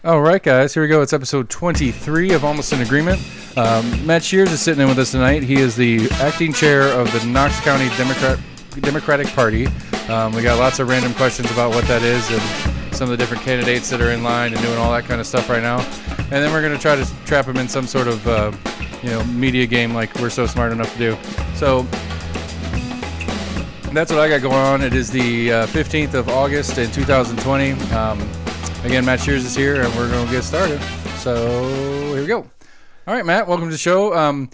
All right, guys, here we go. It's episode 23 of Almost in Agreement. Matt Shears is sitting in with us tonight. He is the acting chair of the Knox County Democratic Party. We got lots of random questions about what that is and some of the different candidates that are in line and doing all that kind of stuff right now. And then we're going to try to trap him in some sort of media game like we're so smart enough to do. So that's what I got going on. It is the 15th of August in 2020. Again, Matt Shears is here, and we're going to get started. So here we go. All right, Matt, welcome to the show.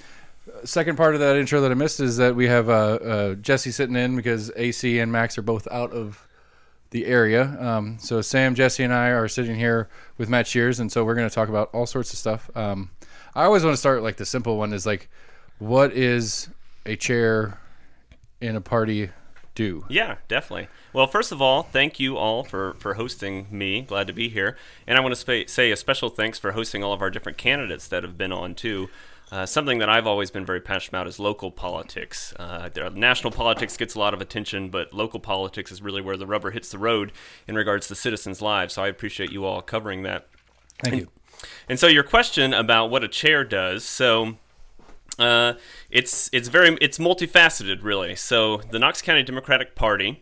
Second part of that intro that I missed is that we have Jesse sitting in because AC and Max are both out of the area. So Sam, Jesse, and I are sitting here with Matt Shears, and so we're going to talk about all sorts of stuff. I always want to start like the simple one is like, what is a chair in a party do? Yeah, definitely. Well, first of all, thank you all for hosting me. Glad to be here. And I want to say a special thanks for hosting all of our different candidates that have been on, too. Something that I've always been very passionate about is local politics. National politics gets a lot of attention, but local politics is really where the rubber hits the road in regards to citizens' lives. So I appreciate you all covering that. Thank you. And so your question about what a chair does, so it's multifaceted, really. So the Knox County Democratic Party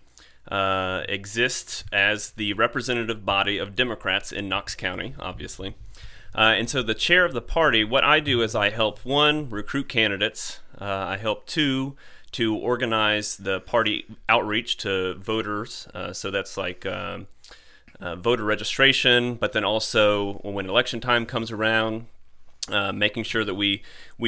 exists as the representative body of Democrats in Knox County, obviously. And so the chair of the party, what I do is I help, one, recruit candidates. I help, two, to organize the party outreach to voters. So that's like voter registration, but then also when election time comes around, making sure that we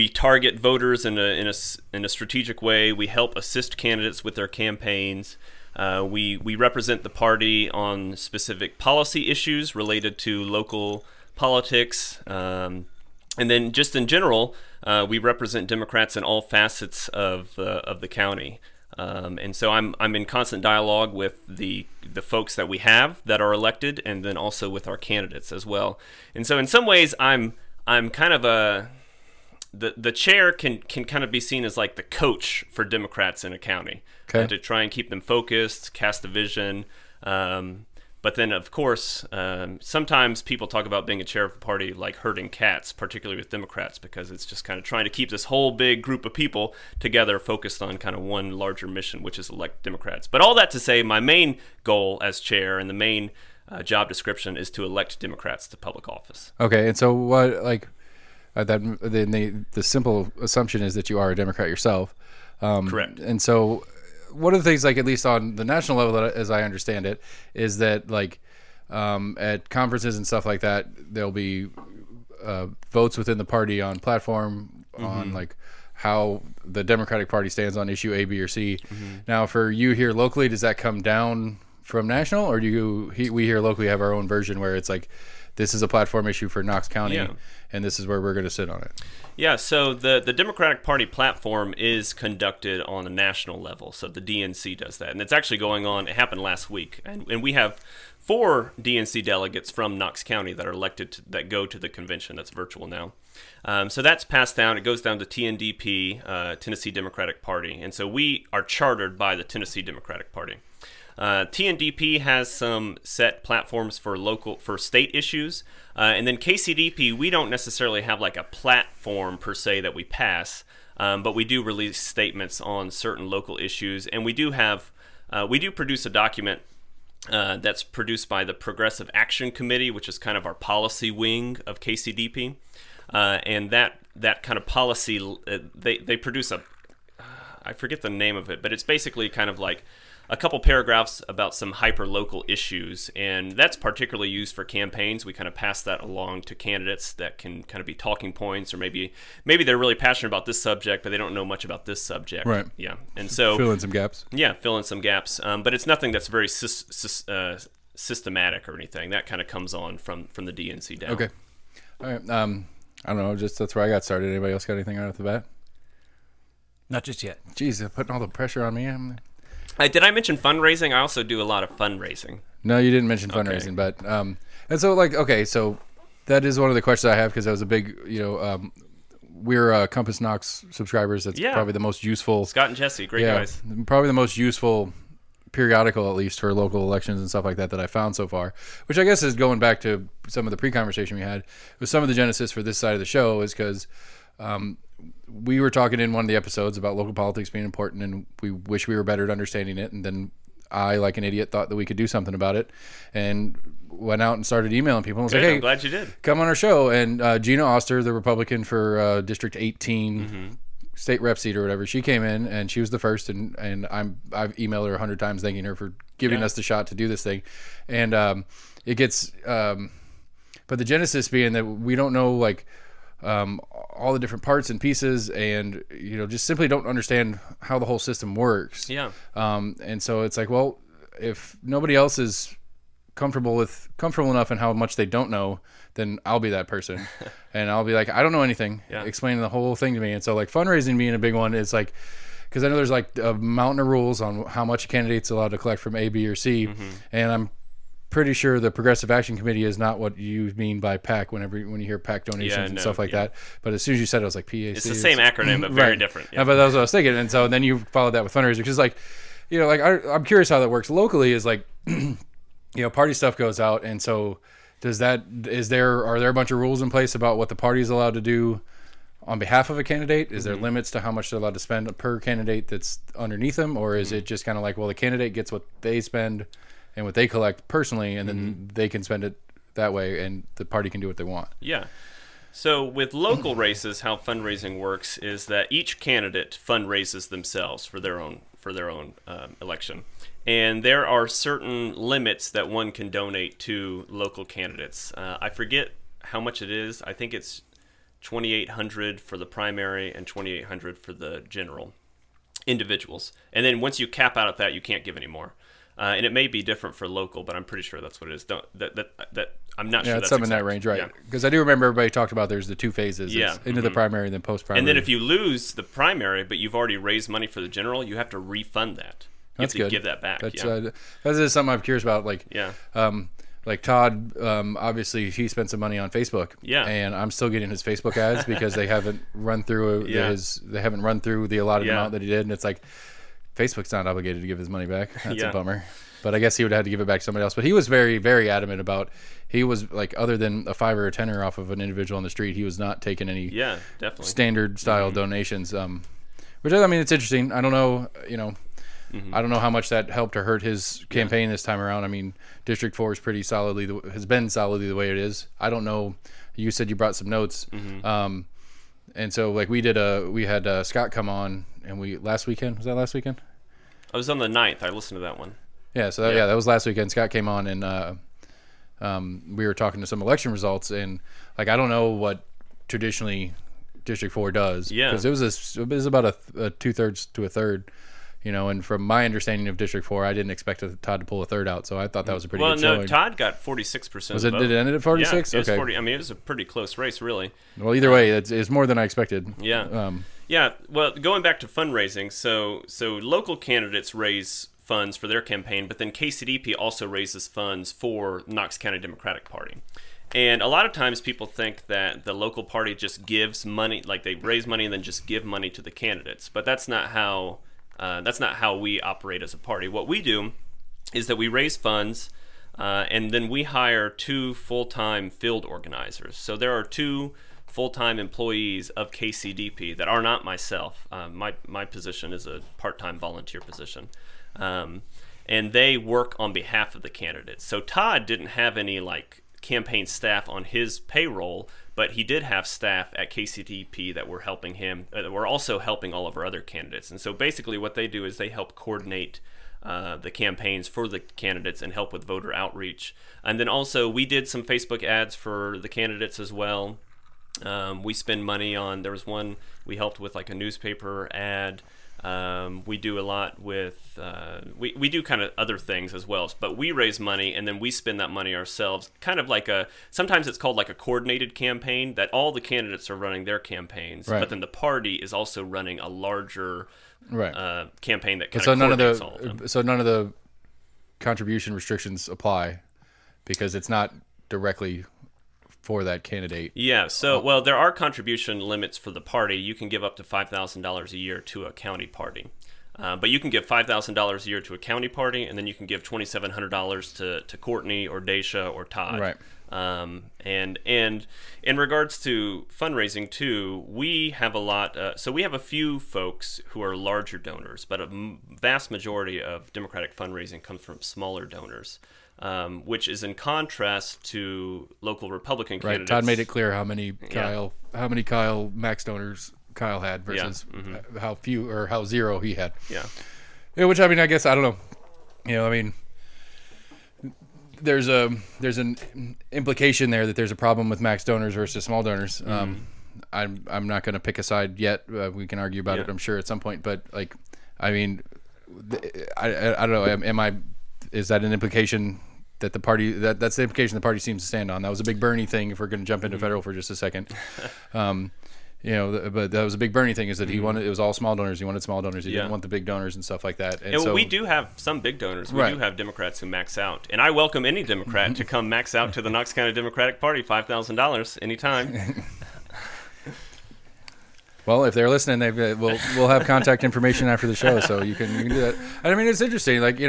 target voters in a strategic way. We help assist candidates with their campaigns. We represent the party on specific policy issues related to local politics, and then just in general, we represent Democrats in all facets of the county. And so I'm in constant dialogue with the folks that we have that are elected, and then also with our candidates as well. And so in some ways, I'm kind of the chair can kind of be seen as like the coach for Democrats in a county, to try and keep them focused, cast a vision. But then, of course, sometimes people talk about being a chair of a party like herding cats, particularly with Democrats, because it's just kind of trying to keep this whole big group of people together, focused on kind of one larger mission, which is elect Democrats. But all that to say, my main goal as chair and the main job description is to elect Democrats to public office. Okay, and so what, like, the simple assumption is that you are a Democrat yourself. Correct. And so one of the things, like, at least on the national level, that, as I understand it, is that, like, at conferences and stuff like that, there'll be votes within the party on platform, on, like, how the Democratic Party stands on issue A, B, or C. Now, for you here locally, does that come down from national, or do we here locally have our own version where it's like, this is a platform issue for Knox County, and this is where we're going to sit on it? Yeah, so the Democratic Party platform is conducted on a national level, so the DNC does that. And it's actually going on, it happened last week, and we have 4 DNC delegates from Knox County that are elected, that go to the convention that's virtual now. So that's passed down, it goes down to TNDP, Tennessee Democratic Party, and so we are chartered by the Tennessee Democratic Party. TNDP has some set platforms for state issues, and then KCDP, we don't necessarily have like a platform per se that we pass, but we do release statements on certain local issues, and we do produce a document that's produced by the Progressive Action Committee, which is kind of our policy wing of KCDP, and that kind of policy, they produce I forget the name of it, but it's basically kind of like a couple paragraphs about some hyper-local issues, and that's particularly used for campaigns. We kind of pass that along to candidates that can kind of be talking points, or maybe they're really passionate about this subject, but they don't know much about this subject. Right. Yeah. And so fill in some gaps. Yeah, fill in some gaps. But it's nothing that's very systematic or anything. That kind of comes on from the DNC down. Okay. All right. I don't know. Just that's where I got started. Anybody else got anything right off the bat? Not just yet. Jeez, they're putting all the pressure on me. Did I mention fundraising? I also do a lot of fundraising. No, you didn't mention fundraising, but and so, like, okay, so that is one of the questions I have, because that was a big, we're Compass Knox subscribers. That's probably the most useful. Scott and Jesse, great guys. Probably the most useful periodical, at least for local elections and stuff like that I found so far, which I guess is going back to some of the pre-conversation we had with some of the genesis for this side of the show is because we were talking in one of the episodes about local politics being important, and we wish we were better at understanding it. And then I, like an idiot, thought that we could do something about it, and went out and started emailing people and was like, "Hey, I'm glad you did. Come on our show." And Gina Oster, the Republican for District 18 state rep seat or whatever, she came in and she was the first. And I've emailed her 100 times thanking her for giving us the shot to do this thing. And it gets, but the genesis being that we don't know like all the different parts and pieces, and just simply don't understand how the whole system works. Yeah. And so it's like, well, if nobody else is comfortable enough in how much they don't know, then I'll be that person. And I'll be like, I don't know anything. Yeah. Explaining the whole thing to me. And so like fundraising being a big one is like, because I know there's like a mountain of rules on how much a candidate's allowed to collect from A, B, or C. And I'm pretty sure the Progressive Action Committee is not what you mean by PAC when you hear PAC donations and stuff like that. But as soon as you said it, I was like, PAC. It's the same acronym, but very different. Yeah. But that's what I was thinking. And so then you followed that with fundraising, which is like, I'm curious how that works locally. Is like, party stuff goes out, and so are there a bunch of rules in place about what the party is allowed to do on behalf of a candidate? Is there limits to how much they're allowed to spend per candidate that's underneath them, or is it just kind of like, well, the candidate gets what they spend and what they collect personally, and then they can spend it that way, and the party can do what they want? Yeah. So with local races, how fundraising works is that each candidate fundraises themselves for their own election, and there are certain limits that one can donate to local candidates. I forget how much it is. I think it's $2,800 for the primary and $2,800 for the general individuals. And then once you cap out at that, you can't give any more. And it may be different for local, but I'm pretty sure that's what it is. I'm not sure. Yeah, it's something in that range, right? Because I do remember everybody talked about there's the two phases. Yeah. Into the primary and then post-primary. And then if you lose the primary, but you've already raised money for the general, you have to refund that. You That's have to good. give that back. That is something I'm curious about. Like, like Todd, obviously he spent some money on Facebook. Yeah. And I'm still getting his Facebook ads because they haven't run through the allotted amount that he did, and it's like, Facebook's not obligated to give his money back. That's a bummer. But I guess he would have had to give it back to somebody else. But he was very, very adamant about, he was like, other than a $5 or a $10 off of an individual on the street, he was not taking any definitely standard style donations. Which, I mean, it's interesting. I don't know, I don't know how much that helped or hurt his campaign this time around. I mean, District 4 is has been solidly the way it is. I don't know. You said you brought some notes. And so like we had Scott come on, and last weekend, was that last weekend? I was on the 9th. I listened to that one. Yeah, so that was last weekend. Scott came on, and we were talking to some election results, and like I don't know what traditionally District 4 does. Yeah, because it was about a 2/3 to a third. And from my understanding of District 4, I didn't expect Todd to pull a third out, so I thought that was a pretty good showing. Well, no, Todd got 46% of the vote. Did it end at 46? Yeah, it was okay. 40. I mean, it was a pretty close race, really. Well, either way, it's more than I expected. Yeah. Well, going back to fundraising, so local candidates raise funds for their campaign, but then KCDP also raises funds for Knox County Democratic Party. And a lot of times people think that the local party just gives money, like they raise money and then just give money to the candidates. But that's not how we operate as a party. What we do is that we raise funds, and then we hire 2 full-time field organizers. So there are 2 full-time employees of KCDP that are not myself. My position is a part-time volunteer position. And they work on behalf of the candidates. So Todd didn't have any campaign staff on his payroll, but he did have staff at KCDP that were helping him. Were also helping all of our other candidates. And so basically what they do is they help coordinate the campaigns for the candidates and help with voter outreach. And then also we did some Facebook ads for the candidates as well. We spend money on, there was one we helped with like a newspaper ad. We do a lot with, we do kind of other things as well, but we raise money and then we spend that money ourselves, kind of like sometimes it's called like a coordinated campaign, that all the candidates are running their campaigns, but then the party is also running a larger campaign that kind of coordinates all of them. So none of the contribution restrictions apply because it's not directly for that candidate. Yeah, so, there are contribution limits for the party. You can give up to $5,000 a year to a county party. But you can give $5,000 a year to a county party, and then you can give $2,700 to Courtney or Daisha or Todd. Right. And in regards to fundraising too, we have a lot. So we have a few folks who are larger donors, but a vast majority of Democratic fundraising comes from smaller donors, which is in contrast to local Republican candidates. Todd made it clear how many Kyle Max donors Kyle had versus how few or how zero he had. Yeah. Which, I mean, I guess I don't know. I mean, there's an implication there that there's a problem with max donors versus small donors. I'm not going to pick a side yet. We can argue about it, I'm sure, at some point. But like, I mean, I don't know. Is that an implication that the party that's the implication the party seems to stand on? That was a big Bernie thing. If we're going to jump into federal for just a second. But that was a big Bernie thing, is that he wanted, it was all small donors. He wanted small donors. He didn't want the big donors and stuff like that. And so we do have some big donors. We do have Democrats who max out. And I welcome any Democrat to come max out to the Knox County Democratic Party, $5,000 anytime. Well, if they're listening, we'll have contact information after the show, so you can do that. And I mean, it's interesting. Like,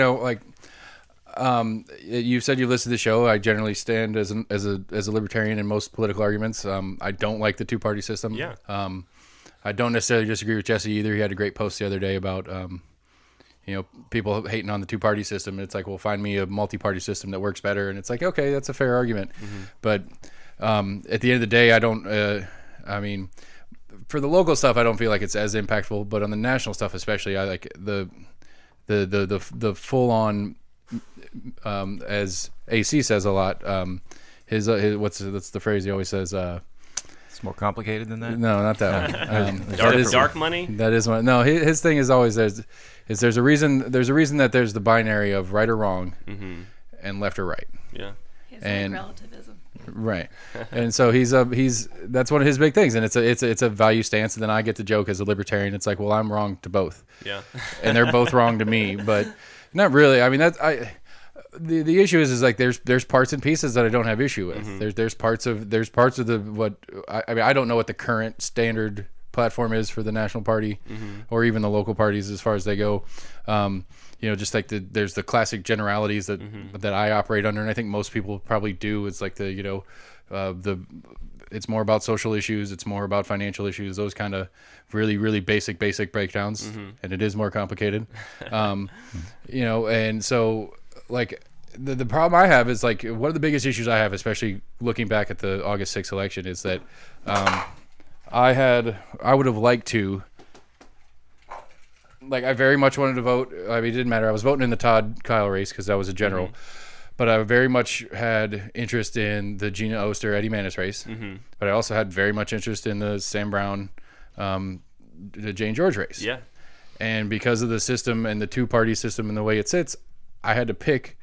you said you listened to the show. I generally stand as a libertarian in most political arguments. I don't like the two-party system. Yeah. I don't necessarily disagree with Jesse either. He had a great post the other day about people hating on the two-party system. And it's like, well, find me a multi-party system that works better. And it's like, okay, that's a fair argument. But at the end of the day, I don't. I mean, for the local stuff, I don't feel like it's as impactful. But on the national stuff, especially, I like the full-on. As AC says a lot, his what's the phrase he always says? It's more complicated than that. No, not that one. Dark money. That is one. No, his thing is always there's a reason. There's a reason that there's the binary of right or wrong, and left or right. Yeah. And relativism. Right, and so he's that's one of his big things, and it's a value stance. And then I get to joke as a libertarian. It's like, well, I'm wrong to both. Yeah. And they're both wrong to me, but not really. I mean, the issue is like there's parts and pieces that I don't have issue with. There's parts of I don't know what the current standard platform is for the national party or even the local parties as far as they go. Just like there's the classic generalities that I operate under, and I think most people probably do. It's like it's more about social issues, it's more about financial issues, those kind of really, really basic breakdowns, and it is more complicated. And so like the problem I have is like one of the biggest issues I have, especially looking back at the August 6th election, is that I would have liked to, like, I very much wanted to vote. I mean, it didn't matter. I was voting in the Todd Kyle race because that was a general. But I very much had interest in the Gina Oster, Eddie Manis race. But I also had very much interest in the Sam Brown, the Jane George race. Yeah. And because of the system and the two-party system and the way it sits, I had to pick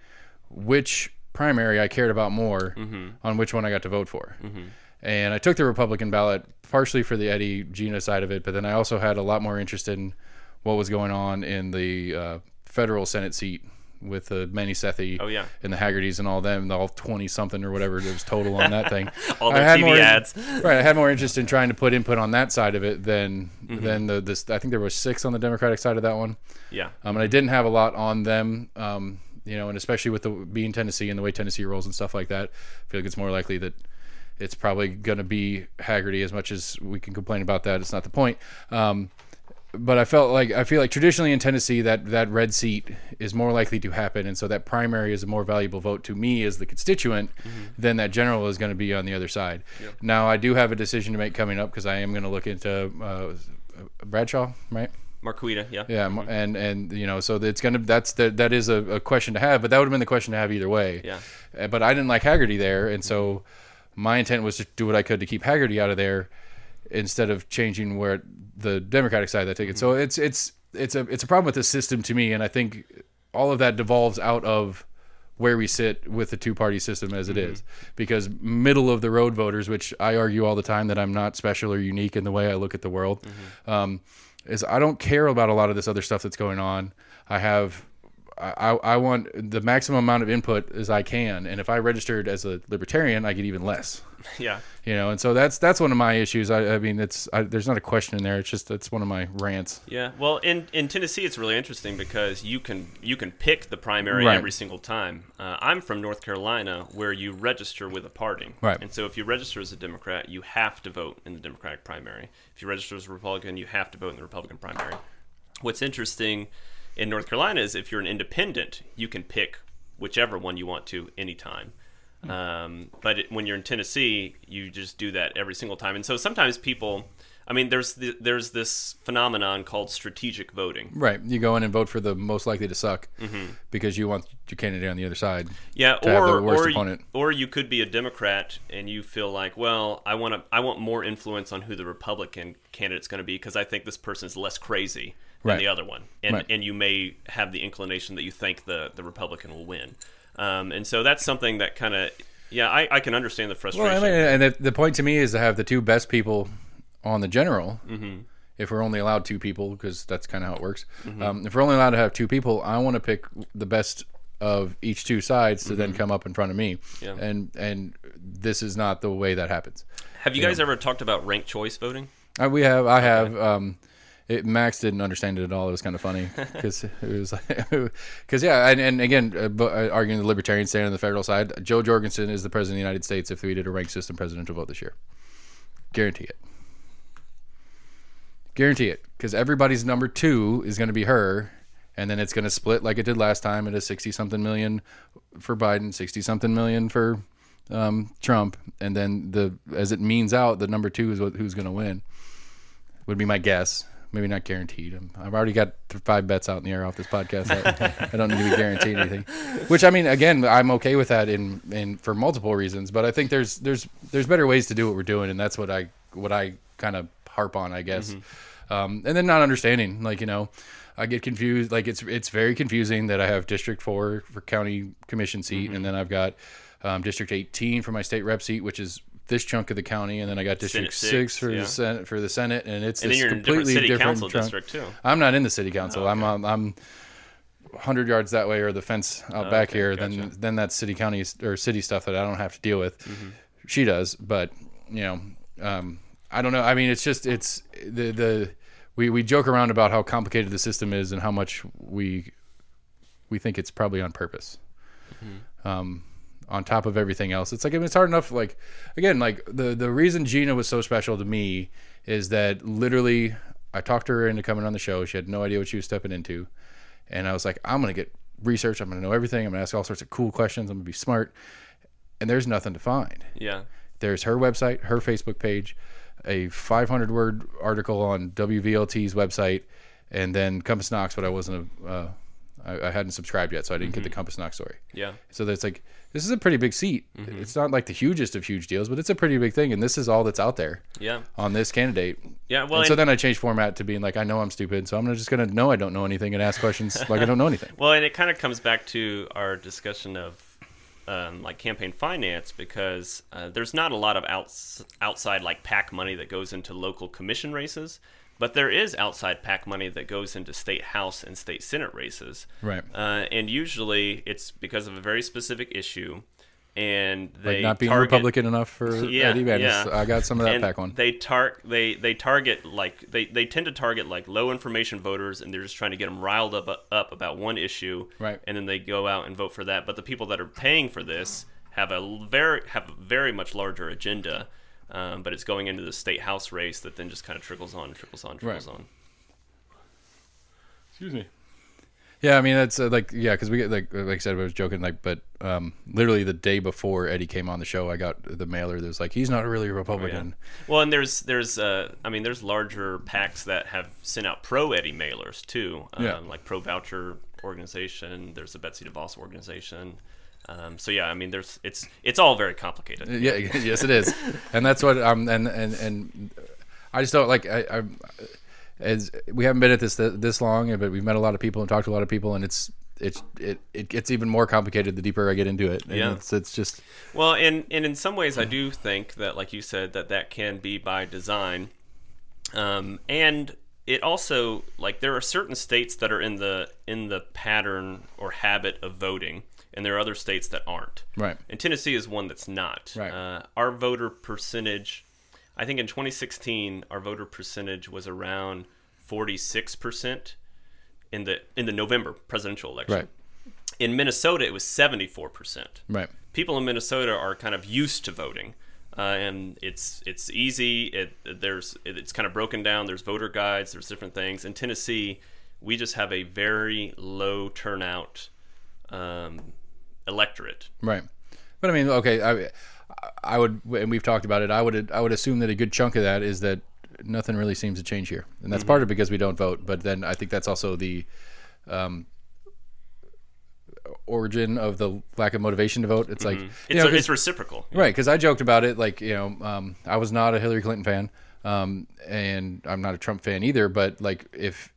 which primary I cared about more on which one I got to vote for. And I took the Republican ballot partially for the Eddie Gina side of it, but then I also had a lot more interest in what was going on in the federal Senate seat with the Manny Sethi and the Haggertys and all them, all 20-something or whatever it was total on that thing. All their TV ads. Right, I had more interest in trying to put input on that side of it than this. I think there was 6 on the Democratic side of that one. Yeah. And I didn't have a lot on them, and especially with being Tennessee and the way Tennessee rolls and stuff like that, I feel like it's more likely that it's probably going to be Haggerty. As much as we can complain about that, it's not the point. But I feel like traditionally in Tennessee that red seat is more likely to happen, and so that primary is a more valuable vote to me as the constituent than that general is going to be on the other side. Yep. Now I do have a decision to make coming up because I am going to look into Bradshaw, right? Marquita, yeah. Yeah, and so it's that is a question to have, but that would have been the question to have either way. Yeah. But I didn't like Haggerty there, and so my intent was to do what I could to keep Haggerty out of there, instead of changing where the Democratic side of that ticket. So it's a problem with the system to me, and I think all of that devolves out of where we sit with the two-party system as it is, because middle of the road voters, which I argue all the time that I'm not special or unique in the way I look at the world, is I don't care about a lot of this other stuff that's going on. I I want the maximum amount of input as I can, and if I registered as a libertarian, I get even less. Yeah. And so that's one of my issues. I mean, there's not a question in there. It's just that's one of my rants. Yeah. Well, in Tennessee, it's really interesting because you can pick the primary Right. every single time. I'm from North Carolina, where you register with a party. Right. And so if you register as a Democrat, you have to vote in the Democratic primary. If you register as a Republican, you have to vote in the Republican primary. What's interesting in North Carolina is if you're an independent, you can pick whichever one you want to anytime. But when you're in Tennessee, you just do that every single time. And so sometimes people, I mean, there's this phenomenon called strategic voting. Right. You go in and vote for the most likely to suck because you want your candidate on the other side. Yeah, to have the worst opponent. Or you could be a Democrat and you feel like, well, I want more influence on who the Republican candidate's going to be because I think this person's less crazy than the other one, and you may have the inclination that you think the Republican will win. And so that's something that kind of, I can understand the frustration. Well, I mean, and the point to me is to have the two best people on the general. If we're only allowed two people, because that's kind of how it works. If we're only allowed to have two people, I want to pick the best of each two sides to then come up in front of me. Yeah. And this is not the way that happens. Have you guys ever talked about ranked choice voting? I have. Max didn't understand it at all. It was kind of funny because it was because and again, arguing the libertarian stand on the federal side, Joe Jorgensen is the president of the United States if we did a ranked system presidential vote this year. Guarantee it, because everybody's number 2 is going to be her, and then it's going to split like it did last time. It is 60-something million for Biden, 60-something million for Trump, and then as it means out, the number 2 is who's going to win. Would be my guess. Maybe not guaranteed. I've already got 5 bets out in the air off this podcast. I don't need to be guaranteed anything. Which, I mean, again, I'm okay with that in for multiple reasons. But I think there's better ways to do what we're doing, and that's what I kind of harp on, I guess. And then not understanding, I get confused. Like it's very confusing that I have District 4 for county commission seat, and then I've got District 18 for my state rep seat, which is this chunk of the county, and then I got District 6 for the Senate, and it's and then you're completely in a different council district too. I'm not in the city council. Oh, okay. I'm 100 yards that way or the fence out back here. Gotcha. Then that's city county or city stuff that I don't have to deal with. She does, but I don't know. I mean, it's just we joke around about how complicated the system is and how much we think it's probably on purpose. On top of everything else, it's like, I mean, it's hard enough. Like, again, like the reason Gina was so special to me is that literally I talked her into coming on the show. She had no idea what she was stepping into, and I was like, I'm gonna get research. I'm gonna know everything. I'm gonna ask all sorts of cool questions. I'm gonna be smart. And there's nothing to find. Yeah. There's her website, her Facebook page, a 500-word article on WVLT's website, and then Compass Knox, but I wasn't I hadn't subscribed yet, so I didn't get the Compass Knox story. Yeah. So that's like, this is a pretty big seat. It's not like the hugest of huge deals, but it's a pretty big thing, and this is all that's out there. Yeah. On this candidate. Yeah. Well, and so then I changed format to being like, I know I'm stupid, so I'm just gonna know I don't know anything and ask questions like I don't know anything. Well, and it kind of comes back to our discussion of like campaign finance, because there's not a lot of outside like PAC money that goes into local commission races. But there is outside PAC money that goes into state House and state Senate races. Right. And usually it's because of a very specific issue. And they like not being Republican enough for Eddie Vance. Yeah. I got some of that and PAC one. They target like they tend to target like low information voters, and they're just trying to get them riled up about one issue. Right. And then they go out and vote for that. But the people that are paying for this have a very much larger agenda. But it's going into the state House race that then just kind of trickles on. Excuse me. Yeah, I mean, that's because we get like I said, I was joking, but literally the day before Eddie came on the show, I got the mailer that was like, he's not really a Republican. Oh, yeah. Well, and there's larger PACs that have sent out pro Eddie mailers too, like Pro Voucher organization. There's the Betsy DeVos organization. So yeah, I mean, it's all very complicated. Yeah, yes, it is, and that's what and I just don't like. As we haven't been at this long, but we've met a lot of people and talked to a lot of people, and it gets even more complicated the deeper I get into it. And yeah, it's just well, and in some ways, I do think that, like you said, that can be by design, and it also, like, there are certain states that are in the pattern or habit of voting, and there are other states that aren't. Right. And Tennessee is one that's not. Right. Our voter percentage, I think in 2016, our voter percentage was around 46% in the November presidential election. Right. In Minnesota, it was 74%. Right. People in Minnesota are kind of used to voting, and it's easy. It's kind of broken down. There's voter guides. There's different things. In Tennessee, we just have a very low turnout electorate. Right. But I mean, okay, I would, and we've talked about it. I would assume that a good chunk of that is that nothing really seems to change here, and that's part of it because we don't vote. But then I think that's also the origin of the lack of motivation to vote. It's like it's reciprocal, right? Because I joked about it, like I was not a Hillary Clinton fan, and I'm not a Trump fan either. But like if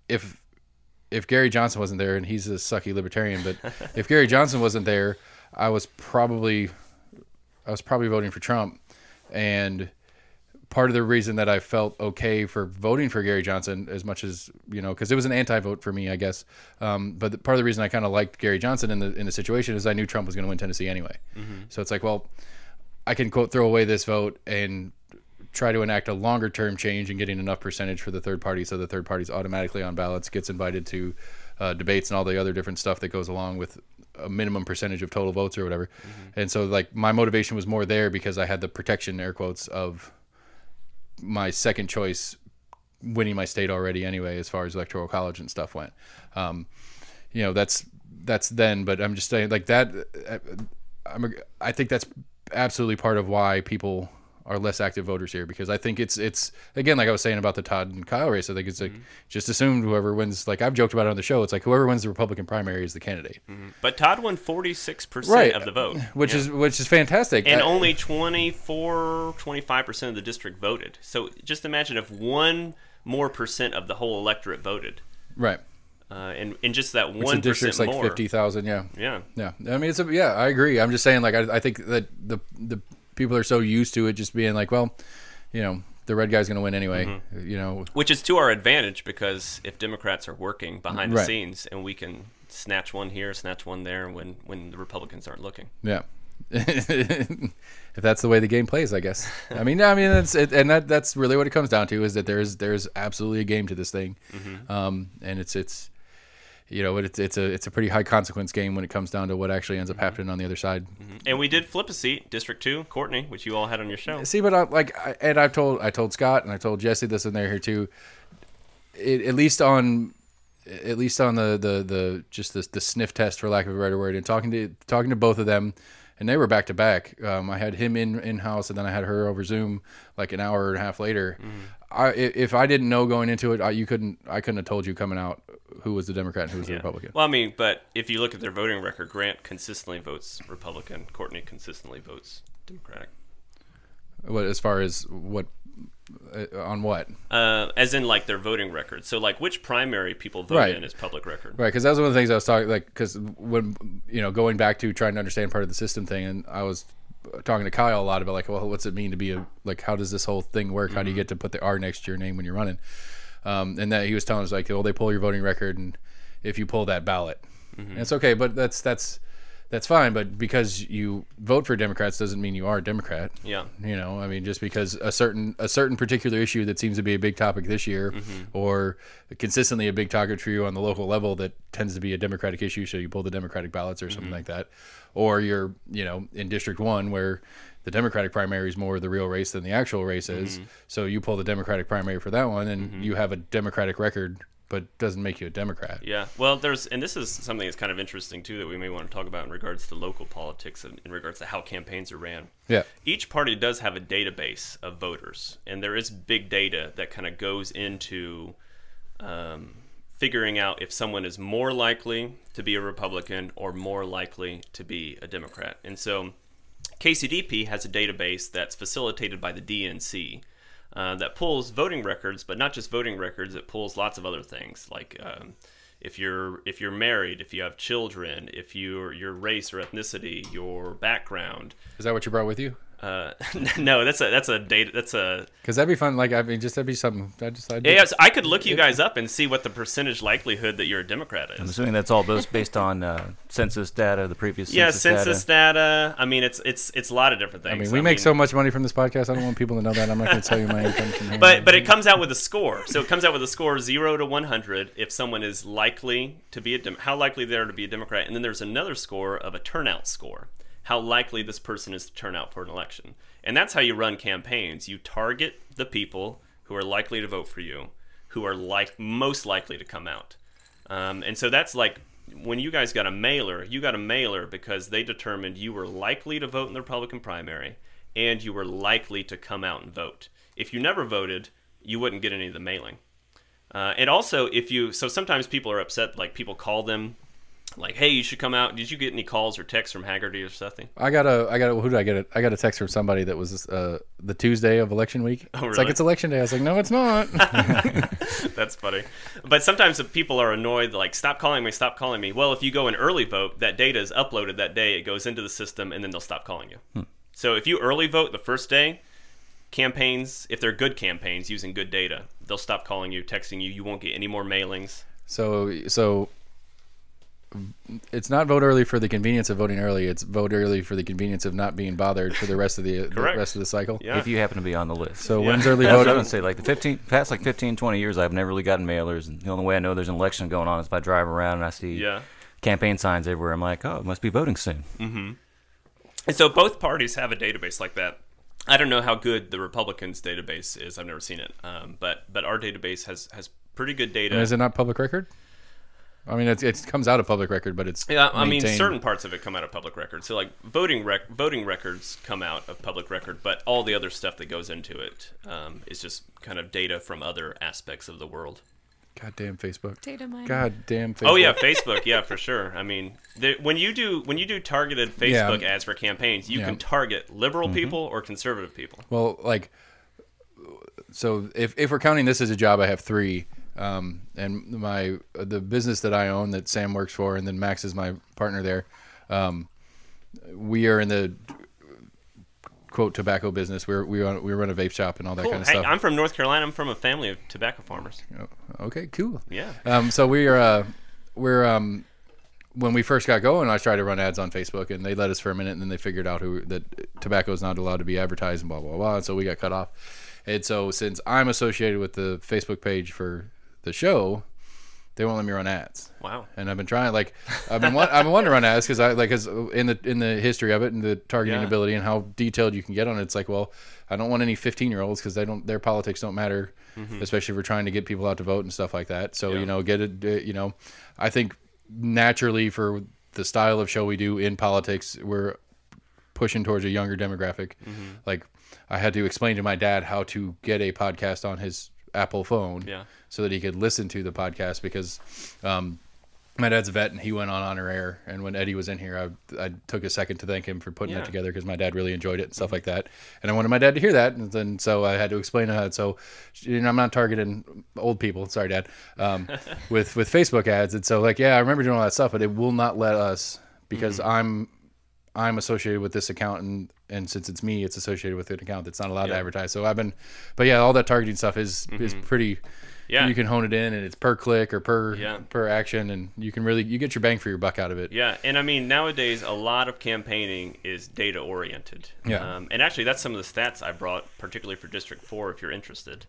Gary Johnson wasn't there, and he's a sucky libertarian, but if Gary Johnson wasn't there, I was probably voting for Trump. And part of the reason that I felt okay for voting for Gary Johnson, as much as, because it was an anti-vote for me, I guess. But part of the reason I kind of liked Gary Johnson in the situation is I knew Trump was going to win Tennessee anyway. So it's like, well, I can quote throw away this vote and try to enact a longer term change and getting enough percentage for the third party, so the third party's automatically on ballots, gets invited to debates and all the other different stuff that goes along with a minimum percentage of total votes or whatever. And so like my motivation was more there because I had the protection, air quotes, of my second choice winning my state already anyway, as far as electoral college and stuff went. That's then, but I'm just saying like that. I think that's absolutely part of why people are less active voters here, because I think it's again, like I was saying about the Todd and Kyle race, I think it's like just assumed whoever wins, like I've joked about it on the show, it's like whoever wins the Republican primary is the candidate. But Todd won 46% of the vote, which is fantastic, and only 25% of the district voted. So just imagine if 1% more of the whole electorate voted, right? And just that 1% the district's like more, 50,000, yeah. I mean, I agree. I'm just saying, like I think that the people are so used to it just being like, well, the red guy's going to win anyway, Which is to our advantage, because if Democrats are working behind the scenes, and we can snatch one here, snatch one there when the Republicans aren't looking. Yeah. If that's the way the game plays, I guess. I mean, that's it, and that's really what it comes down to, is that there's absolutely a game to this thing, and it's a pretty high consequence game when it comes down to what actually ends up happening on the other side. And we did flip a seat, District 2, Courtney, which you all had on your show. See, but I told Scott and I told Jesse this, and they're here too. At least on the just the sniff test, for lack of a better word, and talking to both of them, and they were back to back. I had him in house, and then I had her over Zoom like an hour and a half later. If I didn't know going into it, I couldn't have told you coming out who was the Democrat and who was the Republican. Well, I mean, but if you look at their voting record, Grant consistently votes Republican, Courtney consistently votes Democratic. What, as far as what, on what? As in like their voting record. So like which primary people vote in is public record. Right, because that was one of the things I was talking, like, because when, going back to trying to understand part of the system thing, and I was talking to Kyle a lot about like, well, what's it mean to be how does this whole thing work? How do you get to put the R next to your name when you're running? And that he was telling us like, well, they pull your voting record, and if you pull that ballot, and it's okay, but that's fine. But because you vote for Democrats doesn't mean you are a Democrat. Yeah. I mean, just because a certain particular issue that seems to be a big topic this year, or consistently a big topic for you on the local level that tends to be a Democratic issue, so you pull the Democratic ballots or something like that, or you're in District 1 where the Democratic primary is more the real race than the actual race is, so you pull the Democratic primary for that one, and you have a Democratic record, but doesn't make you a Democrat. Yeah, well, and this is something that's kind of interesting too that we may want to talk about in regards to local politics and in regards to how campaigns are ran. Yeah. Each party does have a database of voters, and there is big data that kind of goes into figuring out if someone is more likely to be a Republican or more likely to be a Democrat. And so KCDP has a database that's facilitated by the DNC that pulls voting records, but not just voting records. It pulls lots of other things, like if you're married, if you have children, if your race or ethnicity, your background. Is that what you brought with you? No, that's a data. That's a Because that'd be fun. Like, I mean, just that'd be something. yes. I could look you guys up and see what the percentage likelihood that you're a Democrat is. I'm assuming that's all based on census data, the previous census data. I mean, it's a lot of different things. I mean, we make so much money from this podcast. I don't want people to know that. I'm not going to tell you my income from here. But it comes out with a score. So it comes out with a score 0 to 100 if someone is likely to be how likely they are to be a Democrat, and then there's another score of a turnout score. How likely this person is to turn out for an election. And that's how you run campaigns. You target the people who are likely to vote for you, who are most likely to come out. And so that's like when you guys got a mailer, you got a mailer because they determined you were likely to vote in the Republican primary and you were likely to come out and vote. If you never voted, you wouldn't get any of the mailing. And also, so sometimes people are upset, like people call them, like, hey, you should come out. Did you get any calls or texts from Haggerty or something? Who did I get? I got a text from somebody that was the Tuesday of election week. Oh, really? It's like, it's election day. I was like, no, it's not. That's funny. But sometimes people are annoyed, like, stop calling me, stop calling me. Well, if you go and early vote, that data is uploaded that day. It goes into the system, and then they'll stop calling you. So if you early vote the first day, campaigns, if they're good campaigns using good data, they'll stop calling you, texting you. You won't get any more mailings. So it's not vote early for the convenience of voting early. It's vote early for the convenience of not being bothered for the rest of the rest of the cycle. Yeah. If you happen to be on the list. So when's early That's what I voting? would say. Like the past 15, 20 years, I've never really gotten mailers. And the only way I know there's an election going on is if I drive around and I see campaign signs everywhere. I'm like, oh, it must be voting soon. Mm-hmm. And so both parties have a database like that. I don't know how good the Republicans' database is. I've never seen it. But our database has pretty good data. And is it not public record? I mean, it comes out of public record, but it's I mean, maintained. certain parts of it come out of public record. So, like voting records come out of public record, but all the other stuff that goes into it is just kind of data from other aspects of the world. Goddamn Facebook. Data mining. Goddamn Facebook. Oh yeah, Facebook. Yeah, for sure. I mean, when you do targeted Facebook ads for campaigns, you can target liberal people or conservative people. Well, like, so if we're counting this as a job, I have 3. And the business that I own that Sam works for, and then Max is my partner there. We are in the quote tobacco business. We run a vape shop and all that kind of stuff. I'm from North Carolina. I'm from a family of tobacco farmers. Okay, cool. Yeah. So we're when we first got going, I tried to run ads on Facebook, and they let us for a minute, and then they figured out that tobacco is not allowed to be advertised and blah blah blah. And so we got cut off. And so since I'm associated with the Facebook page for the show, they won't let me run ads. Wow. And I've been trying, like, I've been wanting to run ads because in the history of it and the targeting ability and how detailed you can get on it, it's like, well, I don't want any 15-year-olds because their politics don't matter, especially if we're trying to get people out to vote and stuff like that. So I think naturally for the style of show we do in politics, we're pushing towards a younger demographic. Like, I had to explain to my dad how to get a podcast on his Apple phone so that he could listen to the podcast because my dad's a vet and he went on Honor Air, and when Eddie was in here I took a second to thank him for putting that together because my dad really enjoyed it and stuff like that, and I wanted my dad to hear that, and then so I had to explain how. So I'm not targeting old people, sorry Dad, with Facebook ads. And so like I remember doing all that stuff, but it will not let us because I'm associated with this account, and since it's me, it's associated with an account that's not allowed to advertise. So all that targeting stuff is pretty. Yeah, you can hone it in, and it's per click or per action, and you get your bang for your buck out of it. Yeah, and I mean nowadays a lot of campaigning is data oriented. Yeah, and actually that's some of the stats I brought, particularly for District 4, if you're interested.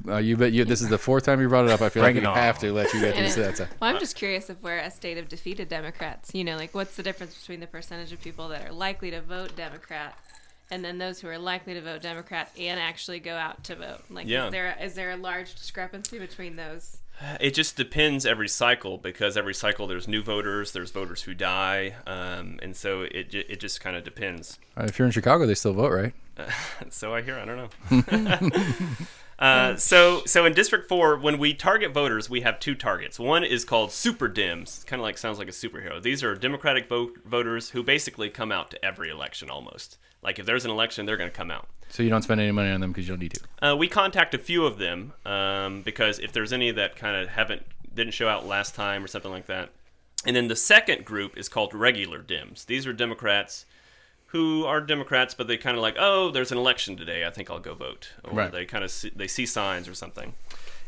You bet. This is the 4th time you brought it up. I feel like we have to let you get these stats. Well, I'm just curious if we're a state of defeated Democrats. Like what's the difference between the percentage of people that are likely to vote Democrat and then those who are likely to vote Democrat and actually go out to vote? Like, is there a large discrepancy between those? It just depends every cycle, because every cycle there's new voters, there's voters who die, and so it just kind of depends. If you're in Chicago, they still vote, right? So I hear. I don't know. So in District 4, when we target voters, we have 2 targets. One is called Super Dems. Kind of like sounds like a superhero. These are Democratic voters who basically come out to every election almost. Like if there's an election, they're going to come out. So you don't spend any money on them because you don't need to. We contact a few of them because if there's any that kind of didn't show out last time or something like that. And then the second group is called Regular Dems. These are Democrats who are Democrats, but they kind of like, oh, there's an election today, I think I'll go vote, or they kind of they see signs or something.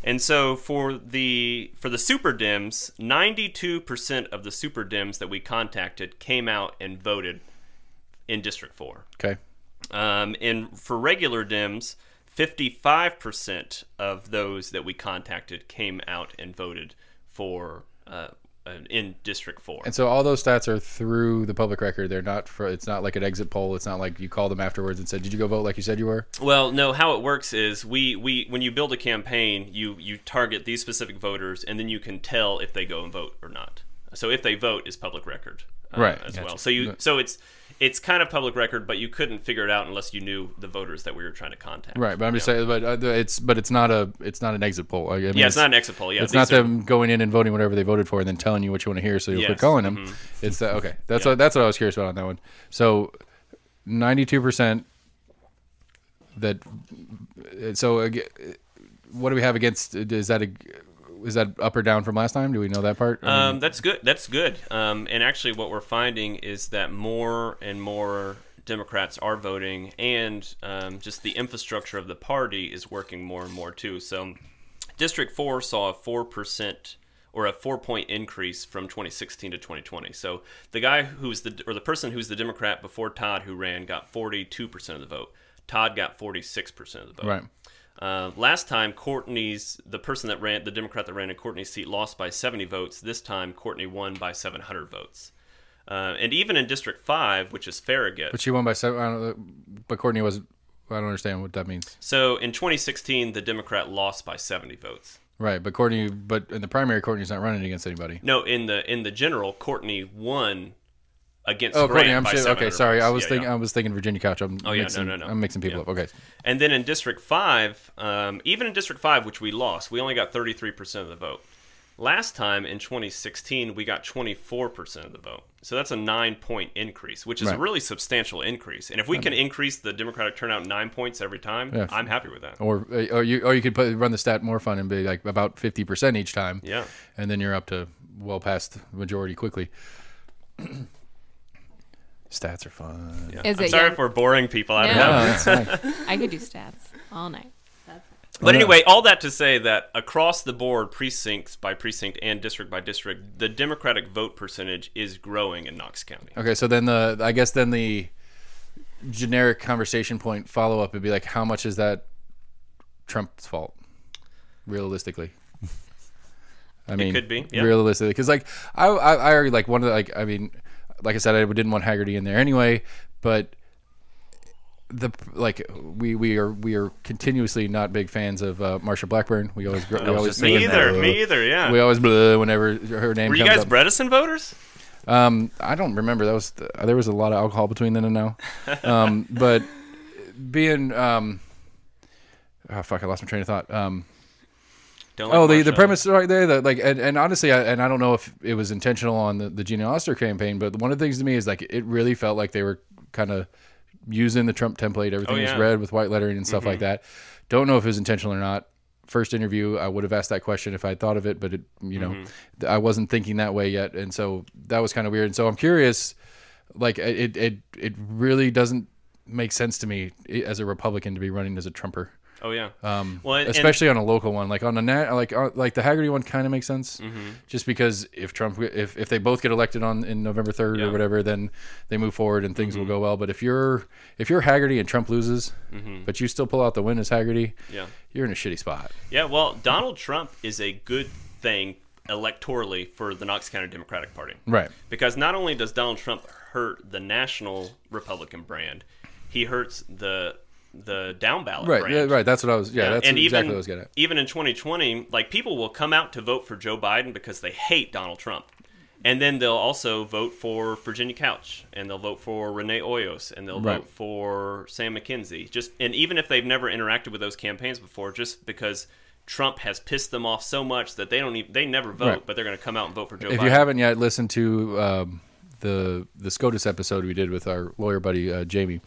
And so for the super Dems, 92% of the super Dems that we contacted came out and voted in District 4. Okay. And for regular Dems, 55% of those that we contacted came out and voted for in District 4. And so all those stats are through the public record. They're not for. It's not like an exit poll. It's not like you called them afterwards and said, "Did you go vote like you said you were?" Well, no. How it works is we when you build a campaign, you target these specific voters, and then you can tell if they go and vote or not. So if they vote is public record, as well. So it's kind of public record, but you couldn't figure it out unless you knew the voters that we were trying to contact. Right, but I'm just saying, but it's not an exit poll. I mean, it's not an exit poll. Yeah, it's not them going in and voting whatever they voted for and then telling you what you want to hear, so you'll quit calling them. Mm-hmm. It's okay. That's what I was curious about on that one. So 92%. That. So what do we have against? Is that up or down from last time? Do we know that part? That's good. That's good. And actually, what we're finding is that more and more Democrats are voting, and just the infrastructure of the party is working more and more too. So, District 4 saw a 4% or a 4-point increase from 2016 to 2020. So, the guy the person who's the Democrat before Todd who ran got 42% of the vote. Todd got 46% of the vote. Right. Last time, the Democrat that ran in Courtney's seat lost by 70 votes. This time, Courtney won by 700 votes. And even in District 5, which is Farragut. But she won by 7, but Courtney was, I don't understand what that means. So in 2016, the Democrat lost by 70 votes. Right, but in the primary, Courtney's not running against anybody. No, in the general, Courtney won against Grant by 700 okay, sorry. votes. I was thinking Virginia Couch. No. I'm mixing people up. Okay. And then in District 5, even in District 5, which we lost, we only got 33% of the vote. Last time in 2016, we got 24% of the vote. So that's a 9-point increase, which is a really substantial increase. And if we can increase the Democratic turnout 9 points every time, I'm happy with that. Or you could run the stat more fun and be like about 50% each time. Yeah. And then you're up to well past majority quickly. Stats are fun. Yeah. I'm sorry if we're boring people. I don't know. I could do stats all night. But anyway, all that to say that across the board, precinct by precinct and district by district, the Democratic vote percentage is growing in Knox County. Okay, so then the generic conversation point follow-up would be like, how much is that Trump's fault, realistically? I mean, it could be, realistically, because like I already like one of the like I said, I didn't want Haggerty in there anyway, but we are continuously not big fans of Marsha Blackburn. We always me either. Yeah, we always whenever her name. Were you guys Bredesen voters? I don't remember. There was a lot of alcohol between then and now. But being I lost my train of thought. The premise right there, and honestly, I don't know if it was intentional on the Gina Oster campaign, but one of the things to me is like it really felt like they were kind of using the Trump template. Everything was red with white lettering and stuff like that. Don't know if it was intentional or not. First interview, I would have asked that question if I thought of it, but I wasn't thinking that way yet, and so that was kind of weird. And so I'm curious, like it really doesn't make sense to me as a Republican to be running as a Trumper. Oh yeah. Especially on a local one, like on like the Haggerty one, kind of makes sense, just because if they both get elected in November 3rd or whatever, then they move forward and things will go well. But if you're Haggerty and Trump loses, but you still pull out the win as Haggerty, you're in a shitty spot. Yeah. Well, Donald Trump is a good thing electorally for the Knox County Democratic Party, right? Because not only does Donald Trump hurt the national Republican brand, he hurts the down ballot brand. Yeah, right. That's what I was. Yeah, that's exactly what I was getting at. Even in 2020, like people will come out to vote for Joe Biden because they hate Donald Trump, and then they'll also vote for Virginia Couch, and they'll vote for Renee Hoyos, and they'll vote for Sam McKenzie. And even if they've never interacted with those campaigns before, just because Trump has pissed them off so much that they never vote, but they're going to come out and vote for Joe Biden. If you haven't yet listened to the SCOTUS episode we did with our lawyer buddy Jamie.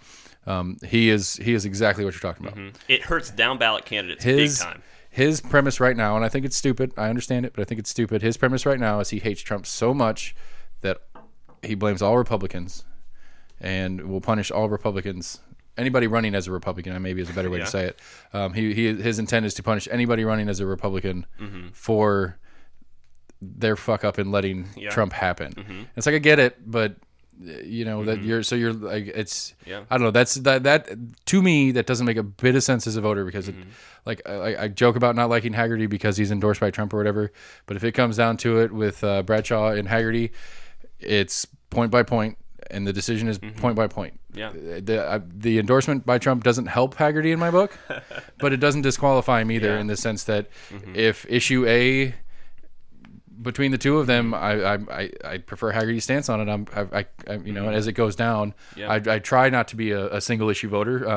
He is exactly what you're talking about. It hurts down ballot candidates big time. His premise right now, and I think it's stupid. I understand it, but I think it's stupid. His premise right now is he hates Trump so much that he blames all Republicans and will punish all Republicans. Anybody running as a Republican, maybe is a better way to say it. His intent is to punish anybody running as a Republican for their fuck up in letting Trump happen. It's like, I get it, but that you're like, it's I don't know. That's that to me, that doesn't make a bit of sense as a voter, because I joke about not liking Hagerty because he's endorsed by Trump or whatever. But if it comes down to it with Bradshaw and Hagerty, it's point by point. And the decision is point by point. Yeah. The endorsement by Trump doesn't help Hagerty in my book, but it doesn't disqualify him either, in the sense that if issue A, between the two of them, I prefer Hagerty's stance on it. And as it goes down, I try not to be a single issue voter.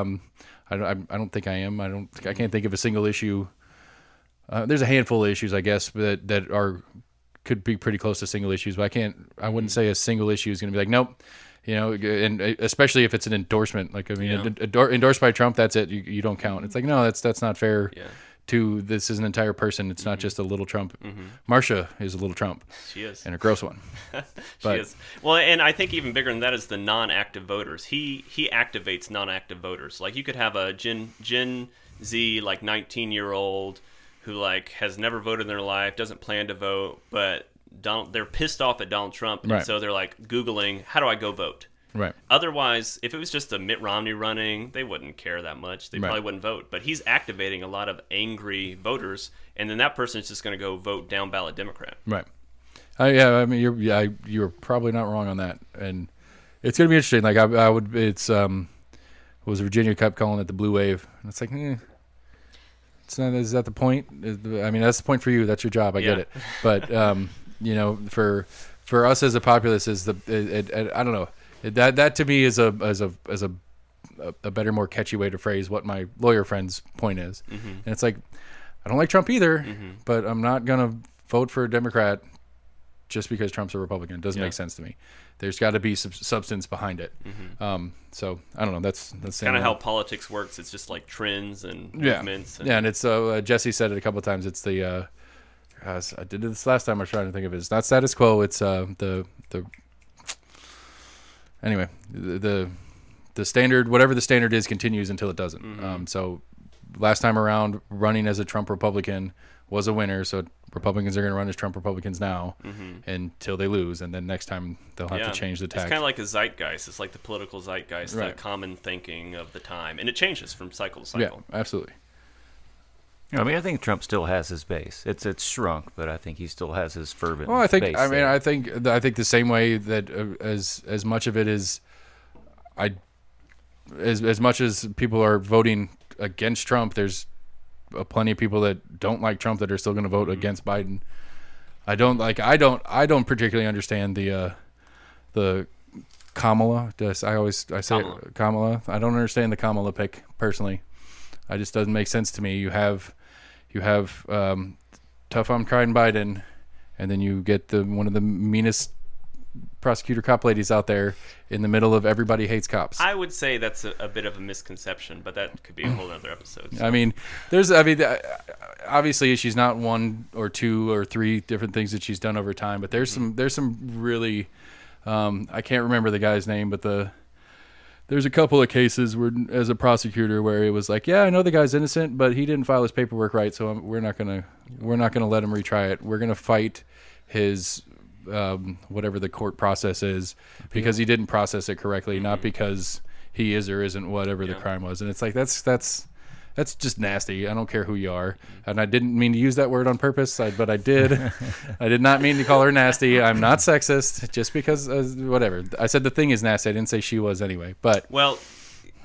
I don't think I am. I can't think of a single issue. There's a handful of issues, I guess, that could be pretty close to single issues, but I wouldn't say a single issue is going to be like, nope, and especially if it's an endorsement, like, endorsed by Trump, that's it. You don't count. It's like, no, that's not fair. This is an entire person. It's not just a little Trump. Marsha is a little Trump. She is. And a gross one. She is. Well, and I think even bigger than that is the non-active voters. He activates non-active voters. Like, you could have a Gen Z, like 19-year-old who like has never voted in their life, doesn't plan to vote, but they're pissed off at Donald Trump, and so they're like Googling, how do I go vote? Right. Otherwise, if it was just a Mitt Romney running, they wouldn't care that much. They probably wouldn't vote. But he's activating a lot of angry voters, and then that person's just going to go vote down ballot Democrat. Right. I mean, you're probably not wrong on that, and it's going to be interesting. Like I would, was Virginia kept calling it the blue wave, and it's like, is that the point? I mean, that's the point for you. That's your job. I get it. But for us as a populace, I don't know. That to me is a better, more catchy way to phrase what my lawyer friend's point is. And it's like, I don't like Trump either, but I'm not gonna vote for a Democrat just because Trump's a Republican. It doesn't make sense to me. There's got to be substance behind it. So I don't know. That's kind of how politics works. It's just like trends and movements. And it's Jesse said it a couple of times. It's the I did this last time. I was trying to think of it. It's not status quo. It's the standard. Whatever the standard is continues until it doesn't. So last time around, running as a Trump Republican was a winner. So Republicans are going to run as Trump Republicans now until they lose, and then next time they'll have to change the tack. It's kind of like a zeitgeist. It's like the political zeitgeist, the common thinking of the time, and it changes from cycle to cycle. Yeah, absolutely. I mean, I think Trump still has his base. It's shrunk, but I think he still has his fervent. Well, I think base I think the same way that as much of it is, as much as people are voting against Trump, there's plenty of people that don't like Trump that are still going to vote against Biden. I don't particularly understand the Kamala. I say Kamala. I don't understand the Kamala pick personally. It just doesn't make sense to me. You have tough on crime Biden, and then you get one of the meanest prosecutor cop ladies out there in the middle of everybody hates cops. I would say that's a bit of a misconception, but that could be a whole other episode. So. I mean, obviously she's not one or two or three different things that she's done over time, but there's some really, I can't remember the guy's name, but there's a couple of cases where, as a prosecutor, where it was like, yeah, I know the guy's innocent, but he didn't file his paperwork right, so we're not gonna let him retry it. We're gonna fight his whatever the court process is because he didn't process it correctly, not because he is or isn't whatever the crime was. And it's like that's just nasty. I don't care who you are, and I didn't mean to use that word on purpose, but I did. I did not mean to call her nasty. I'm not sexist, just because whatever. I said the thing is nasty. I didn't say she was anyway. But well,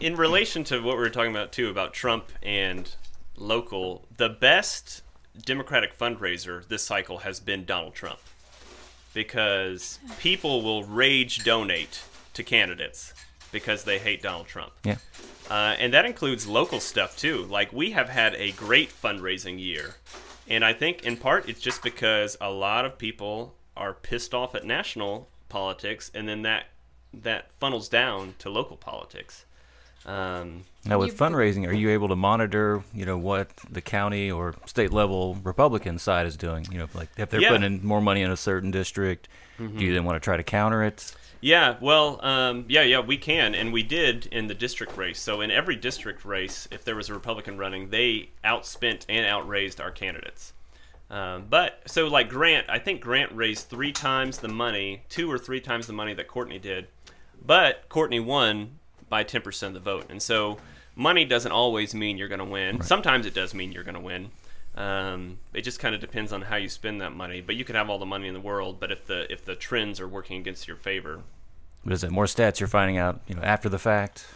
in relation to what we were talking about too about Trump and local, the best Democratic fundraiser this cycle has been Donald Trump, because people will rage donate to candidates because they hate Donald Trump. Yeah. And that includes local stuff too. Like, we have had a great fundraising year. And I think in part it's just because a lot of people are pissed off at national politics, and then that funnels down to local politics. Now with fundraising, are you able to monitor, what the county or state level Republican side is doing? Like if they're putting in more money in a certain district, do you then want to try to counter it? Yeah, well, we can, and we did in the district race. So in every district race, if there was a Republican running, they outspent and outraised our candidates. But so like Grant, I think Grant raised 3 times the money, 2 or 3 times the money that Courtney did, but Courtney won by 10% of the vote. And so money doesn't always mean you're going to win. Right. Sometimes it does mean you're going to win. It just kind of depends on how you spend that money. But you could have all the money in the world, but if the trends are working against your favor. But is it more stats you're finding out, after the fact?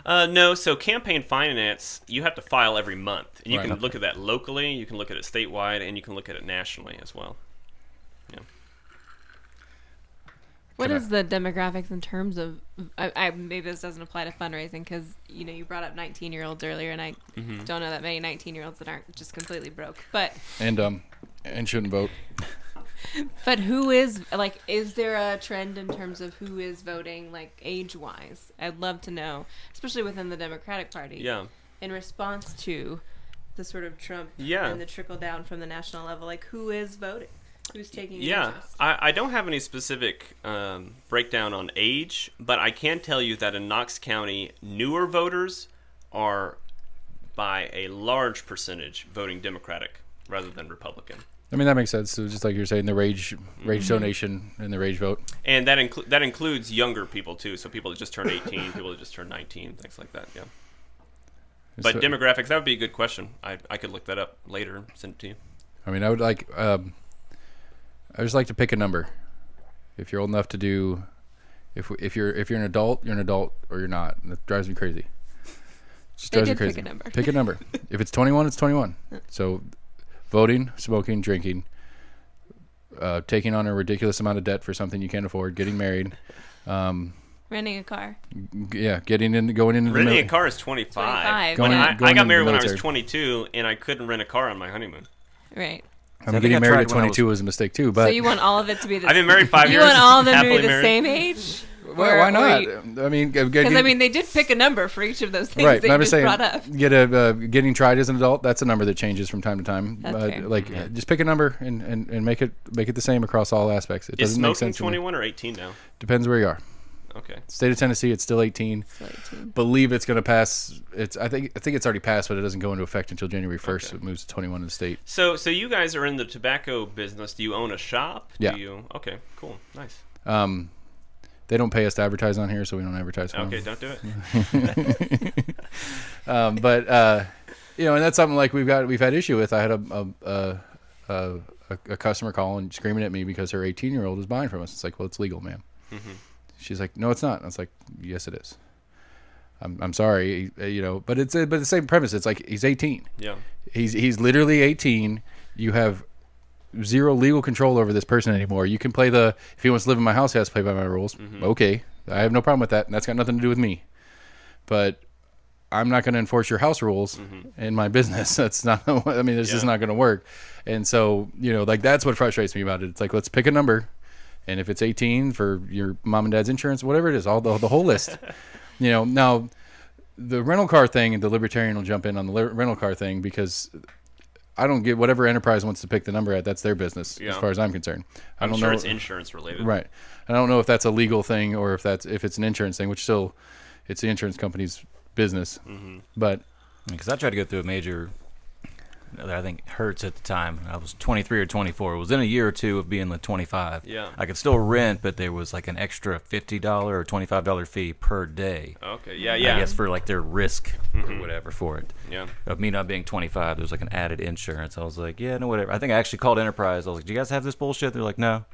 No, so campaign finance, you have to file every month. And you can look at that locally, you can look at it statewide, and you can look at it nationally as well. Yeah. What is the demographics in terms of, maybe this doesn't apply to fundraising because, you brought up 19-year-olds earlier, and I don't know that many 19-year-olds that aren't just completely broke. But and shouldn't vote. But who is, is there a trend in terms of who is voting, age-wise? I'd love to know, especially within the Democratic Party. Yeah. In response to the sort of Trump and the trickle-down from the national level, who is voting? Who's taking interest? I don't have any specific breakdown on age, but I can tell you that in Knox County, newer voters are, by a large percentage, voting Democratic rather than Republican. I mean, that makes sense. So just like you're saying, the rage donation and the rage vote. And that includes younger people, too. So people that just turned 18, people that just turned 19, things like that, yeah. But demographics, that would be a good question. I could look that up later and send it to you. I mean, I would like... I just like to pick a number. If you're old enough to do... If you're an adult, you're an adult, or you're not. And it drives me crazy. It just drives me crazy. Pick a number. Pick a number. If it's 21, it's 21. So... voting, smoking, drinking, taking on a ridiculous amount of debt for something you can't afford, getting married, renting a car. Yeah, going into renting a car is 25. I got married when I was 22, and I couldn't rent a car on my honeymoon. Right. I mean, getting married at 22 was a mistake too. But so you want all of it to be the. I've been married 5 years. You want all of them to be the same age? Well, why not? I mean, because they did pick a number for each of those things right, that you just brought up. Getting tried as an adult, that's a number that changes from time to time. Just pick a number and make it the same across all aspects. It doesn't make sense. Is smoking 21 or 18 now? Depends where you are. Okay. State of Tennessee, it's still 18. Believe it's going to pass. I think it's already passed, but it doesn't go into effect until January 1st. Okay. It moves to 21 in the state. So you guys are in the tobacco business. Do you own a shop? Yeah. Okay. Cool. Nice. They don't pay us to advertise on here, so we don't advertise for them. Okay, don't do it. But and that's something we've had issue with. I had a customer call and screaming at me because her 18-year-old is buying from us. It's like, well, it's legal, ma'am. Mm-hmm. She's like, no, it's not. And I was like, yes, it is. I'm sorry, but it's the same premise. It's like he's 18. Yeah. He's literally 18. You have zero legal control over this person anymore. You can play if he wants to live in my house, he has to play by my rules. Mm-hmm. Okay, I have no problem with that, and that's got nothing to do with me. But I'm not going to enforce your house rules in my business. That's not. I mean, this is not going to work. And so, that's what frustrates me about it. It's like, let's pick a number, and if it's 18 for your mom and dad's insurance, whatever it is, all the whole list. Now the rental car thing, and the Libertarian will jump in on the rental car thing because I don't get whatever enterprise wants to pick the number at. That's their business, as far as I'm concerned. I'm sure it's insurance related, right? I don't know if that's a legal thing or if it's an insurance thing, which still, it's the insurance company's business. Mm-hmm. But because I tried to go through a major, I think Hertz at the time. I was 23 or 24. It was in a year or two of being 25. Yeah, I could still rent, but there was an extra $50 or $25 fee per day. Okay, yeah. I guess for their risk or whatever for it. Yeah. Of me not being 25, there was an added insurance. I was like, yeah, no, whatever. I think I actually called Enterprise. I was like, do you guys have this bullshit? They're like, no.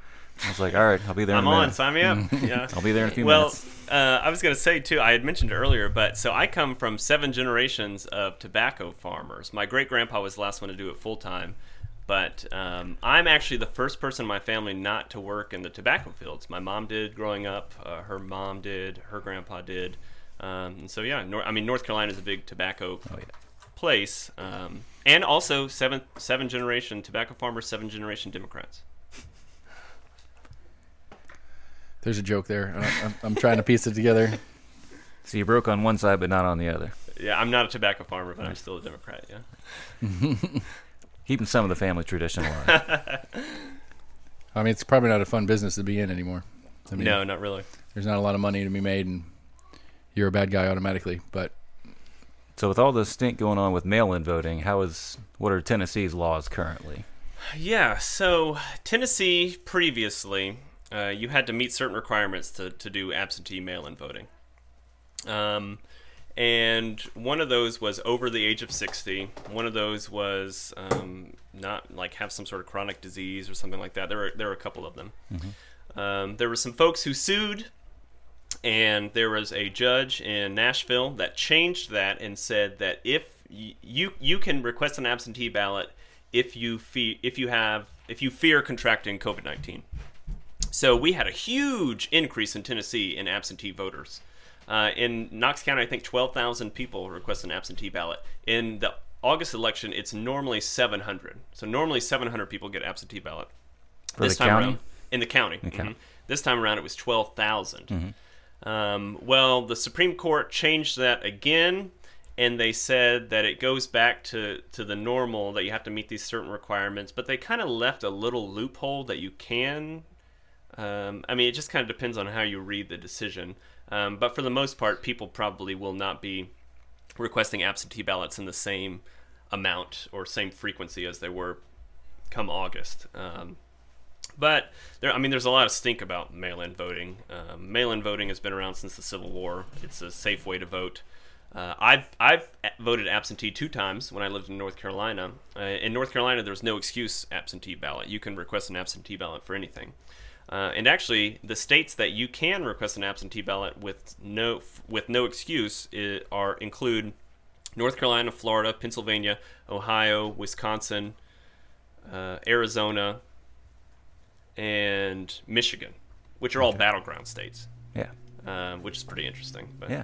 I was like, all right, I'll be there in a minute. Sign me up. Yeah. I'll be there in a few minutes. Well, I was going to say, too, I had mentioned earlier, so I come from 7 generations of tobacco farmers. My great-grandpa was the last one to do it full-time, but I'm actually the first person in my family not to work in the tobacco fields. My mom did growing up. Her mom did. Her grandpa did. And so, yeah, North Carolina is a big tobacco place. And also 7-generation tobacco farmers, 7-generation Democrats. There's a joke there. I'm trying to piece it together. So you broke on one side, but not on the other. Yeah, I'm not a tobacco farmer, but I'm still a Democrat. Yeah. Keeping some of the family tradition alive. I mean, it's probably not a fun business to be in anymore. I mean, no, not really. There's not a lot of money to be made, and you're a bad guy automatically. But so with all the stink going on with mail-in voting, what are Tennessee's laws currently? Yeah, so Tennessee previously, you had to meet certain requirements to do absentee mail-in voting. And one of those was over the age of 60. One of those was not like have some sort of chronic disease or something like that. There were a couple of them. Mm-hmm. There were some folks who sued, and there was a judge in Nashville that changed that and said that if you can request an absentee ballot if you fear contracting COVID-19. So we had a huge increase in Tennessee in absentee voters. In Knox County, I think 12,000 people request an absentee ballot. In the August election, it's normally 700. So normally 700 people get absentee ballot. For this the time county? Around, in the county. Okay. Mm-hmm. This time around, it was 12,000. Mm-hmm. Well, the Supreme Court changed that again, and they said that it goes back to the normal, that you have to meet these certain requirements, but they kind of left a little loophole that you can. I mean, it just kind of depends on how you read the decision. But for the most part, people probably will not be requesting absentee ballots in the same amount or same frequency as they were come August. But there's a lot of stink about mail-in voting. Mail-in voting has been around since the Civil War. It's a safe way to vote. I've voted absentee 2 times when I lived in North Carolina. In North Carolina, there's no excuse absentee ballot. You can request an absentee ballot for anything. And actually, the states that you can request an absentee ballot with no excuse include North Carolina, Florida, Pennsylvania, Ohio, Wisconsin, Arizona, and Michigan, which are all battleground states. Yeah. Which is pretty interesting. But, yeah.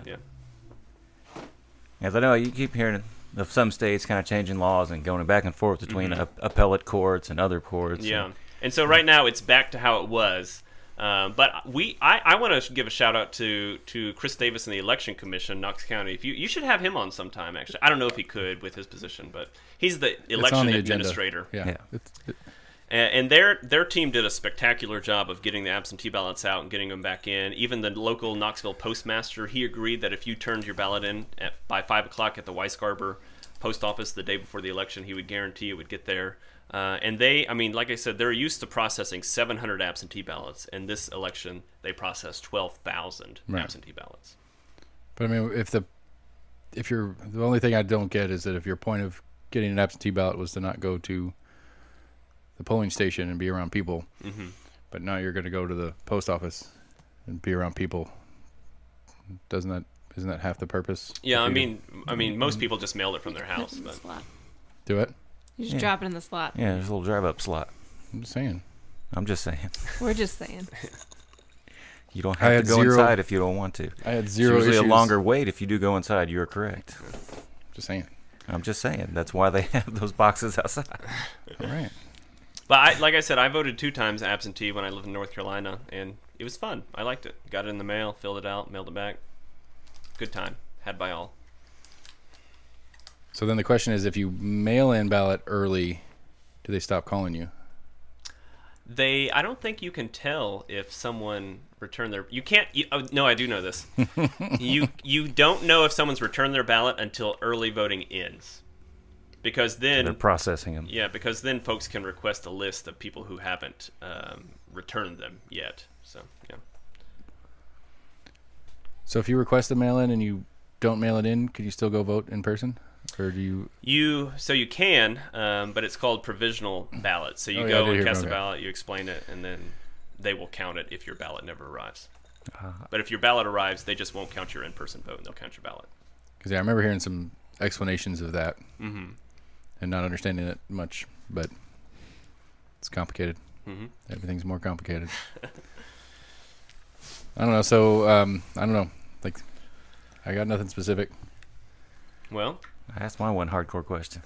As I know, you keep hearing of some states kind of changing laws and going back and forth between appellate courts and other courts. Yeah. And so right now it's back to how it was. But I want to give a shout out to Chris Davis and the Election Commission, Knox County. If you should have him on sometime. Actually, I don't know if he could with his position, but he's the election administrator. Yeah. And their team did a spectacular job of getting the absentee ballots out and getting them back in. Even the local Knoxville postmaster, he agreed that if you turned your ballot in by 5 o'clock at the Weisgarber post office the day before the election, he would guarantee it would get there. And like I said, they're used to processing 700 absentee ballots. In this election, they processed 12,000 absentee ballots. But I mean, the only thing I don't get is that if your point of getting an absentee ballot was to not go to the polling station and be around people, but now you're going to go to the post office and be around people, isn't that half the purpose? Yeah, I mean, most people just mailed it from their house. But do it. You just drop it in the slot. Yeah, there's a little drive-up slot. I'm just saying. We're just saying. You don't have to go inside if you don't want to. I had zero It's usually issues. a longer wait if you do go inside. You're correct. Just saying. I'm just saying. That's why they have those boxes outside. All right. But like I said, I voted 2 times absentee when I lived in North Carolina, and it was fun. I liked it. Got it in the mail, filled it out, mailed it back. Good time. Had by all. So then the question is, if you mail in ballot early, do they stop calling you? I don't think you can tell if someone returned their. You can't. No, I do know this. You don't know if someone's returned their ballot until early voting ends, because then they're processing them. Yeah, because then folks can request a list of people who haven't returned them yet. So yeah. So if you request a mail in and you don't mail it in, could you still go vote in person? Or do you? You can, but it's called provisional ballot. So you go and cast a ballot, you explain it, and then they will count it if your ballot never arrives. But if your ballot arrives, they just won't count your in-person vote, and they'll count your ballot. Because I remember hearing some explanations of that, and not understanding it much, but it's complicated. Everything's more complicated. I don't know. So I don't know. Like, I got nothing specific. Well. I asked my one hardcore question.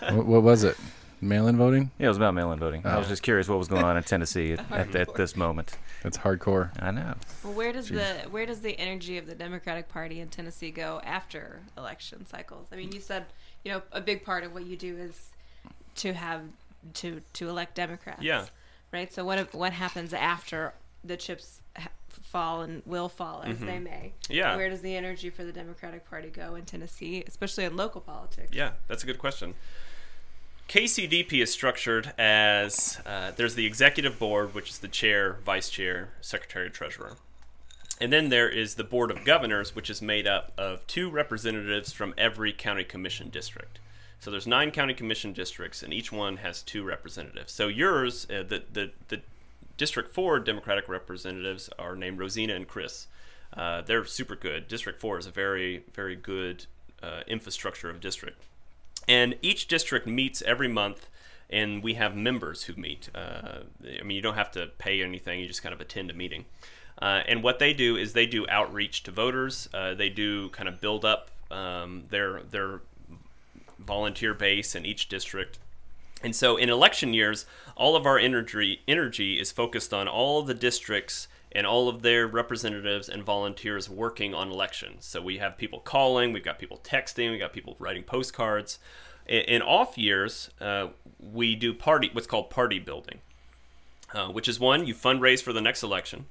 What was it? Mail-in voting? Yeah, it was about mail-in voting. I was just curious what was going on in Tennessee at this moment. That's hardcore. I know. Well, where does the energy of the Democratic Party in Tennessee go after election cycles? I mean, you said, a big part of what you do is to elect Democrats. Yeah. Right. So what happens after the chips fall and will fall as they may? Yeah. Where does the energy for the Democratic Party go in Tennessee, especially in local politics? Yeah, that's a good question. KCDP is structured as there's the executive board, which is the chair, vice chair, secretary, treasurer. And then there is the board of governors, which is made up of 2 representatives from every county commission district. So there's 9 county commission districts, and each one has 2 representatives. So yours, the District 4 Democratic representatives are named Rosina and Chris. They're super good. District 4 is a very, very good infrastructure of district. And each district meets every month, and we have members who meet. You don't have to pay anything. You just kind of attend a meeting. And what they do is they do outreach to voters. They do kind of build up their volunteer base in each district. And so in election years, all of our energy is focused on all the districts and all of their representatives and volunteers working on elections. So we have people calling, we've got people texting, we've got people writing postcards. In off years, we do what's called party building, which is 1, you fundraise for the next election.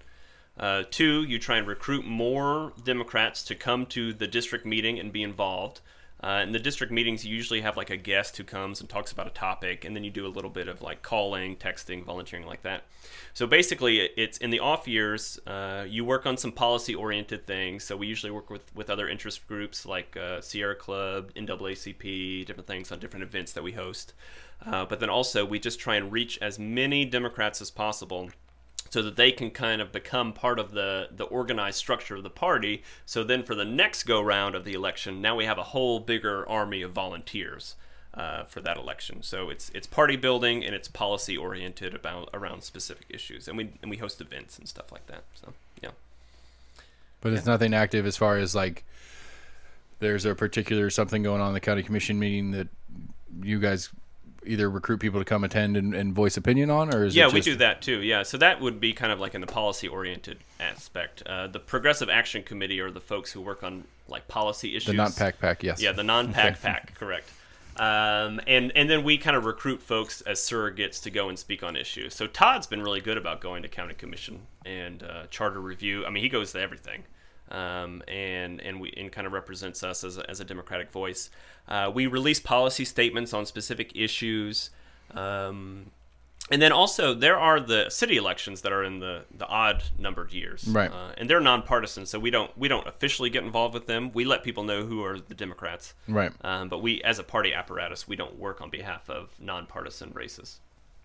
2, you try and recruit more Democrats to come to the district meeting and be involved. In the district meetings, you usually have like a guest who comes and talks about a topic, and then you do a little bit of like calling, texting, volunteering like that. So basically, it's in the off years, you work on some policy-oriented things. So we usually work with other interest groups like Sierra Club, NAACP, different things on different events that we host. But then also, we just try and reach as many Democrats as possible so that they can kind of become part of the organized structure of the party. So then for the next go-round of the election, now we have a whole bigger army of volunteers for that election. So it's party building, and it's policy-oriented around specific issues. And we host events and stuff like that. So, yeah. But it's nothing active as far as, like, there's a particular something going on in the county commission meeting that you guys either recruit people to come attend and voice opinion on, or is it just... we do that too. Yeah, so that would be kind of like in the policy-oriented aspect. The Progressive Action Committee are the folks who work on like policy issues. The non-PAC, yes. Yeah, the non-PAC, correct. And then we kind of recruit folks as surrogates to go and speak on issues. So Todd's been really good about going to county commission and charter review. I mean, he goes to everything. And kind of represents us as a Democratic voice. We release policy statements on specific issues, and then also there are the city elections that are in the odd numbered years, right? And they're nonpartisan, so we don't officially get involved with them. We let people know who are the Democrats, right? But we, as a party apparatus, we don't work on behalf of nonpartisan races.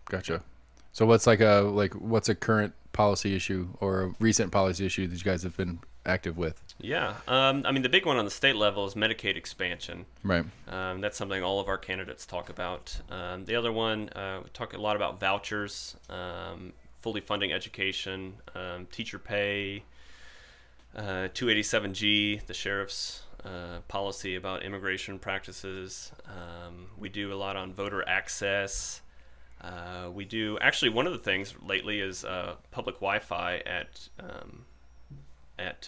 Gotcha. So what's what's a current policy issue or a recent policy issue that you guys have been active with? Yeah, I mean, the big one on the state level is Medicaid expansion. Right. That's something all of our candidates talk about. The other one, we talk a lot about vouchers, fully funding education, teacher pay, 287G, the sheriff's policy about immigration practices. We do a lot on voter access. We do, actually, one of the things lately is public Wi-Fi at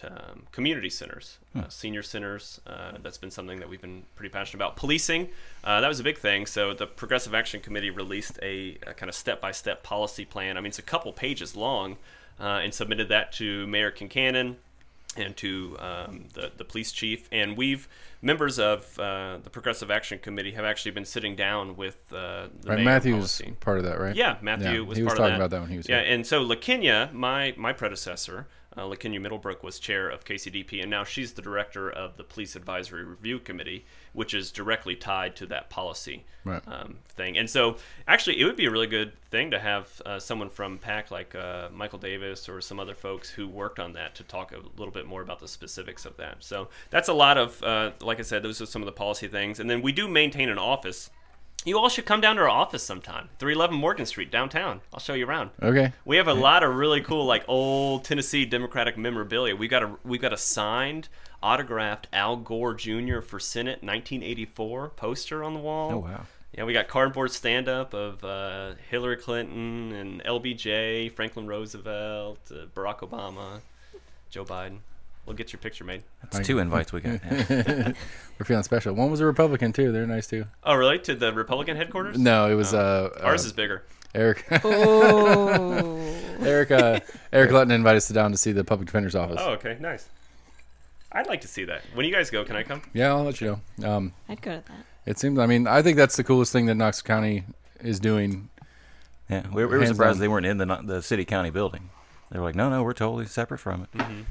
community centers, senior centers. That's been something that we've been pretty passionate about. Policing, that was a big thing. So the Progressive Action Committee released a kind of step-by-step policy plan. I mean, it's a couple pages long, and submitted that to Mayor Kincannon and to the police chief. And members of the Progressive Action Committee have actually been sitting down with the mayor. Matthew was part of that, right? Yeah, Matthew was part of that. He was talking about that when he was here. Yeah, and so LaKenya, my predecessor, LaKenya Middlebrook, was chair of KCDP, and now she's the director of the Police Advisory Review Committee, which is directly tied to that policy thing. And so, actually, it would be a really good thing to have someone from PAC like Michael Davis or some other folks who worked on that to talk a little bit more about the specifics of that. So that's a lot of, like I said, those are some of the policy things. And then we do maintain an office. You all should come down to our office sometime. 311 Morgan Street, downtown. I'll show you around. Okay. We have a lot of really cool, like, old Tennessee Democratic memorabilia. We've got a signed, autographed Al Gore Jr. for Senate 1984 poster on the wall. Oh, wow. Yeah, we got cardboard stand-up of Hillary Clinton and LBJ, Franklin Roosevelt, Barack Obama, Joe Biden. We'll get your picture made. That's 2 invites we got. Yeah. We're feeling special. One was a Republican too. They're nice too. Oh, really? To the Republican headquarters? No, it was ours is bigger. Eric. Oh. Eric Lutton invited us down to see the public defender's office. Oh, okay, nice. I'd like to see that. When you guys go, can I come? Yeah, I'll let you know. I'd go to that. It seems. I mean, I think that's the coolest thing that Knox County is doing. Yeah, we were surprised they weren't in the city county building. They were like, no, we're totally separate from it. Mm-hmm.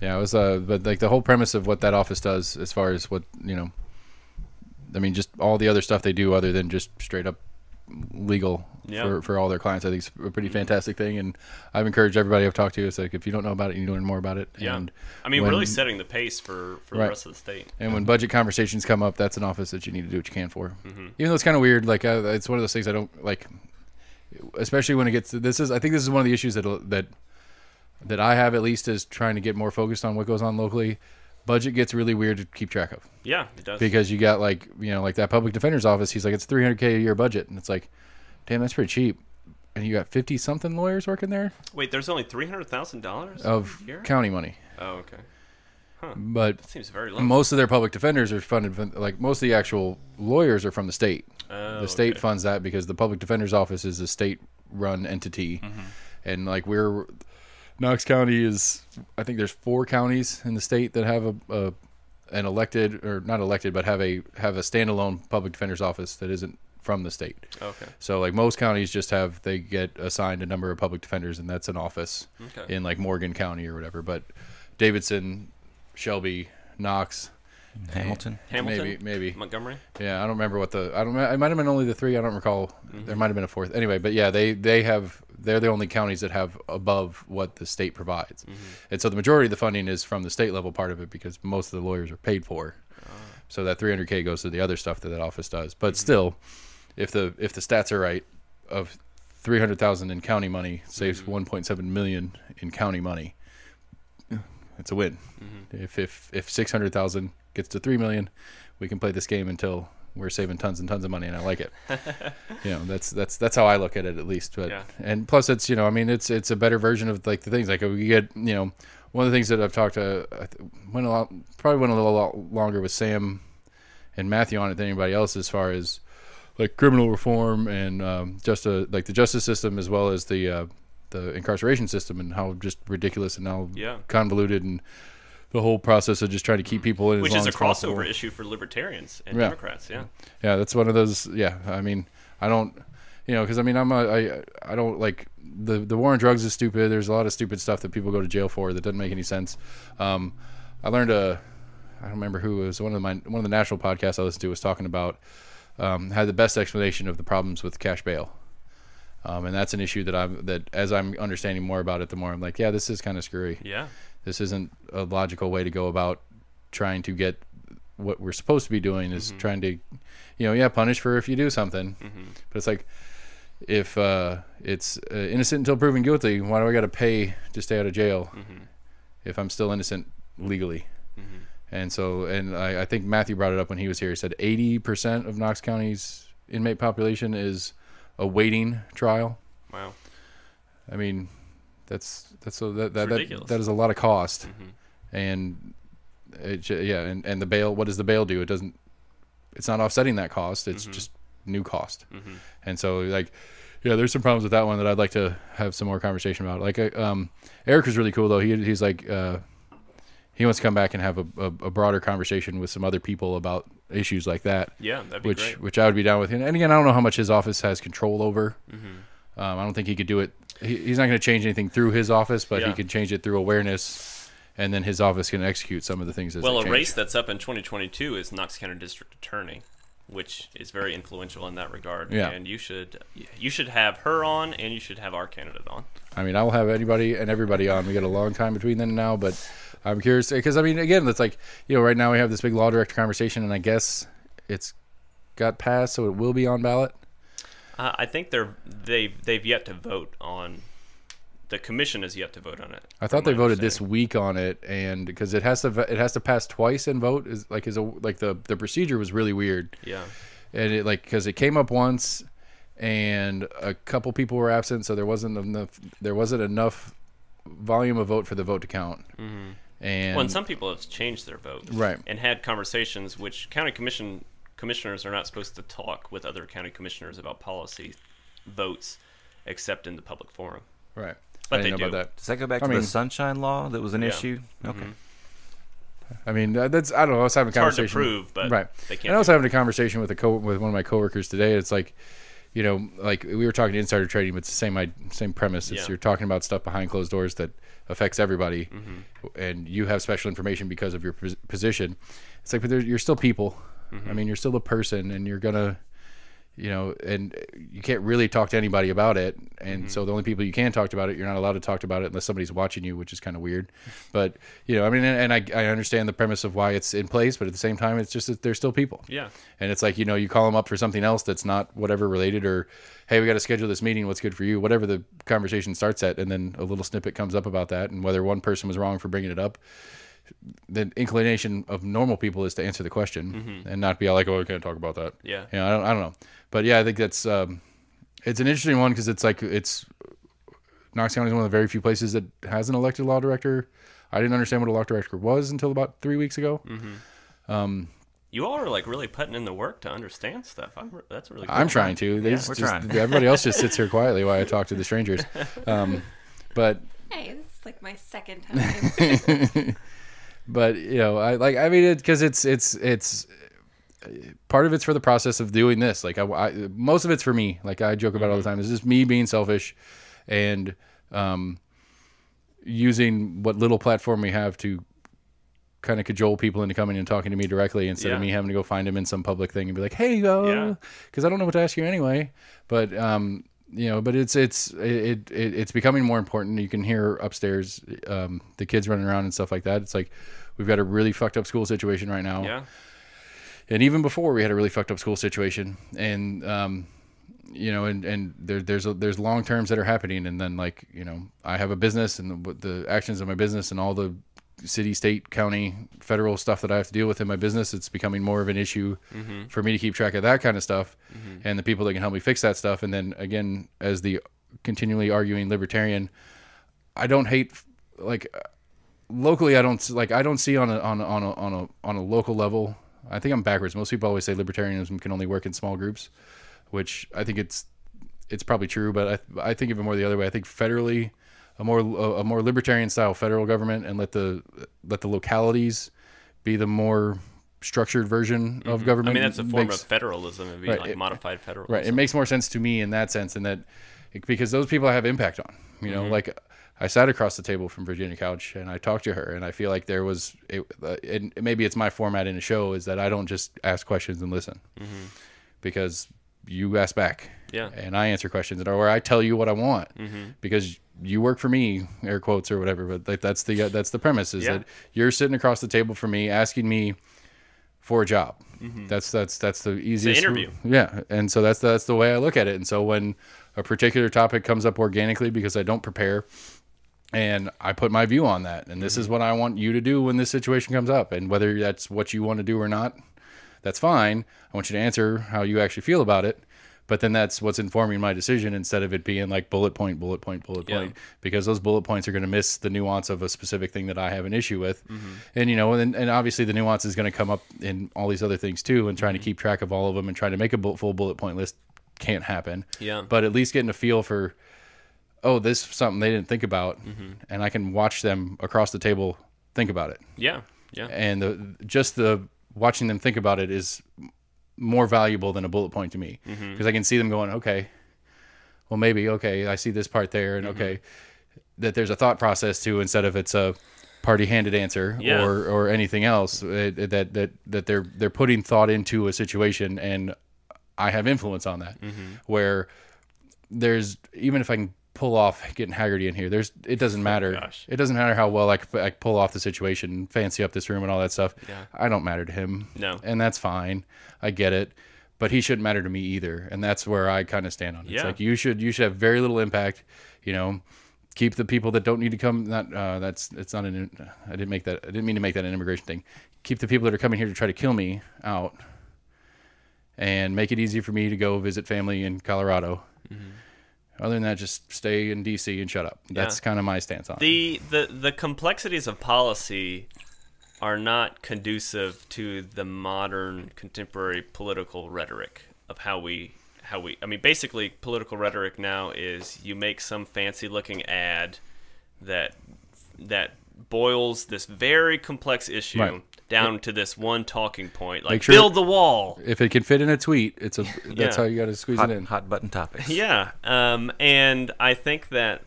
Yeah, it was. But like the whole premise of what that office does, as far as what I mean, just all the other stuff they do, other than just straight up legal for all their clients, I think it's a pretty fantastic thing. And I've encouraged everybody I've talked to. It's like if you don't know about it, you need to learn more about it. Yeah, and I mean, really setting the pace for the rest of the state. And when budget conversations come up, that's an office that you need to do what you can for. Mm-hmm. Even though it's kind of weird, like it's one of those things I don't like, especially when it gets to I think this is one of the issues that I have, at least, is trying to get more focused on what goes on locally. Budget gets really weird to keep track of. Yeah, it does. Because you got like that public defender's office. He's like, it's $300K a year budget, and it's like, damn, that's pretty cheap. And you got 50 something lawyers working there. Wait, there's only $300,000 of county money. Oh, okay. Huh. But that seems very low. Most of their public defenders are funded. Like most of the actual lawyers are from the state. The state funds that because the public defender's office is a state-run entity, and like Knox County is, I think there's 4 counties in the state that have an elected, or not elected, but have a standalone public defender's office that isn't from the state. Okay. So like most counties they get assigned a number of public defenders, and that's an office in like Morgan County or whatever. But Davidson, Shelby, Knox, Hamilton, maybe Montgomery. Yeah, I don't remember what it might have been only the 3. I don't recall. There might have been a 4th. Anyway, but yeah, they're the only counties that have above what the state provides, and so the majority of the funding is from the state level part of it because most of the lawyers are paid for. So that $300K goes to the other stuff that office does. But still, if the stats are right, of $300,000 in county money saves $1.7 million in county money, it's a win. If $600,000 gets to $3 million, we can play this game until we're saving tons and tons of money, and I like it. That's how I look at it, at least. But and plus, it's I mean, it's a better version of like the things like we get. One of the things that I've talked to went a little longer with Sam and Matthew on it than anybody else, as far as like criminal reform and just like the justice system, as well as the incarceration system, and how just ridiculous and how convoluted and the whole process of just trying to keep people in as long as possible. Which is a crossover issue for libertarians and Democrats. Yeah, that's one of those. Yeah, I mean, I don't, because I mean, I don't like the war on drugs is stupid. There's a lot of stupid stuff that people go to jail for that doesn't make any sense. I learned I don't remember who it was. One of the national podcasts I listened to was talking about had the best explanation of the problems with cash bail. And that's an issue that as I'm understanding more about it, the more I'm like, yeah, this is kind of screwy. Yeah. This isn't a logical way to go about trying to get what we're supposed to be doing is trying to, punish for if you do something. But it's like, if it's innocent until proven guilty, why do I got to pay to stay out of jail if I'm still innocent legally? And so, and I think Matthew brought it up when he was here. He said 80% of Knox County's inmate population is awaiting trial. Wow. I mean, that is a lot of cost, and and the bail. What does the bail do? It's not offsetting that cost. It's just new cost, and so like, there's some problems with that one that I'd like to have some more conversation about. Like, Eric was really cool though. He's like, he wants to come back and have a broader conversation with some other people about issues like that. Yeah, that'd be great. Which I would be down with. And again, I don't know how much his office has control over. I don't think he could do it. He's not going to change anything through his office, but he can change it through awareness, and then his office can execute some of the things. Well, a race that's up in 2022 is Knox County District Attorney, which is very influential in that regard. Yeah. And you should have her on, and you should have our candidate on. I mean, I will have anybody and everybody on. We got a long time between then and now, but I'm curious because I mean, again, it's like right now we have this big law director conversation, and I guess it's got passed, so it will be on ballot. I think they've yet to vote on. The commission has yet to vote on it. I thought they voted this week on it, and because it has to pass twice and vote the procedure was really weird. Yeah, and it like because it came up once, and a couple people were absent, so there wasn't enough volume of vote for the vote to count. Mm-hmm. And some people have changed their vote, right, and had conversations, which county commissioners are not supposed to talk with other county commissioners about policy votes, except in the public forum. Right, but they know do. about that. Does that go back to the Sunshine Law that was an issue? Okay. Mm-hmm. I mean, that's I don't know. I was having a conversation. Hard to prove, but right. They can't. And I was having a conversation with one of my coworkers today. It's like, you know, like we were talking insider trading, but it's the same premise. It's you're talking about stuff behind closed doors that affects everybody, and you have special information because of your position. It's like, but you're still people. I mean, you're still a person, and you're gonna, you know, and you can't really talk to anybody about it. And so the only people you can talk about it, you're not allowed to talk about it unless somebody's watching you, which is kind of weird. But, you know, I mean, and I understand the premise of why it's in place, but at the same time, it's just that they're still people. Yeah. And it's like, you know, you call them up for something else that's not whatever related, or, hey, we got to schedule this meeting. What's good for you? Whatever the conversation starts at. And then a little snippet comes up about that. And whether one person was wrong for bringing it up, the inclination of normal people is to answer the question and not be all like, oh, we can't talk about that. Yeah. You know, I don't know. But yeah, I think that's, it's an interesting one because it's like, Knox County is one of the very few places that has an elected law director. I didn't understand what a law director was until about 3 weeks ago. You all are like really putting in the work to understand stuff. That's really cool. I'm trying to. We're trying. Everybody else just sits here quietly while I talk to the strangers. But hey, this is like my second time. But you know, I mean, because it's part of it's for the process of doing this. Like most of it's for me. Like I joke about all the time. It's just me being selfish, and using what little platform we have to kind of cajole people into coming and talking to me directly instead of me having to go find them in some public thing and be like, hey, because I don't know what to ask you anyway. But you know, but it's becoming more important. You can hear upstairs the kids running around and stuff like that. It's like we've got a really fucked up school situation right now. Yeah. And even before we had a really fucked up school situation, and you know, and there's long terms that are happening, and then like, you know, I have a business, and the actions of my business and all the city, state, county, federal stuff that I have to deal with in my business, it's becoming more of an issue for me to keep track of that kind of stuff, and the people that can help me fix that stuff. And then again, as the continually arguing libertarian, I don't hate, like locally, I don't see on a local level. I think I'm backwards. Most people always say libertarianism can only work in small groups, which I think it's probably true, but I think even more the other way. I think federally, a more libertarian style federal government, and let the localities be the more structured version of government. I mean, that's a form of federalism. It'd be like modified federalism. Right. It makes more sense to me in that sense, and that because those people I have impact on. You know, like I sat across the table from Virginia Couch and I talked to her, and I feel like there was and maybe it's my format in a show is that I don't just ask questions and listen, because you ask back, and I answer questions, or I tell you what I want, because you work for me, air quotes or whatever. But like that's the premise is that you're sitting across the table from me, asking me for a job. That's the easiest. It's an interview. Yeah, and so that's the way I look at it. And so when a particular topic comes up organically because I don't prepare, and I put my view on that, and this is what I want you to do when this situation comes up, and whether that's what you want to do or not, that's fine. I want you to answer how you actually feel about it, but then that's what's informing my decision instead of it being like bullet point, because those bullet points are going to miss the nuance of a specific thing that I have an issue with. And, you know, and obviously the nuance is going to come up in all these other things too, and trying to keep track of all of them and trying to make a full bullet point list can't happen. Yeah. But at least getting a feel for, oh, this is something they didn't think about, and I can watch them across the table think about it. Yeah. Yeah. And the watching them think about it is more valuable than a bullet point to me, because I can see them going, okay, well, maybe, okay, I see this part there, and okay, that there's a thought process too, instead of it's a party-handed answer or anything else, that they're putting thought into a situation, and I have influence on that, where there's, even if I can pull off getting Haggerty in here, it doesn't matter. It doesn't matter how well I pull off the situation, fancy up this room and all that stuff. I don't matter to him. No. And that's fine. I get it. But he shouldn't matter to me either. And that's where I kind of stand on it. It's like you should have very little impact, you know. Keep the people that don't need to come. I didn't mean to make that an immigration thing. Keep the people that are coming here to try to kill me out, and make it easy for me to go visit family in Colorado. Other than that, just stay in D.C. and shut up. That's kind of my stance on it. The complexities of policy are not conducive to the modern contemporary political rhetoric of how we I mean, basically political rhetoric now is you make some fancy looking ad that boils this very complex issue down to this one talking point, like sure build the wall. If it can fit in a tweet, that's how you got to squeeze it in. Hot button topics. Yeah, and I think that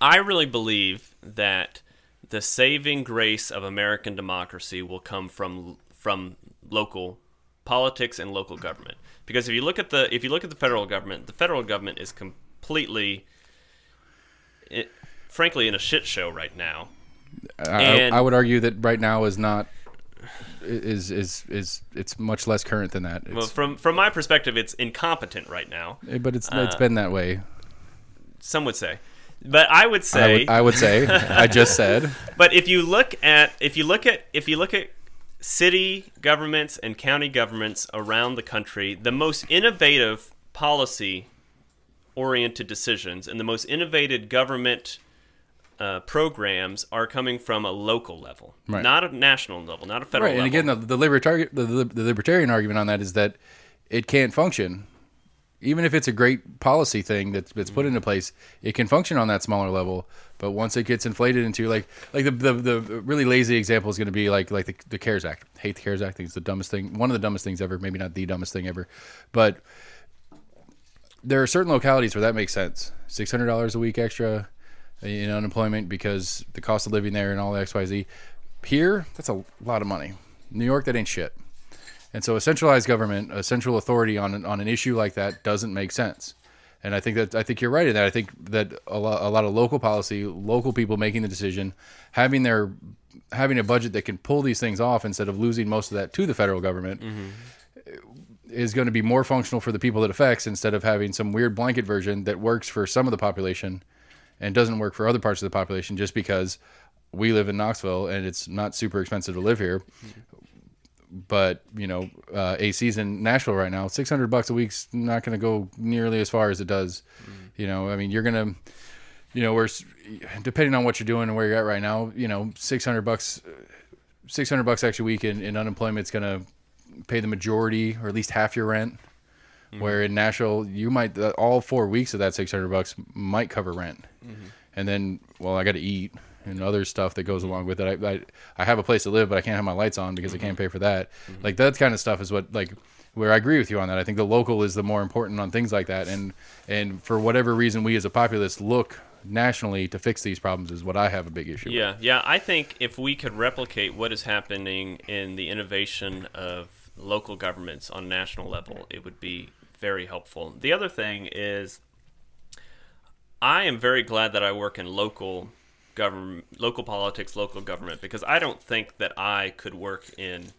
I really believe that the saving grace of American democracy will come from local politics and local government. Because if you look at the federal government is completely, frankly, in a shit show right now. I would argue that right now is not it's much less current than that. Well, from my perspective, it's incompetent right now. But it's been that way. Some would say, but I would say I would say I just said. But if you look at city governments and county governments around the country, the most innovative policy-oriented decisions and the most innovative government programs are coming from a local level, not a national level, not a federal level. And again, the libertarian argument on that is that it can't function. Even if it's a great policy thing that's put into place, it can function on that smaller level. But once it gets inflated into like the really lazy example is going to be like the CARES Act. I hate the CARES Act. I think it's the dumbest thing, one of the dumbest things ever. Maybe not the dumbest thing ever, but there are certain localities where that makes sense. $600 a week extra in unemployment because the cost of living there and all the XYZ. Here, that's a lot of money. New York, that ain't shit. And so a centralized government, a central authority on an issue like that doesn't make sense. And I think you're right in that. I think that a lot of local policy, local people making the decision, having a budget that can pull these things off instead of losing most of that to the federal government is going to be more functional for the people that affects instead of having some weird blanket version that works for some of the population and doesn't work for other parts of the population just because we live in Knoxville and it's not super expensive to live here. But AC's in Nashville right now. $600 a week's not going to go nearly as far as it does. I mean, you're gonna, we're depending on what you're doing and where you're at right now. $600 extra week in unemployment is going to pay the majority or at least half your rent. Where in Nashville, you might all 4 weeks of that $600 might cover rent, and then I got to eat and other stuff that goes along with it. I have a place to live, but I can't have my lights on because I can't pay for that. Like that kind of stuff is where I agree with you on that. I think the local is the more important on things like that. And for whatever reason, we as a populace look nationally to fix these problems is what I have a big issue with. Yeah. I think if we could replicate what is happening in the innovation of local governments on a national level, it would be very helpful. The other thing is I am very glad that I work in local government, local politics, local government, because I don't think that I could work in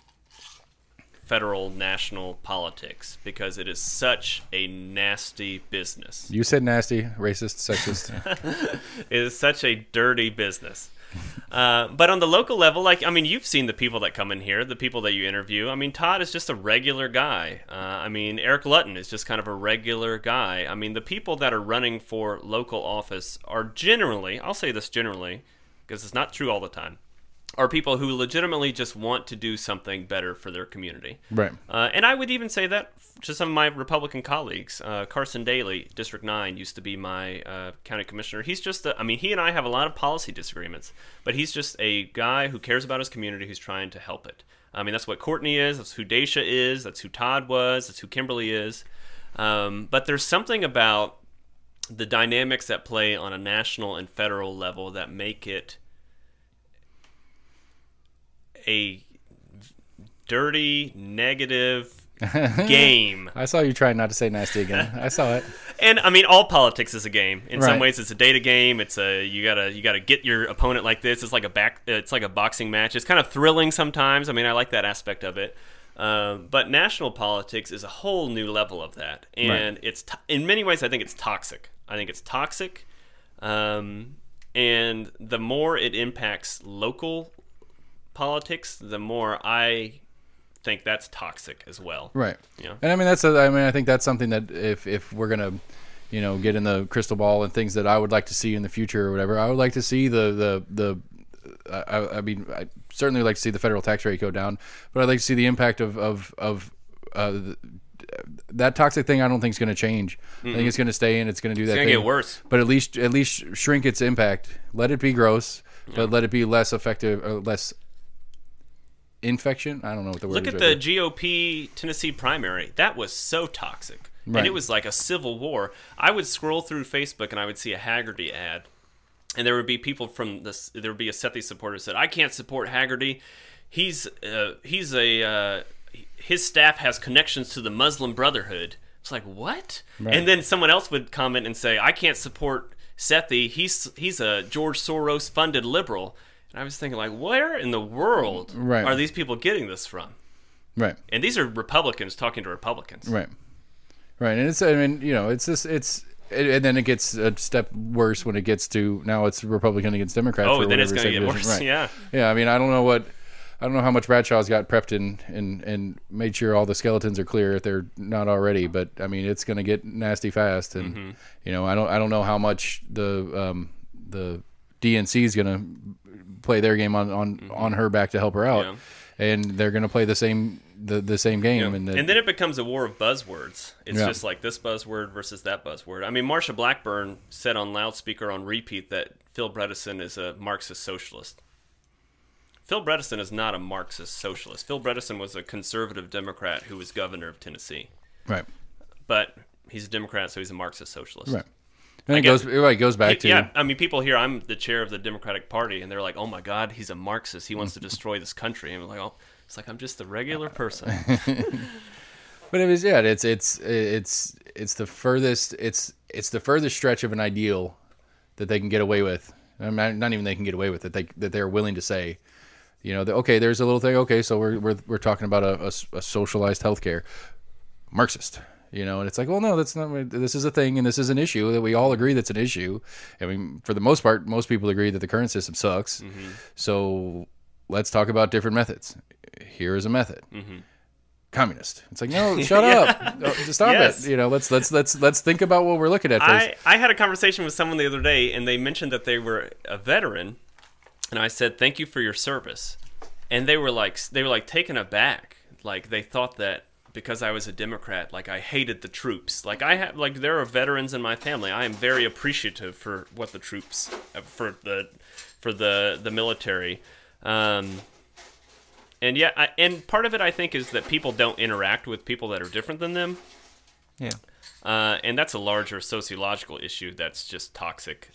federal national politics because it is such a nasty business. You said nasty, racist, sexist. It is such a dirty business. But on the local level, you've seen the people that come in here, the people that you interview. I mean, Todd is just a regular guy. Eric Lutton is just kind of a regular guy. I mean, the people that are running for local office are generally, I'll say this generally, because it's not true all the time, are people who legitimately just want to do something better for their community. Right. And I would even say that to some of my Republican colleagues. Carson Daly, District 9, used to be my county commissioner. He's just, he and I have a lot of policy disagreements, but he's just a guy who cares about his community, who's trying to help it. I mean, that's what Courtney is, that's who Daisha is, that's who Todd was, that's who Kimberly is. But there's something about the dynamics that play on a national and federal level that make it a dirty, negative game. I saw you trying not to say nasty again. I saw it. And all politics is a game. In some ways, it's a data game. It's you gotta get your opponent like this. It's like a boxing match. It's kind of thrilling sometimes. I like that aspect of it. But national politics is a whole new level of that, and it's in many ways I think it's toxic. And the more it impacts local politics, the more I think that's toxic as well. Right. Yeah. And I mean, I think that's something that if we're going to, get in the crystal ball and things that I would like to see in the future or whatever, I would like to see I mean, I certainly like to see the federal tax rate go down, but I'd like to see the impact of that toxic thing. I don't think is going to change. I think it's going to stay and it's going to do that. It's going to get worse. But at least shrink its impact. Let it be gross, but let it be less effective or less infection. I don't know what the word Look is. Look at the GOP Tennessee primary. That was so toxic. Right. And it was like a civil war. I would scroll through Facebook and I would see a Hagerty ad. And there would be people from this. There would be a Sethi supporter said, "I can't support Hagerty. His staff has connections to the Muslim Brotherhood." It's like, what? Right. And then someone else would comment and say, "I can't support Sethi. He's a George Soros funded liberal." And I was thinking, like, where in the world are these people getting this from? Right. And these are Republicans talking to Republicans. Right. Right. And and then it gets a step worse when it gets to now it's Republican against Democrat. Oh, then it's going to get worse. Right. Yeah. Yeah. I mean, I don't know how much Bradshaw's got prepped and made sure all the skeletons are clear if they're not already. But I mean, it's going to get nasty fast. And I don't know how much the DNC is going to play their game on her back to help her out. Yeah. And they're going to play the same game. Yeah. And then it becomes a war of buzzwords. It's just like this buzzword versus that buzzword. I mean, Marsha Blackburn said on loudspeaker on repeat that Phil Bredesen is a Marxist socialist. Phil Bredesen is not a Marxist socialist. Phil Bredesen was a conservative Democrat who was governor of Tennessee. Right. But he's a Democrat, so he's a Marxist socialist. Right. And it goes back to... Yeah, I mean, people hear I'm the chair of the Democratic Party, and they're like, oh my God, he's a Marxist. He wants to destroy this country. And I'm like, oh, it's like I'm just a regular person. But it was, it's the furthest stretch of an ideal that they can get away with. I mean, not even they can get away with it. That they're willing to say, okay, there's a little thing. Okay, so we're talking about a socialized healthcare, Marxist. And it's like, well, no, that's not. This is a thing, and this is an issue that we all agree that's an issue. I mean, for the most part, most people agree that the current system sucks. Mm-hmm. So let's talk about different methods. Here is a method. Mm-hmm. Communist. It's like, no, shut up, stop it. Let's think about what we're looking at. I had a conversation with someone the other day, and they mentioned that they were a veteran, and I said, "Thank you for your service," and they were like taken aback, like they thought that. Because I was a Democrat, like I hated the troops. Like there are veterans in my family. I am very appreciative for what the troops, for the military, and part of it I think is that people don't interact with people that are different than them. Yeah, and that's a larger sociological issue that's just toxic.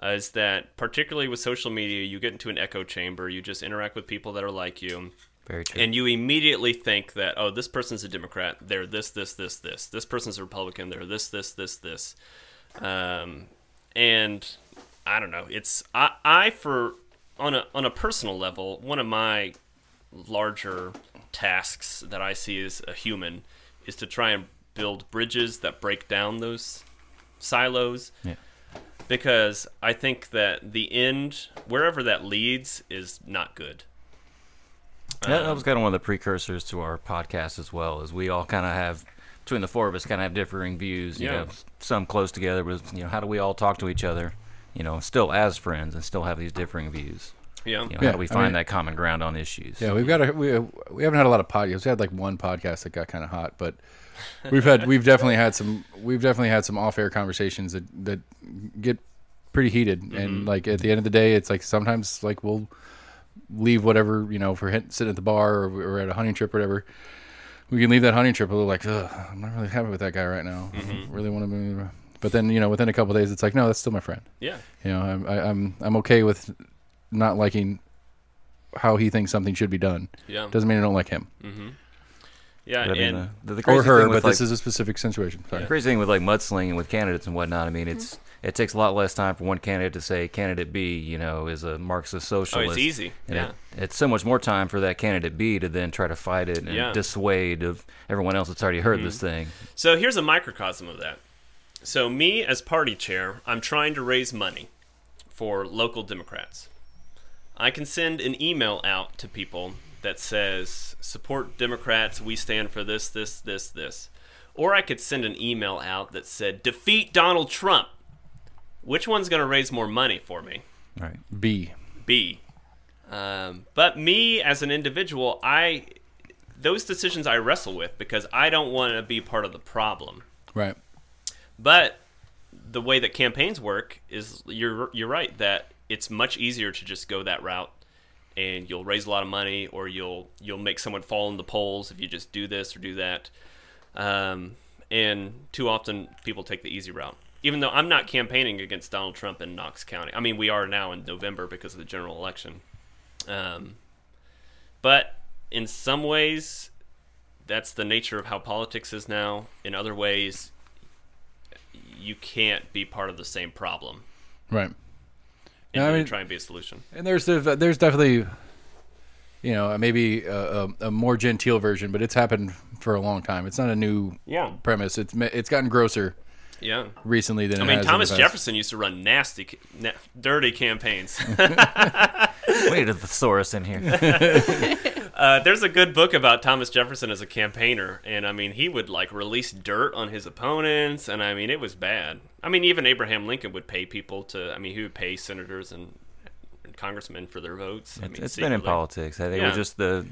Is that particularly with social media, you get into an echo chamber. You just interact with people that are like you. Very true. And you immediately think that, oh, this person's a Democrat, they're this. This person's a Republican, they're this. And I don't know. It's on a personal level, one of my larger tasks that I see as a human is to try and build bridges that break down those silos. Yeah. Because I think that the end, wherever that leads, is not good. That was kind of one of the precursors to our podcast as well, is we all kind of have, between the four of us, kind of have differing views. You know, some close together, but how do we all talk to each other, still as friends and still have these differing views? Yeah. How do we find that common ground on issues? Yeah, we haven't had a lot of podcasts. We had like one podcast that got kind of hot, but we've definitely had some off-air conversations that get pretty heated. Mm-hmm. And like at the end of the day, it's like sometimes like we'll leave whatever, if we're sitting at the bar or we're at a hunting trip or whatever, we can leave that hunting trip a little like, I'm not really happy with that guy right now. Mm-hmm. I really want to move. But then, within a couple of days, it's like, no, that's still my friend. Yeah. I'm okay with not liking how he thinks something should be done. Yeah. Doesn't mean I don't like him. Mm-hmm. Yeah, but and the crazy or her, thing with but this is a specific situation. Sorry. The crazy thing with like mudslinging with candidates and whatnot, I mean, it takes a lot less time for one candidate to say candidate B, is a Marxist socialist. Oh, it's easy. And it's so much more time for that candidate B to then try to fight it and dissuade of everyone else that's already heard this thing. So here's a microcosm of that. So me as party chair, I'm trying to raise money for local Democrats. I can send an email out to people that says, support Democrats, we stand for this, this, this, this. Or I could send an email out that said, defeat Donald Trump. Which one's going to raise more money for me? Right. B. But me as an individual, those decisions I wrestle with because I don't want to be part of the problem. Right. But the way that campaigns work is you're right that it's much easier to just go that route, and you'll raise a lot of money, or you'll make someone fall in the polls if you just do this or do that. And too often people take the easy route. Even though I'm not campaigning against Donald Trump in Knox County. I mean, we are now in November because of the general election. But in some ways, that's the nature of how politics is now. In other ways, you can't be part of the same problem. Right. And try and be a solution. And there's definitely, maybe a more genteel version, but it's happened for a long time. It's not a new premise. It's gotten grosser. Yeah. Recently than it has Thomas in the past. Jefferson used to run nasty, dirty campaigns. We need a thesaurus in here. There's a good book about Thomas Jefferson as a campaigner, and he would release dirt on his opponents, and it was bad. Even Abraham Lincoln would pay people he would pay senators and congressmen for their votes. It's been in politics. I think it was just the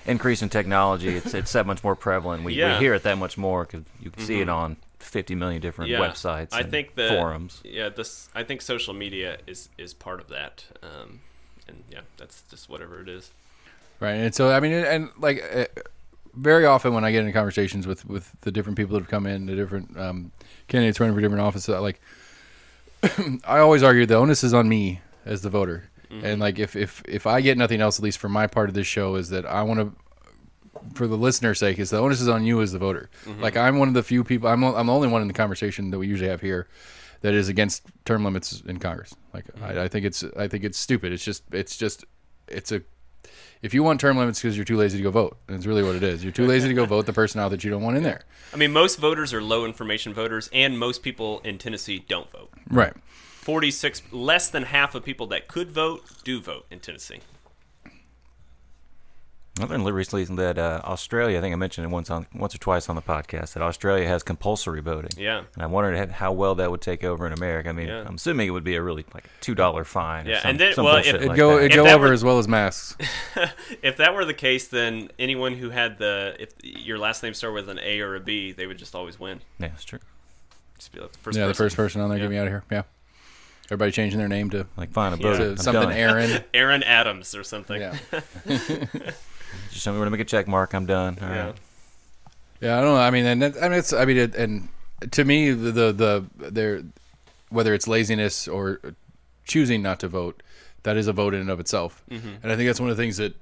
increase in technology. It's that much more prevalent. We hear it that much more because you can see it on 50 million different websites and forums. Yeah, I think social media is part of that. That's just whatever it is. Right, and so very often when I get into conversations with the different people that have come in, the different candidates running for different offices, I always argue the onus is on me as the voter. Mm-hmm. And if I get nothing else, at least for my part of this show, is that I want to, for the listener's sake, is the onus is on you as the voter. Mm-hmm. I'm one of the few people. I'm the only one in the conversation that we usually have here that is against term limits in Congress. I think it's stupid. If you want term limits because you're too lazy to go vote, that's really what it is. You're too lazy to go vote the person out that you don't want in there. Most voters are low information voters, and most people in Tennessee don't vote. Right. 46, less than half of people that could vote do vote in Tennessee. I learned recently that Australia, I think I mentioned it once or twice on the podcast, that Australia has compulsory voting. Yeah. And I wondered how well that would take over in America. I'm assuming it would be a really $2 fine. Yeah, and then it'd go over as well as masks. If that were the case, then anyone who had if your last name started with an A or a B, they would just always win. Yeah, that's true. Just be the first. The first person on there, get me out of here. Yeah. Everybody changing their name to fine a boat. To something Aaron. Aaron Adams or something. Yeah. Just tell me where to make a check mark. I'm done. All right. Yeah, I don't know. And to me, the whether it's laziness or choosing not to vote, that is a vote in and of itself. Mm-hmm. And I think that's one of the things that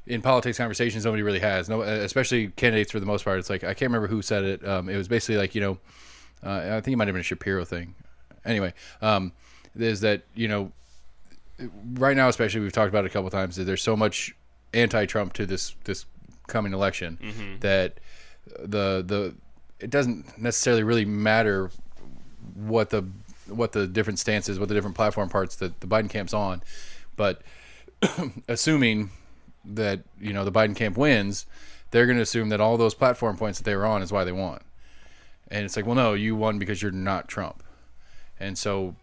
in politics conversations nobody really has. No, especially candidates for the most part. It's I can't remember who said it. It was basically I think it might have been a Shapiro thing. Anyway, is that right now, especially we've talked about it a couple of times, that there's so much anti-Trump to this coming election that it doesn't necessarily really matter what the different stances, what the different platform parts that the Biden camp's on, but assuming that the Biden camp wins, they're going to assume that all those platform points that they were on is why they won, and it's well, no, you won because you're not Trump, and so.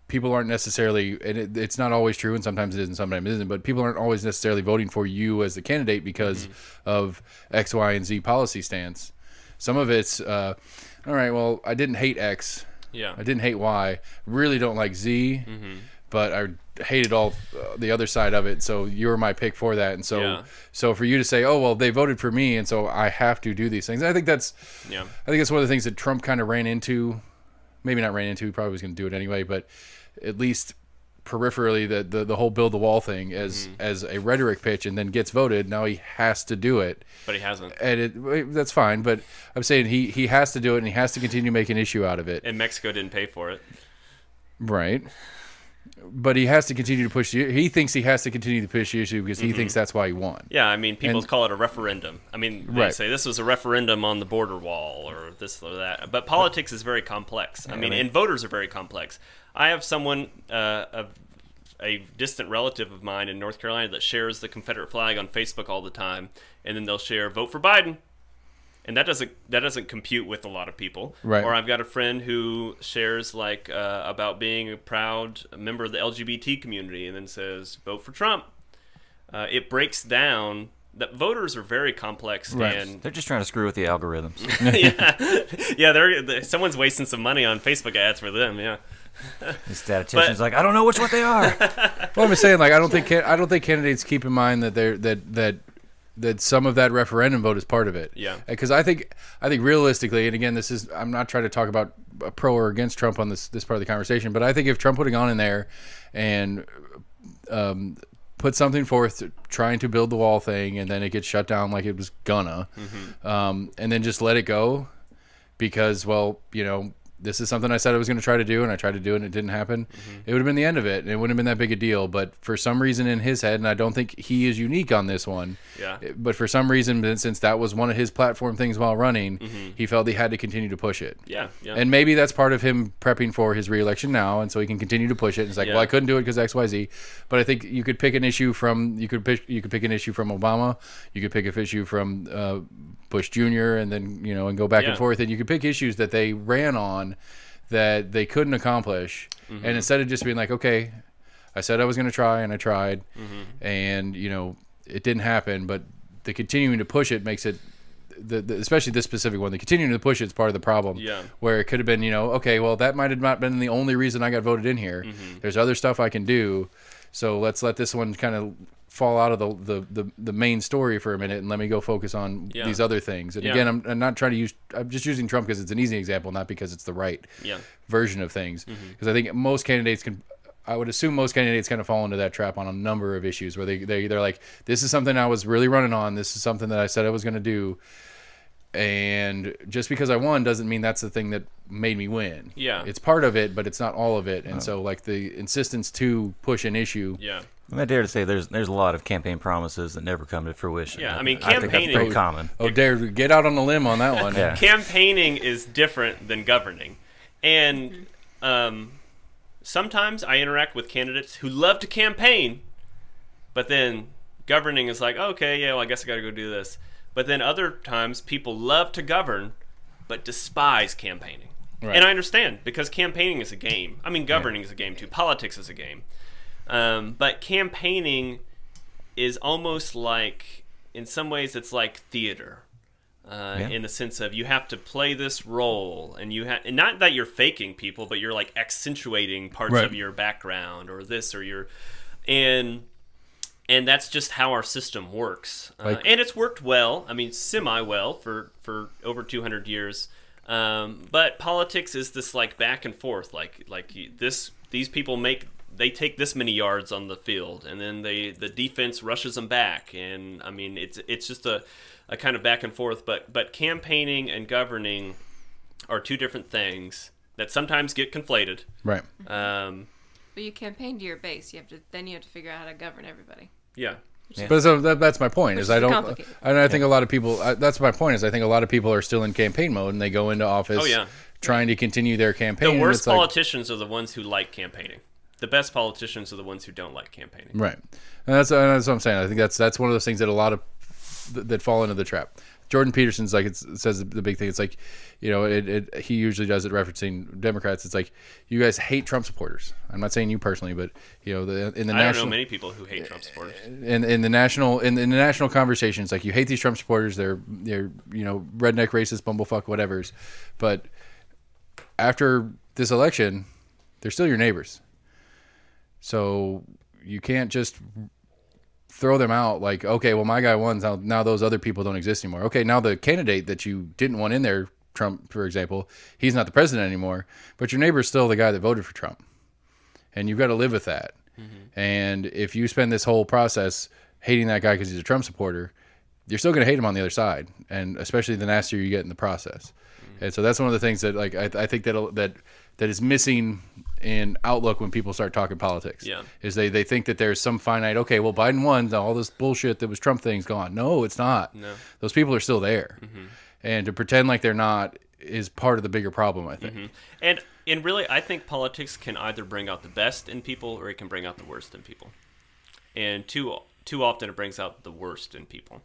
People aren't necessarily, and it's not always true, and sometimes it is and sometimes it isn't, but people aren't always necessarily voting for you as the candidate because of X, Y, and Z policy stance. Some of it's, all right, well, I didn't hate X. Yeah. I didn't hate Y. Really don't like Z, but I hated all the other side of it, so you were my pick for that. And so for you to say, oh, well, they voted for me, and so I have to do these things. I think that's one of the things that Trump kind of ran into. Maybe not ran into, he probably was going to do it anyway, but at least peripherally the whole build the wall thing as a rhetoric pitch and then gets voted. Now he has to do it. But he hasn't. And that's fine, but I'm saying he has to do it and he has to continue to make an issue out of it. And Mexico didn't pay for it. Right. But he has to continue to push he thinks he has to continue to push the issue because he thinks that's why he won. Yeah, people call it a referendum. They say this was a referendum on the border wall or this or that. But politics is very complex. And voters are very complex. I have someone, a a distant relative of mine in North Carolina that shares the Confederate flag on Facebook all the time, and then they'll share "Vote for Biden," and that doesn't compute with a lot of people. Right. Or I've got a friend who shares like about being a proud member of the LGBT community, and then says "Vote for Trump." It breaks down that voters are very complex, right. and they're just trying to screw with the algorithms. yeah. Someone's wasting some money on Facebook ads for them. Yeah. The statistician's like, I don't know what they are. Well, I'm saying, like, I don't think candidates keep in mind that that some of that referendum vote is part of it. Yeah. Because I think realistically, and again, I'm not trying to talk about pro or against Trump on this part of the conversation, but I think if Trump would have gone in there and put something forth trying to build the wall thing, and then it gets shut down like it was gonna, and then just let it go because, well, this is something I said I was going to try to do, and I tried to do it, and it didn't happen. It would have been the end of it, and it wouldn't have been that big a deal. But for some reason in his head, and I don't think he is unique on this one, but for some reason, since that was one of his platform things while running, he felt he had to continue to push it. Yeah. And maybe that's part of him prepping for his reelection now, and so he can continue to push it. It's like, well, I couldn't do it because X, Y, Z. But I think you could pick an issue from you could pick an issue from Obama, you could pick an issue from Bush Jr., and then and go back and forth, and you could pick issues that they ran on that they couldn't accomplish, and instead of just being like, okay, I said I was going to try, and I tried, and it didn't happen, but the continuing to push it makes it, especially this specific one, the continuing to push it is part of the problem. Yeah. Where it could have been, okay, well, that might have not been the only reason I got voted in here. There's other stuff I can do, so let's let this one kind of fall out of the main story for a minute, and let me go focus on these other things. And again, I'm not trying to I'm just using Trump because it's an easy example, not because it's the right version of things. Because I think most candidates I would assume most candidates kind of fall into that trap on a number of issues where they're like, this is something I was really running on, this is something that I said I was going to do, and just because I won doesn't mean that's the thing that made me win. It's part of it, but it's not all of it. And so like the insistence to push an issue. I dare to say there's a lot of campaign promises that never come to fruition. Yeah, I mean, I think that's pretty common. Dare to get out on a limb on that one. Campaigning is different than governing. And sometimes I interact with candidates who love to campaign, but then governing is like, okay, I guess I got to go do this. But then other times people love to govern, but despise campaigning. Right. And I understand, because campaigning is a game. I mean, governing is a game too. Politics is a game. But campaigning is almost like, in some ways, it's like theater. In the sense of you have to play this role, and and not that you're faking people, but you're like accentuating parts of your background or this or your, and that's just how our system works. And it's worked well. I mean, semi-well for over 200 years. But politics is this like back and forth, these people they take this many yards on the field, and then the defense rushes them back, and I mean it's just a kind of back and forth. But campaigning and governing are two different things that sometimes get conflated. Right. But you campaign to your base. You have to figure out how to govern everybody. Yeah. But so that's my point. Which is is I don't. complicated. And I think a lot of people. That's my point. Is I think a lot of people are still in campaign mode, and they go into office trying to continue their campaign. The worst politicians are the ones who like campaigning. The best politicians are the ones who don't like campaigning. Right. And that's what I'm saying. I think that's one of those things that a lot of that fall into the trap. Jordan Peterson's like, it says the big thing. It's like, he usually does it referencing Democrats. It's like, you guys hate Trump supporters. I'm not saying you personally, but I don't know many people who hate Trump supporters. In the national conversations, like, you hate these Trump supporters. They're redneck, racist, bumblefuck, whatever's. But after this election, they're still your neighbors. So you can't just throw them out like, okay, well, my guy won, now those other people don't exist anymore. Okay, now the candidate that you didn't want in there, Trump, for example, he's not the president anymore, but your neighbor's still the guy that voted for Trump. And you've got to live with that. Mm-hmm. And if you spend this whole process hating that guy because he's a Trump supporter, you're still going to hate him on the other side, and especially the nastier you get in the process. Mm-hmm. And so that's one of the things that, like, I think that is missing in outlook when people start talking politics. Yeah. Is they think that there's some finite, okay, well, Biden won, now all this bullshit that was Trump thing's gone. No, it's not. No. Those people are still there. Mm-hmm. And to pretend like they're not is part of the bigger problem, I think. Mm-hmm. And And really, I think politics can either bring out the best in people or it can bring out the worst in people. And too often it brings out the worst in people.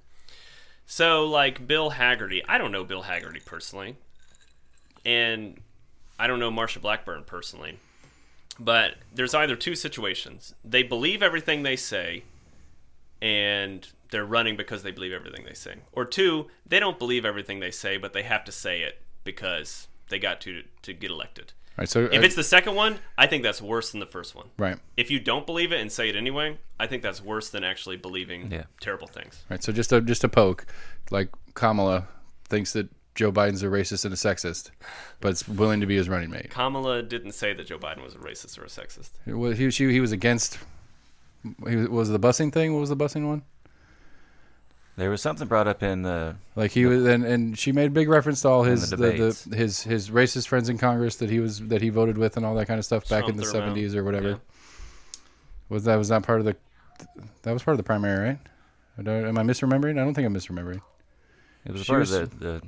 So, like Bill Hagerty, I don't know Bill Hagerty personally. And I don't know Marsha Blackburn personally. But there's either two situations. They believe everything they say, and they're running because they believe everything they say. Or two, they don't believe everything they say, but they have to say it because they got to get elected. Right, so if it's the second one, I think that's worse than the first one. Right. If you don't believe it and say it anyway, I think that's worse than actually believing terrible things. Right. So just a poke, like Kamala thinks that Joe Biden's a racist and a sexist, but is willing to be his running mate. Kamala didn't say that Joe Biden was a racist or a sexist. He was against. Was the busing thing? What was the busing one? There was something brought up in the he was, and she made a big reference to all his his racist friends in Congress that he voted with and all that kind of stuff back in the 70s or whatever. Yeah. Was that part of the? That was part of the primary, right? Am I misremembering? I don't think I'm misremembering. It was part of the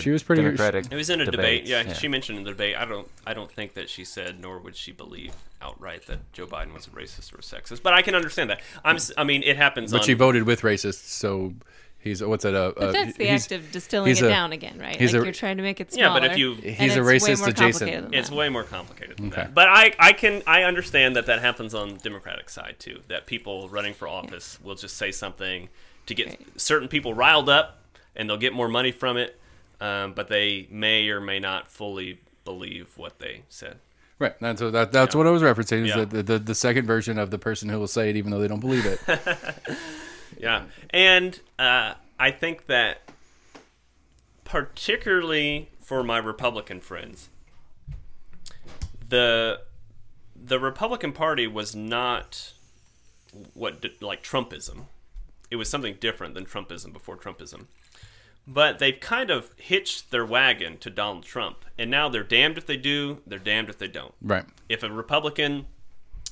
she was pretty Democratic. It was in a debates. debate. Yeah, she mentioned in the debate. I don't think that she said, nor would she believe outright that Joe Biden was a racist or a sexist. But I can understand that. I mean, it happens. But she voted with racists, so he's what's it? But that's the act of distilling it down again, right? Like you're trying to make it smaller. Yeah, but if he's a racist adjacent. It's way more complicated than that. But I understand that happens on the Democratic side too. That people running for office will just say something to get certain people riled up, and they'll get more money from it. But they may or may not fully believe what they said. Right. That's what I was referencing. Is the second version of the person who will say it even though they don't believe it. Yeah. And I think that particularly for my Republican friends, the Republican Party was not like Trumpism. It was something different than Trumpism before Trumpism. But they've kind of hitched their wagon to Donald Trump. And now they're damned if they do, they're damned if they don't. Right. If a Republican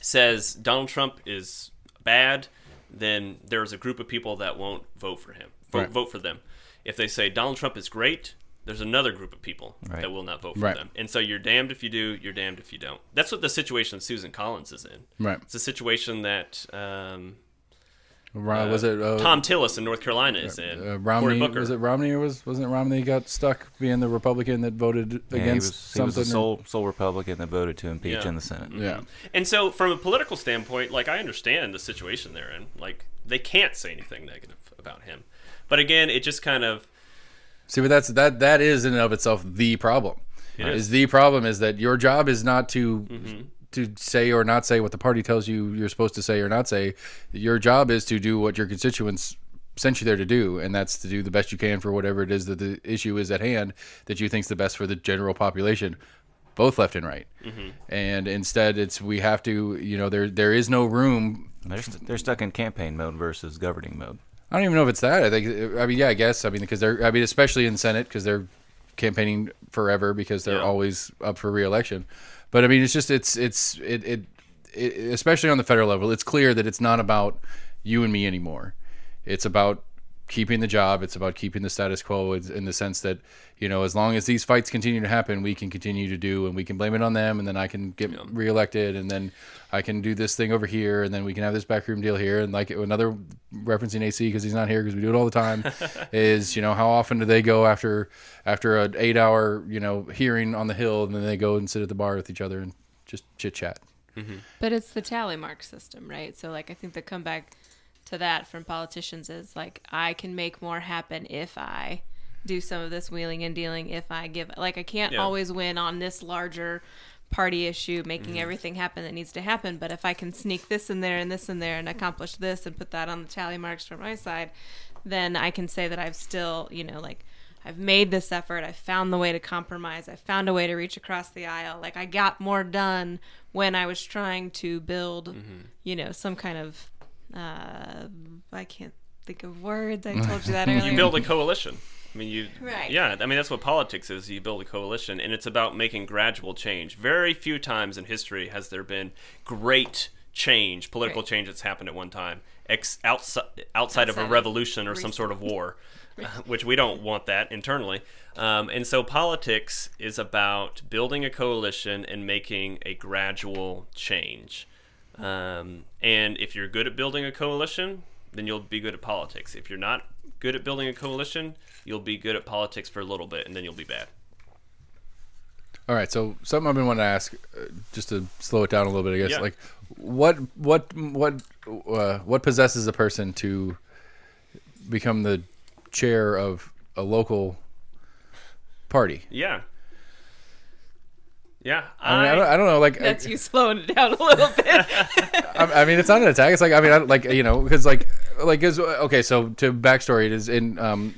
says Donald Trump is bad, then there's a group of people that won't vote for him. Vote for them. If they say Donald Trump is great, there's another group of people that will not vote for them. And so you're damned if you do, you're damned if you don't. That's what the situation Susan Collins is in. Right. It's a situation that... was it Tom Tillis in North Carolina is in? Romney, Booker. was it Romney or wasn't it Romney got stuck being the Republican that voted against something? He was the sole Republican that voted to impeach in the Senate. Mm-hmm. Yeah. And so from a political standpoint, like I understand the situation they're in. Like they can't say anything negative about him. But again, it just kind of see, but that is in and of itself the problem. The problem is that your job is not to to say or not say what the party tells you you're supposed to say or not say. Your job is to do what your constituents sent you there to do, and that's to do the best you can for whatever it is that the issue is at hand that you think's the best for the general population, both left and right. And instead we have to, there is no room. They're stuck in campaign mode versus governing mode. I don't even know if it's that. I guess because especially in the Senate, because they're campaigning forever because they're always up for re-election. But I mean, it's just it especially on the federal level, it's clear that it's not about you and me anymore. It's about keeping the job. It's about keeping the status quo in the sense that, as long as these fights continue to happen, we can continue to do, and we can blame it on them, and then I can get reelected, and then I can do this thing over here, and then we can have this backroom deal here. And like another referencing AC because he's not here because we do it all the time is, how often do they go after an 8-hour, hearing on the Hill, and then they go and sit at the bar with each other and just chit chat. But it's the tally mark system, right? So like I think the comeback to that from politicians is like, I can make more happen if I do some of this wheeling and dealing, if I give, like I can't always win on this larger party issue, making everything happen that needs to happen, but if I can sneak this in there and accomplish this and put that on the tally marks from my side, then I can say that I've still, I've made this effort, I found the way to compromise, I found a way to reach across the aisle, like I got more done when I was trying to build, some kind of I can't think of words. I told you that earlier. You build a coalition. I mean, right. Yeah, I mean, that's what politics is. You build a coalition, and it's about making gradual change. Very few times in history has there been great change, political change that's happened at one time, outside of a revolution or some sort of war. which we don't want that internally. And so politics is about building a coalition and making a gradual change. And if you're good at building a coalition, then you'll be good at politics. If you're not good at building a coalition, you'll be good at politics for a little bit, and then you'll be bad. All right, so something I've been wanting to ask, just to slow it down a little bit, I guess. Yeah. Like, what possesses a person to become the chair of a local party? Yeah. Yeah. I don't know. Like, That's you slowing it down a little bit. I mean, it's not an attack. It's like, I mean, because okay. So to backstory, it is in,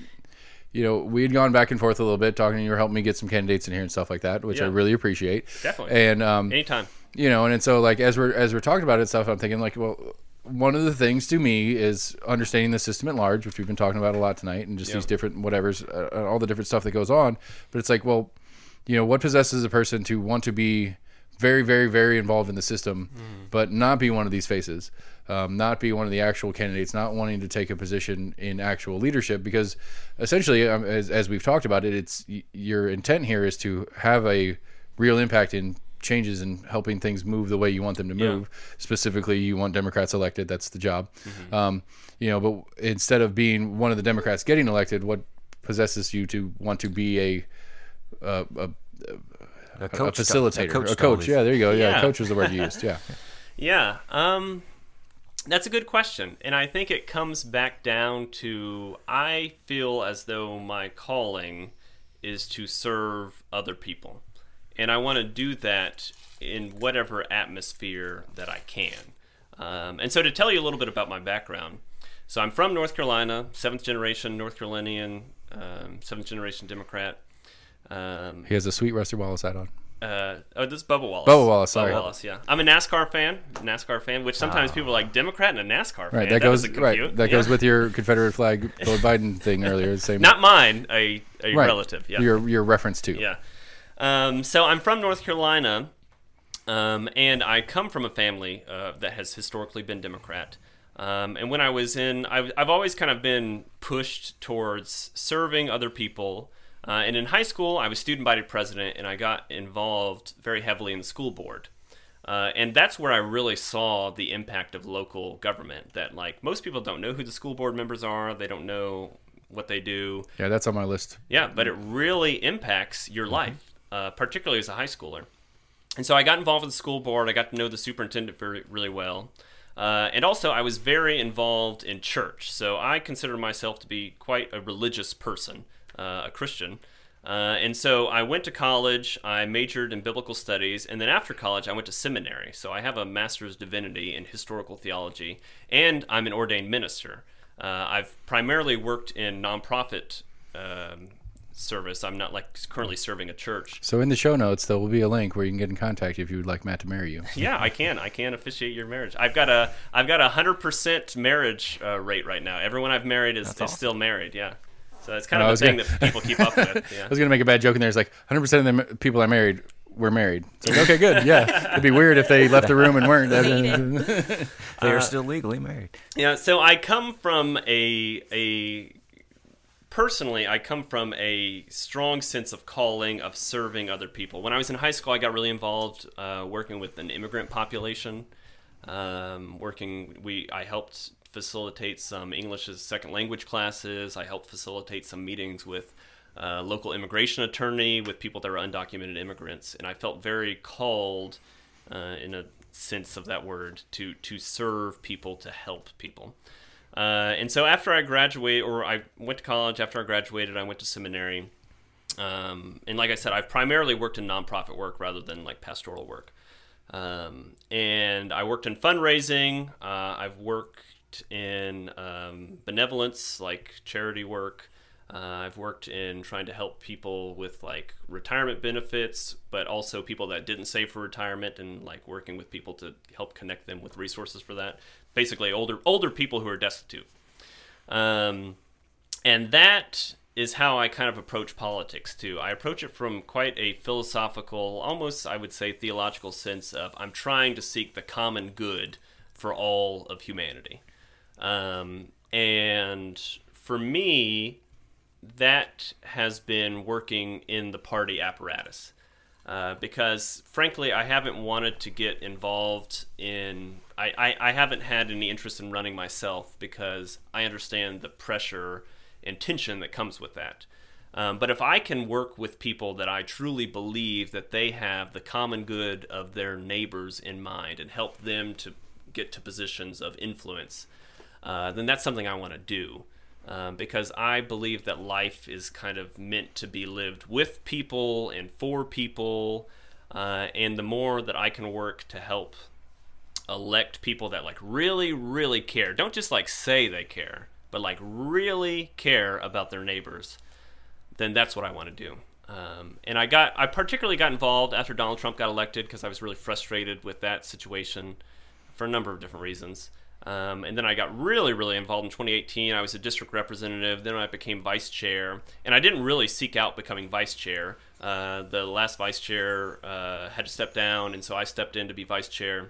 we had gone back and forth a little bit talking, and you were helping me get some candidates in here and stuff like that, which I really appreciate. Definitely. And anytime. And so like as we're talking about it and stuff, I'm thinking like, well, one of the things to me is understanding the system at large, which we've been talking about a lot tonight, and just these different whatevers, all the different stuff that goes on. But it's like, well, what possesses a person to want to be very, very, very involved in the system, but not be one of these faces, not be one of the actual candidates, not wanting to take a position in actual leadership, because essentially, as we've talked about it, it's your intent here is to have a real impact in changes and helping things move the way you want them to move. Specifically, you want Democrats elected. That's the job. But instead of being one of the Democrats getting elected, what possesses you to want to be a facilitator, a coach? Yeah, there you go. Yeah, coach was the word you used. Yeah. Yeah. That's a good question. And I think it comes back down to, I feel as though my calling is to serve other people. And I want to do that in whatever atmosphere that I can. And so to tell you a little bit about my background, so I'm from North Carolina, 7th generation North Carolinian, 7th generation Democrat. He has a sweet Rusty Wallace hat on. This is Bubba Wallace. Bubba Wallace, sorry. Bubba Wallace, yeah. I'm a NASCAR fan, which sometimes people are like, Democrat and a NASCAR fan. Right, that goes with your Confederate flag Bill Biden thing earlier. Same. Not mine, a relative. Yeah. Your reference to. Yeah. So I'm from North Carolina, and I come from a family that has historically been Democrat. And when I was I've always kind of been pushed towards serving other people. And in high school, I was student body president, and I got involved very heavily in the school board. And that's where I really saw the impact of local government, that like most people don't know who the school board members are. They don't know what they do. Yeah, that's on my list. Yeah, but it really impacts your life. Particularly as a high schooler. And so I got involved with the school board. I got to know the superintendent really well. And also I was very involved in church. So I consider myself to be quite a religious person, a Christian. And so I went to college, I majored in biblical studies, and then after college I went to seminary. So I have a master's divinity in historical theology, and I'm an ordained minister. I've primarily worked in nonprofit service. I'm not like currently serving a church. So in the show notes there will be a link where you can get in contact if you would like Matt to marry you. Yeah, I can officiate your marriage. I've got a 100% marriage rate right now. Everyone I've married is still married. Yeah, so that's kind of a thing that people keep up with. Yeah. I was gonna make a bad joke in there. It's like 100% of the people I married were married. It's like, okay, good. Yeah, it'd be weird if they left the room and weren't. They are still legally married. Yeah, so I come from Personally, I come from a strong sense of calling, of serving other people. When I was in high school, I got really involved working with an immigrant population. I helped facilitate some English as second language classes. I helped facilitate some meetings with local immigration attorney, with people that were undocumented immigrants. And I felt very called, in a sense of that word, to serve people, to help people. And so after I graduated, or I went to college, after I graduated, I went to seminary. And like I said, I've primarily worked in nonprofit work rather than like pastoral work. And I worked in fundraising. I've worked in benevolence, like charity work. I've worked in trying to help people with like retirement benefits, but also people that didn't save for retirement, and like working with people to help connect them with resources for that. Basically older people who are destitute. And that is how I kind of approach politics too. I approach it from quite a philosophical, almost I would say theological sense of I'm trying to seek the common good for all of humanity. And for me, that has been working in the party apparatus. Because, frankly, I haven't wanted to get involved in... I haven't had any interest in running myself because I understand the pressure and tension that comes with that. But if I can work with people that I truly believe that they have the common good of their neighbors in mind and help them to get to positions of influence, then that's something I want to do. Because I believe that life is kind of meant to be lived with people and for people, and the more that I can work to help elect people that like really, really care, don't just like say they care, but like really care about their neighbors, then that's what I want to do. And I particularly got involved after Donald Trump got elected because I was really frustrated with that situation for a number of different reasons. And then I got really, really involved in 2018. I was a district representative. Then I became vice chair. And I didn't really seek out becoming vice chair. The last vice chair had to step down, and so I stepped in to be vice chair.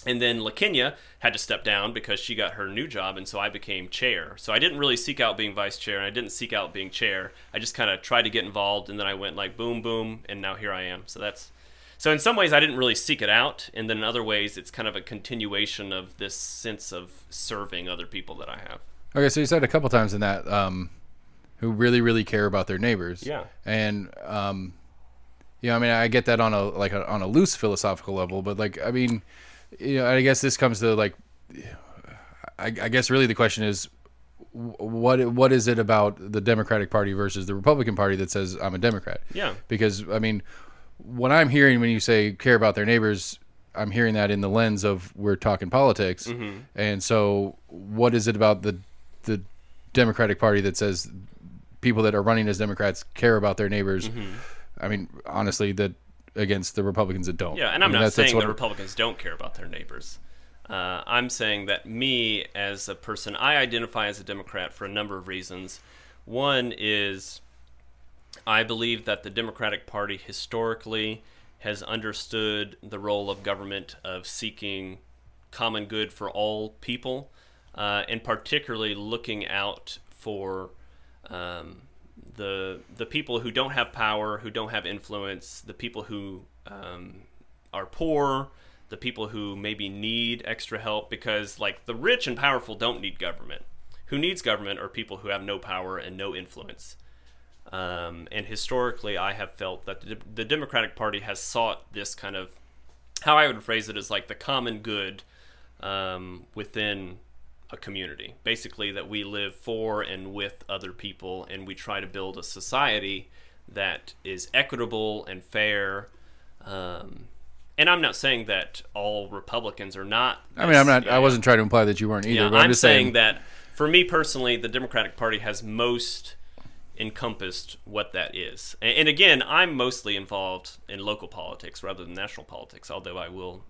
And then LaKenya had to step down because she got her new job, and so I became chair. So I didn't really seek out being vice chair, and I didn't seek out being chair. I just kind of tried to get involved, and then I went like boom, boom, and now here I am. So in some ways I didn't really seek it out, and then in other ways it's kind of a continuation of this sense of serving other people that I have. Okay, so you said a couple times in that who really, really care about their neighbors. Yeah. And I mean, I get that on a loose philosophical level, but like, I mean, I guess this comes to like, I guess really the question is, what is it about the Democratic Party versus the Republican Party that says I'm a Democrat? Yeah. Because I mean, what I'm hearing when you say care about their neighbors, I'm hearing that in the lens of we're talking politics. Mm-hmm. And so what is it about the Democratic Party that says people that are running as Democrats care about their neighbors? Mm-hmm. I mean, honestly, that against the Republicans that don't. Yeah, and I'm not saying the Republicans don't care about their neighbors. I'm saying that me, as a person, I identify as a Democrat for a number of reasons. One is I believe that the Democratic Party historically has understood the role of government of seeking common good for all people, and particularly looking out for the people who don't have power, who don't have influence, the people who are poor, the people who maybe need extra help, because like the rich and powerful don't need government. Who needs government are people who have no power and no influence. And historically, I have felt that the Democratic Party has sought this kind of, how I would phrase it is like the common good within a community. Basically, that we live for and with other people, and we try to build a society that is equitable and fair. And I'm not saying that all Republicans are not. I mean, I'm not. I wasn't trying to imply that you weren't either. Yeah, but I'm just saying that for me personally, the Democratic Party has most encompassed what that is. And again, I'm mostly involved in local politics rather than national politics, although I will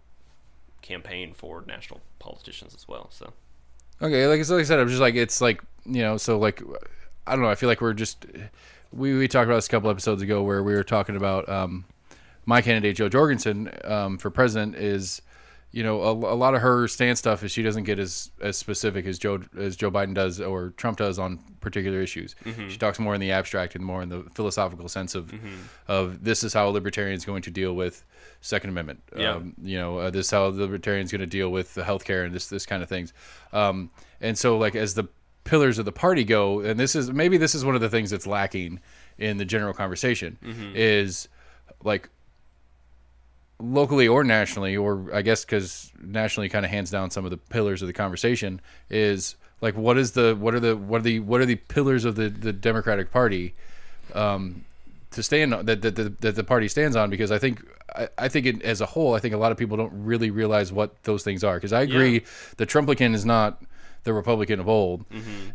campaign for national politicians as well. So okay, like I said, I'm just like, it's like, so like, I don't know, I feel like we're just, we talked about this a couple episodes ago where we were talking about my candidate Jo Jorgensen for president is, a lot of her stand stuff is she doesn't get as specific as Joe Biden does or Trump does on particular issues. Mm-hmm. She talks more in the abstract and more in the philosophical sense of this is how a libertarian is going to deal with Second Amendment. Yeah. This is how the libertarian is going to deal with the healthcare and this kind of things. And so like as the pillars of the party go, and this is one of the things that's lacking in the general conversation is like locally or nationally, or I guess because nationally kind of hands down some of the pillars of the conversation is like what are the pillars of the Democratic Party to stand on, that the party stands on, because I think as a whole, I think a lot of people don't really realize what those things are, because I agree the Trumplican is not the Republican of old.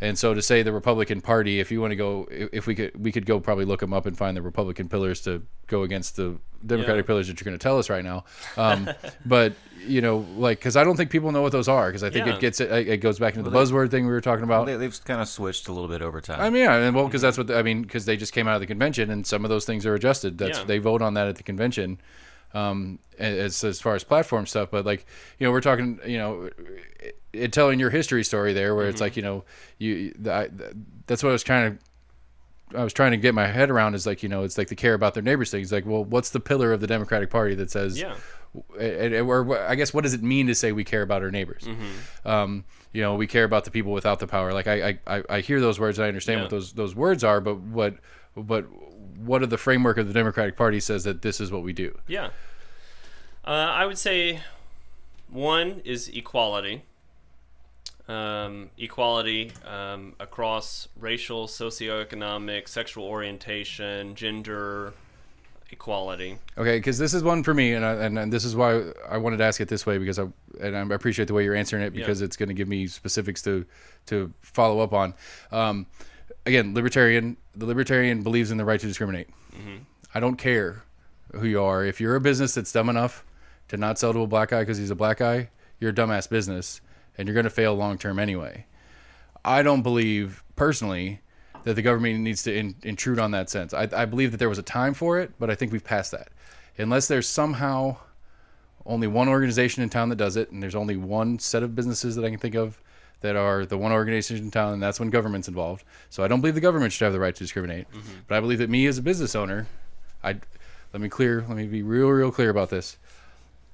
And so to say the Republican Party, if you want to go, if we could go probably look them up and find the Republican pillars to go against the Democratic pillars that you're going to tell us right now. But like, because I don't think people know what those are, because I think it goes back into the buzzword thing we were talking about. They've kind of switched a little bit over time. I mean, yeah, and well, because that's what because they just came out of the convention, and some of those things are adjusted. They vote on that at the convention. As far as platform stuff, but like, we're talking, telling your history story there, where it's like, that's what I was trying to was trying to get my head around is like, it's like the care about their neighbors thing. It's like, well, what's the pillar of the Democratic Party that says, or I guess, what does it mean to say we care about our neighbors? We care about the people without the power. Like I hear those words and I understand what those words are, but what are the framework of the Democratic Party says that this is what we do? Yeah. I would say one is equality. Equality across racial, socioeconomic, sexual orientation, gender equality. Okay, because this is one for me, and this is why I wanted to ask it this way, because I appreciate the way you're answering it, because it's going to give me specifics to follow up on. Again, the libertarian believes in the right to discriminate. I don't care who you are. If you're a business that's dumb enough to not sell to a black guy because he's a black guy, you're a dumbass business, and you're going to fail long term anyway. I don't believe, personally, that the government needs to intrude on that sense. I believe that there was a time for it, but I think we've passed that. Unless there's somehow only one organization in town that does it, and there's only one set of businesses that I can think of that are the one organization in town, and that's when government's involved. So I don't believe the government should have the right to discriminate. But I believe that me as a business owner, let me be real clear about this.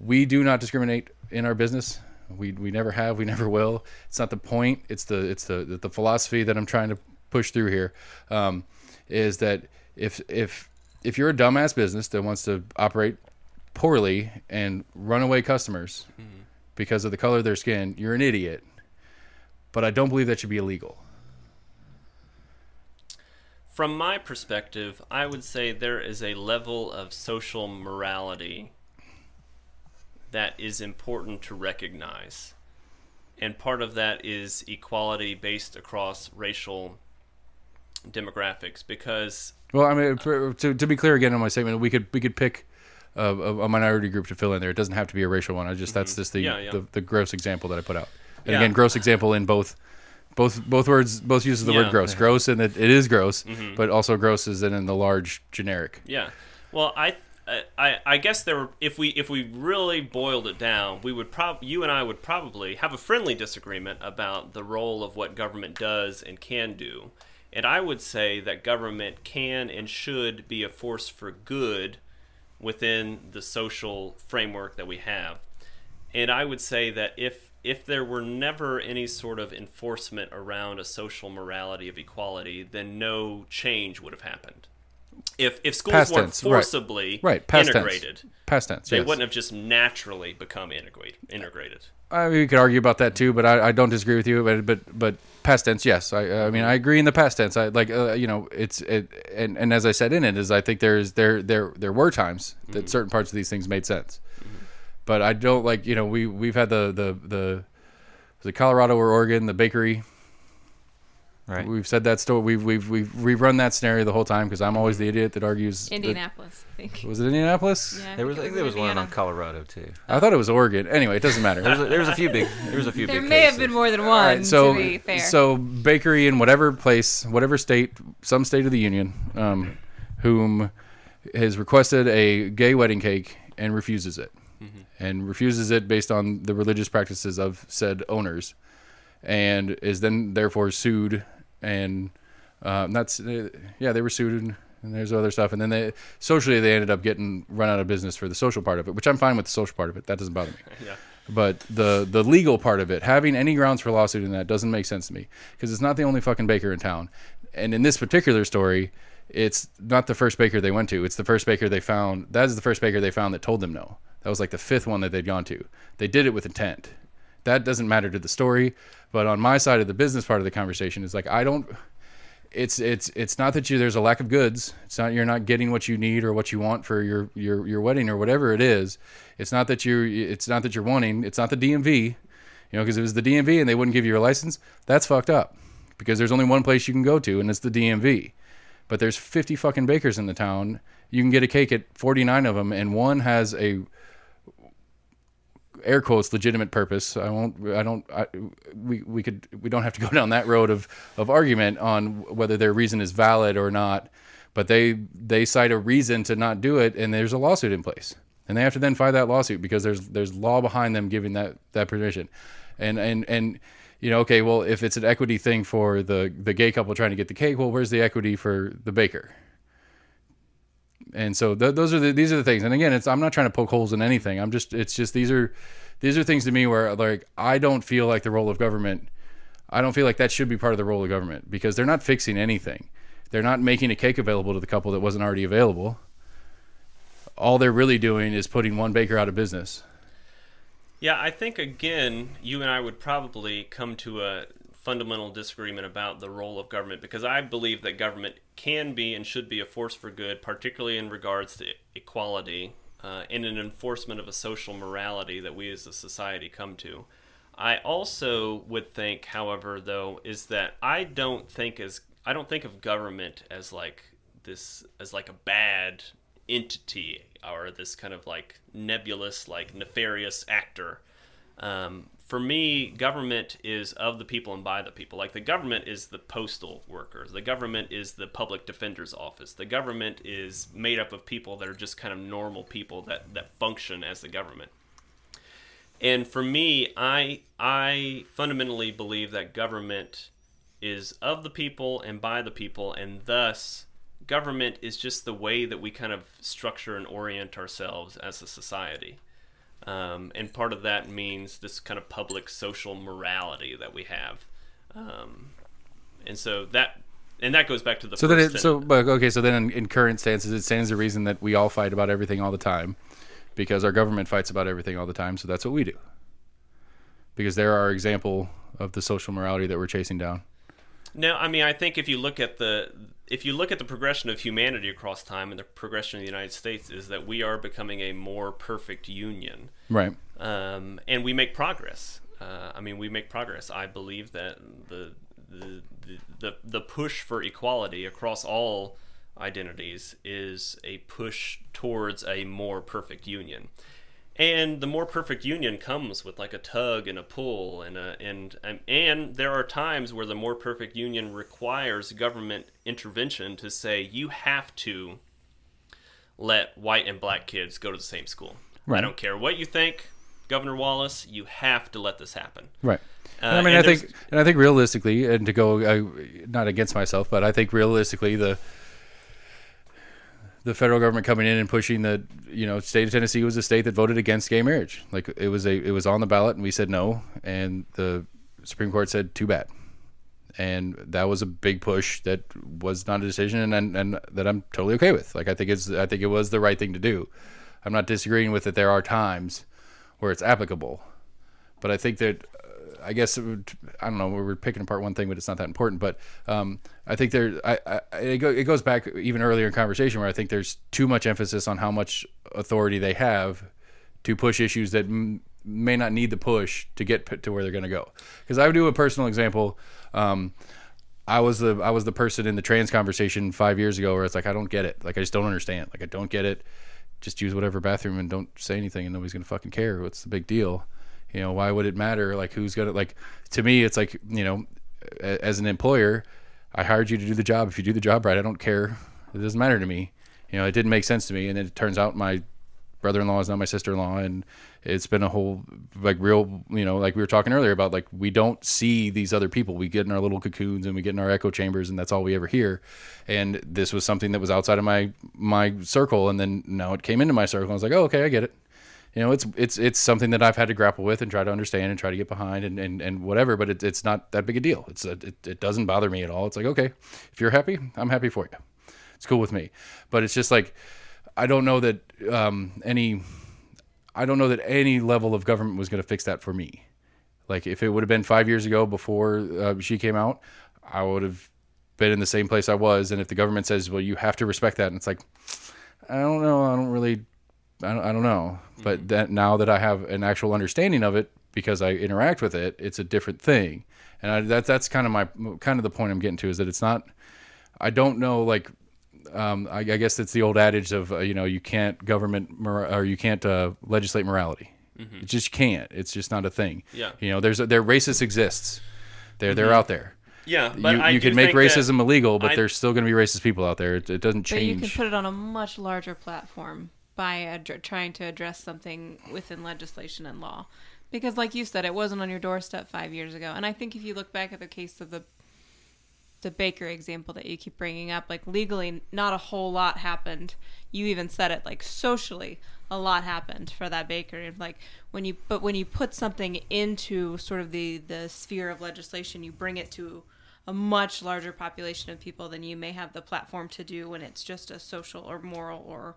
We do not discriminate in our business. We never have. We never will. It's not the point. It's the philosophy that I'm trying to push through here. Is that if you're a dumbass business that wants to operate poorly and run away customers because of the color of their skin, you're an idiot. But I don't believe that should be illegal. From my perspective, I would say there is a level of social morality that is important to recognize. And part of that is equality based across racial demographics, because... Well, I mean, to be clear again on my statement, we could pick a minority group to fill in there. It doesn't have to be a racial one. That's just the gross example that I put out. And again, gross example in both words, both uses the word gross. Gross, and it is gross, but also gross is in the large generic. Yeah. Well, I guess if we really boiled it down, you and I would probably have a friendly disagreement about the role of what government does and can do. And I would say that government can and should be a force for good within the social framework that we have. And I would say that if there were never any sort of enforcement around a social morality of equality, then no change would have happened. If schools weren't forcibly integrated, they wouldn't have just naturally become integrated. I mean, we could argue about that too, but I don't disagree with you. But past tense, yes. I mean, I agree in the past tense. And as I said in it, is I think there were times that certain parts of these things made sense. But I don't we've had the Colorado or Oregon, the bakery. Right. We've said that story. We've run that scenario the whole time because I'm always the idiot that argues. Indianapolis, I think. Was it Indianapolis? Yeah, I think there was one on Colorado too. I thought it was Oregon. Anyway, it doesn't matter. There was a few big. There may have been more than one. Right, to be fair. So bakery in whatever place, whatever state, some state of the union, whom has requested a gay wedding cake and refuses it. And refuses it based on the religious practices of said owners, and is then therefore sued, and they were sued, and there's other stuff, and then they ended up getting run out of business for the social part of it, which I'm fine with the social part of it. That doesn't bother me. Yeah. But the legal part of it, having any grounds for lawsuit in that doesn't make sense to me, because it's not the only fucking baker in town, and in this particular story, it's not the first baker they went to. It's the first baker they found. That is the first baker they found that told them no. That was like the fifth one that they'd gone to. They did it with intent. That doesn't matter to the story, but on my side of the business part of the conversation is like it's not that there's a lack of goods. It's not you're not getting what you need or what you want for your wedding or whatever it is. It's not that you're wanting. It's not the DMV, because if it was the DMV and they wouldn't give you a license, that's fucked up, because there's only one place you can go to, and it's the DMV. But there's 50 fucking bakers in the town. You can get a cake at 49 of them, and one has a air quotes legitimate purpose. We don't have to go down that road of argument on whether their reason is valid or not, but they cite a reason to not do it, and there's a lawsuit in place, and they have to then fight that lawsuit because there's law behind them giving that permission, and okay, well, if it's an equity thing for the gay couple trying to get the cake, well, where's the equity for the baker? And so these are the things. And again, I'm not trying to poke holes in anything. These are things to me where, like, I don't feel like the role of government. I don't feel like that should be part of the role of government, because they're not fixing anything. They're not making a cake available to the couple that wasn't already available. All they're really doing is putting one baker out of business. Yeah, I think, again, you and I would probably come to a fundamental disagreement about the role of government, because I believe that government can be and should be a force for good, particularly in regards to equality and an enforcement of a social morality that we as a society come to. I also would think, however, though, is that I don't think of government as like a bad entity, or this kind of like nebulous, like nefarious actor. For me, government is of the people and by the people. Like, the government is the postal workers. The government is the public defender's office. The government is made up of people that are just kind of normal people that function as the government. And for me, I fundamentally believe that government is of the people and by the people, and thus government is just the way that we kind of structure and orient ourselves as a society. And part of that means this kind of public social morality that we have. And so that goes back to the so then in current stances, it stands to reason that we all fight about everything all the time, because our government fights about everything all the time. So that's what we do, because they're our example of the social morality that we're chasing down. No, I mean, I think if you look at the progression of humanity across time, and the progression of the United States, is that we are becoming a more perfect union, right? And we make progress. We make progress. I believe that the push for equality across all identities is a push towards a more perfect union. And the more perfect union comes with like a tug and a pull, and there are times where the more perfect union requires government intervention to say, you have to let white and black kids go to the same school. Right. I don't care what you think, Governor Wallace, you have to let this happen. Right. I think realistically, and to go not against myself, but I think realistically the federal government coming in and pushing the, state of Tennessee was a state that voted against gay marriage. Like, it was on the ballot, and we said no, and the Supreme Court said too bad. And that was a big push that was not a decision, and that I'm totally okay with. Like, I think it was the right thing to do. I'm not disagreeing with it. There are times where it's applicable, but I think that I guess I don't know. We're picking apart one thing, but it's not that important. But I think it goes back even earlier in conversation, where I think there's too much emphasis on how much authority they have to push issues that may not need the push to get to where they're going to go. Because I would do a personal example. I was the person in the trans conversation 5 years ago where it's like, I don't get it. Like, I just don't understand. Like, I don't get it. Just use whatever bathroom and don't say anything, and nobody's gonna fucking care. What's the big deal? Why would it matter? Like, who's gonna, like, to me, it's like, as an employer, I hired you to do the job. If you do the job right, I don't care. It doesn't matter to me. It didn't make sense to me. And then it turns out my brother-in-law is now my sister-in-law, and it's been a whole, like, real, like we were talking earlier about, like, we don't see these other people. We get in our little cocoons and we get in our echo chambers, and that's all we ever hear. And this was something that was outside of my circle, and then now it came into my circle. I was like, oh, okay, I get it. It's something that I've had to grapple with and try to understand and try to get behind and whatever, but it's not that big a deal. It doesn't bother me at all. It's like, okay, if you're happy, I'm happy for you. It's cool with me. But it's just like, I don't know that any level of government was going to fix that for me. Like, if it would have been 5 years ago before she came out, I would have been in the same place I was. And if the government says, well, you have to respect that, and it's like, I don't know. I don't know. But that now that I have an actual understanding of it, because I interact with it, it's a different thing. And that's kind of the point I'm getting to, is that it's not, I don't know, like, I guess it's the old adage of, you can't legislate morality. Mm-hmm. You just can't. It's just not a thing. Yeah. Racist exists. They're out there. Yeah, but you can make racism illegal, but there's still going to be racist people out there. It doesn't change. But you can put it on a much larger platform by trying to address something within legislation and law. Because like you said, it wasn't on your doorstep 5 years ago. And I think if you look back at the case of the baker example that you keep bringing up, like legally, not a whole lot happened. You even said it, like socially, a lot happened for that baker. Like when you put something into sort of the sphere of legislation, you bring it to a much larger population of people than you may have the platform to do when it's just a social or moral or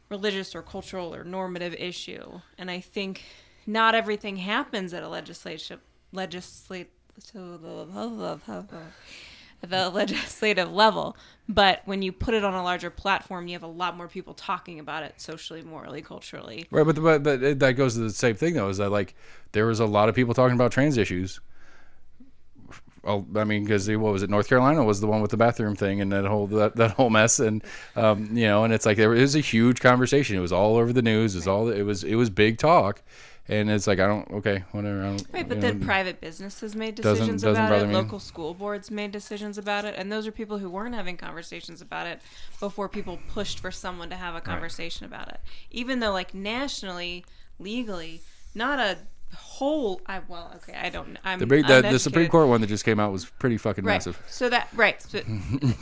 religious or cultural or normative issue. And I think not everything happens at a legislative level, but when you put it on a larger platform, you have a lot more people talking about it socially, morally, culturally. Right, but that goes to the same thing though. Is that like there was a lot of people talking about trans issues. I mean, because what was it? North Carolina was the one with the bathroom thing and that whole mess, and and it's like it was a huge conversation. It was all over the news. It was big talk. And it's like, whatever. Right, but then private businesses made decisions about it. Local school boards made decisions about it. And those are people who weren't having conversations about it before people pushed for someone to have a conversation about it. Even though, like, nationally, legally, not a whole... I don't know. The Supreme Court one that just came out was pretty fucking massive. So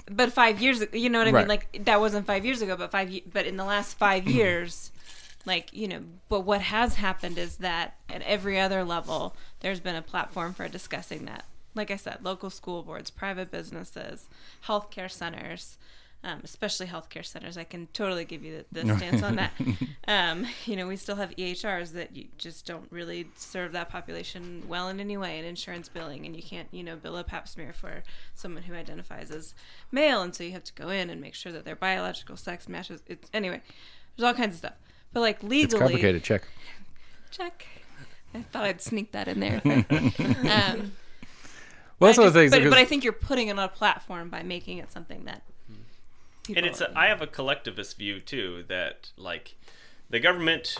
but 5 years ago, you know what I mean? Like, that wasn't 5 years ago, but in the last 5 years... but what has happened is that at every other level, there's been a platform for discussing that. Like I said, local school boards, private businesses, healthcare centers, especially healthcare centers. I can totally give you the stance on that. We still have EHRs that you just don't really serve that population well in any way, and insurance billing, and you can't, bill a pap smear for someone who identifies as male, and so you have to go in and make sure that their biological sex matches. Anyway, there's all kinds of stuff. But like legally, it's complicated. Check. I thought I'd sneak that in there. Well, that's one of the things. But I think you're putting it on a platform by making it something that. I have a collectivist view too, that like the government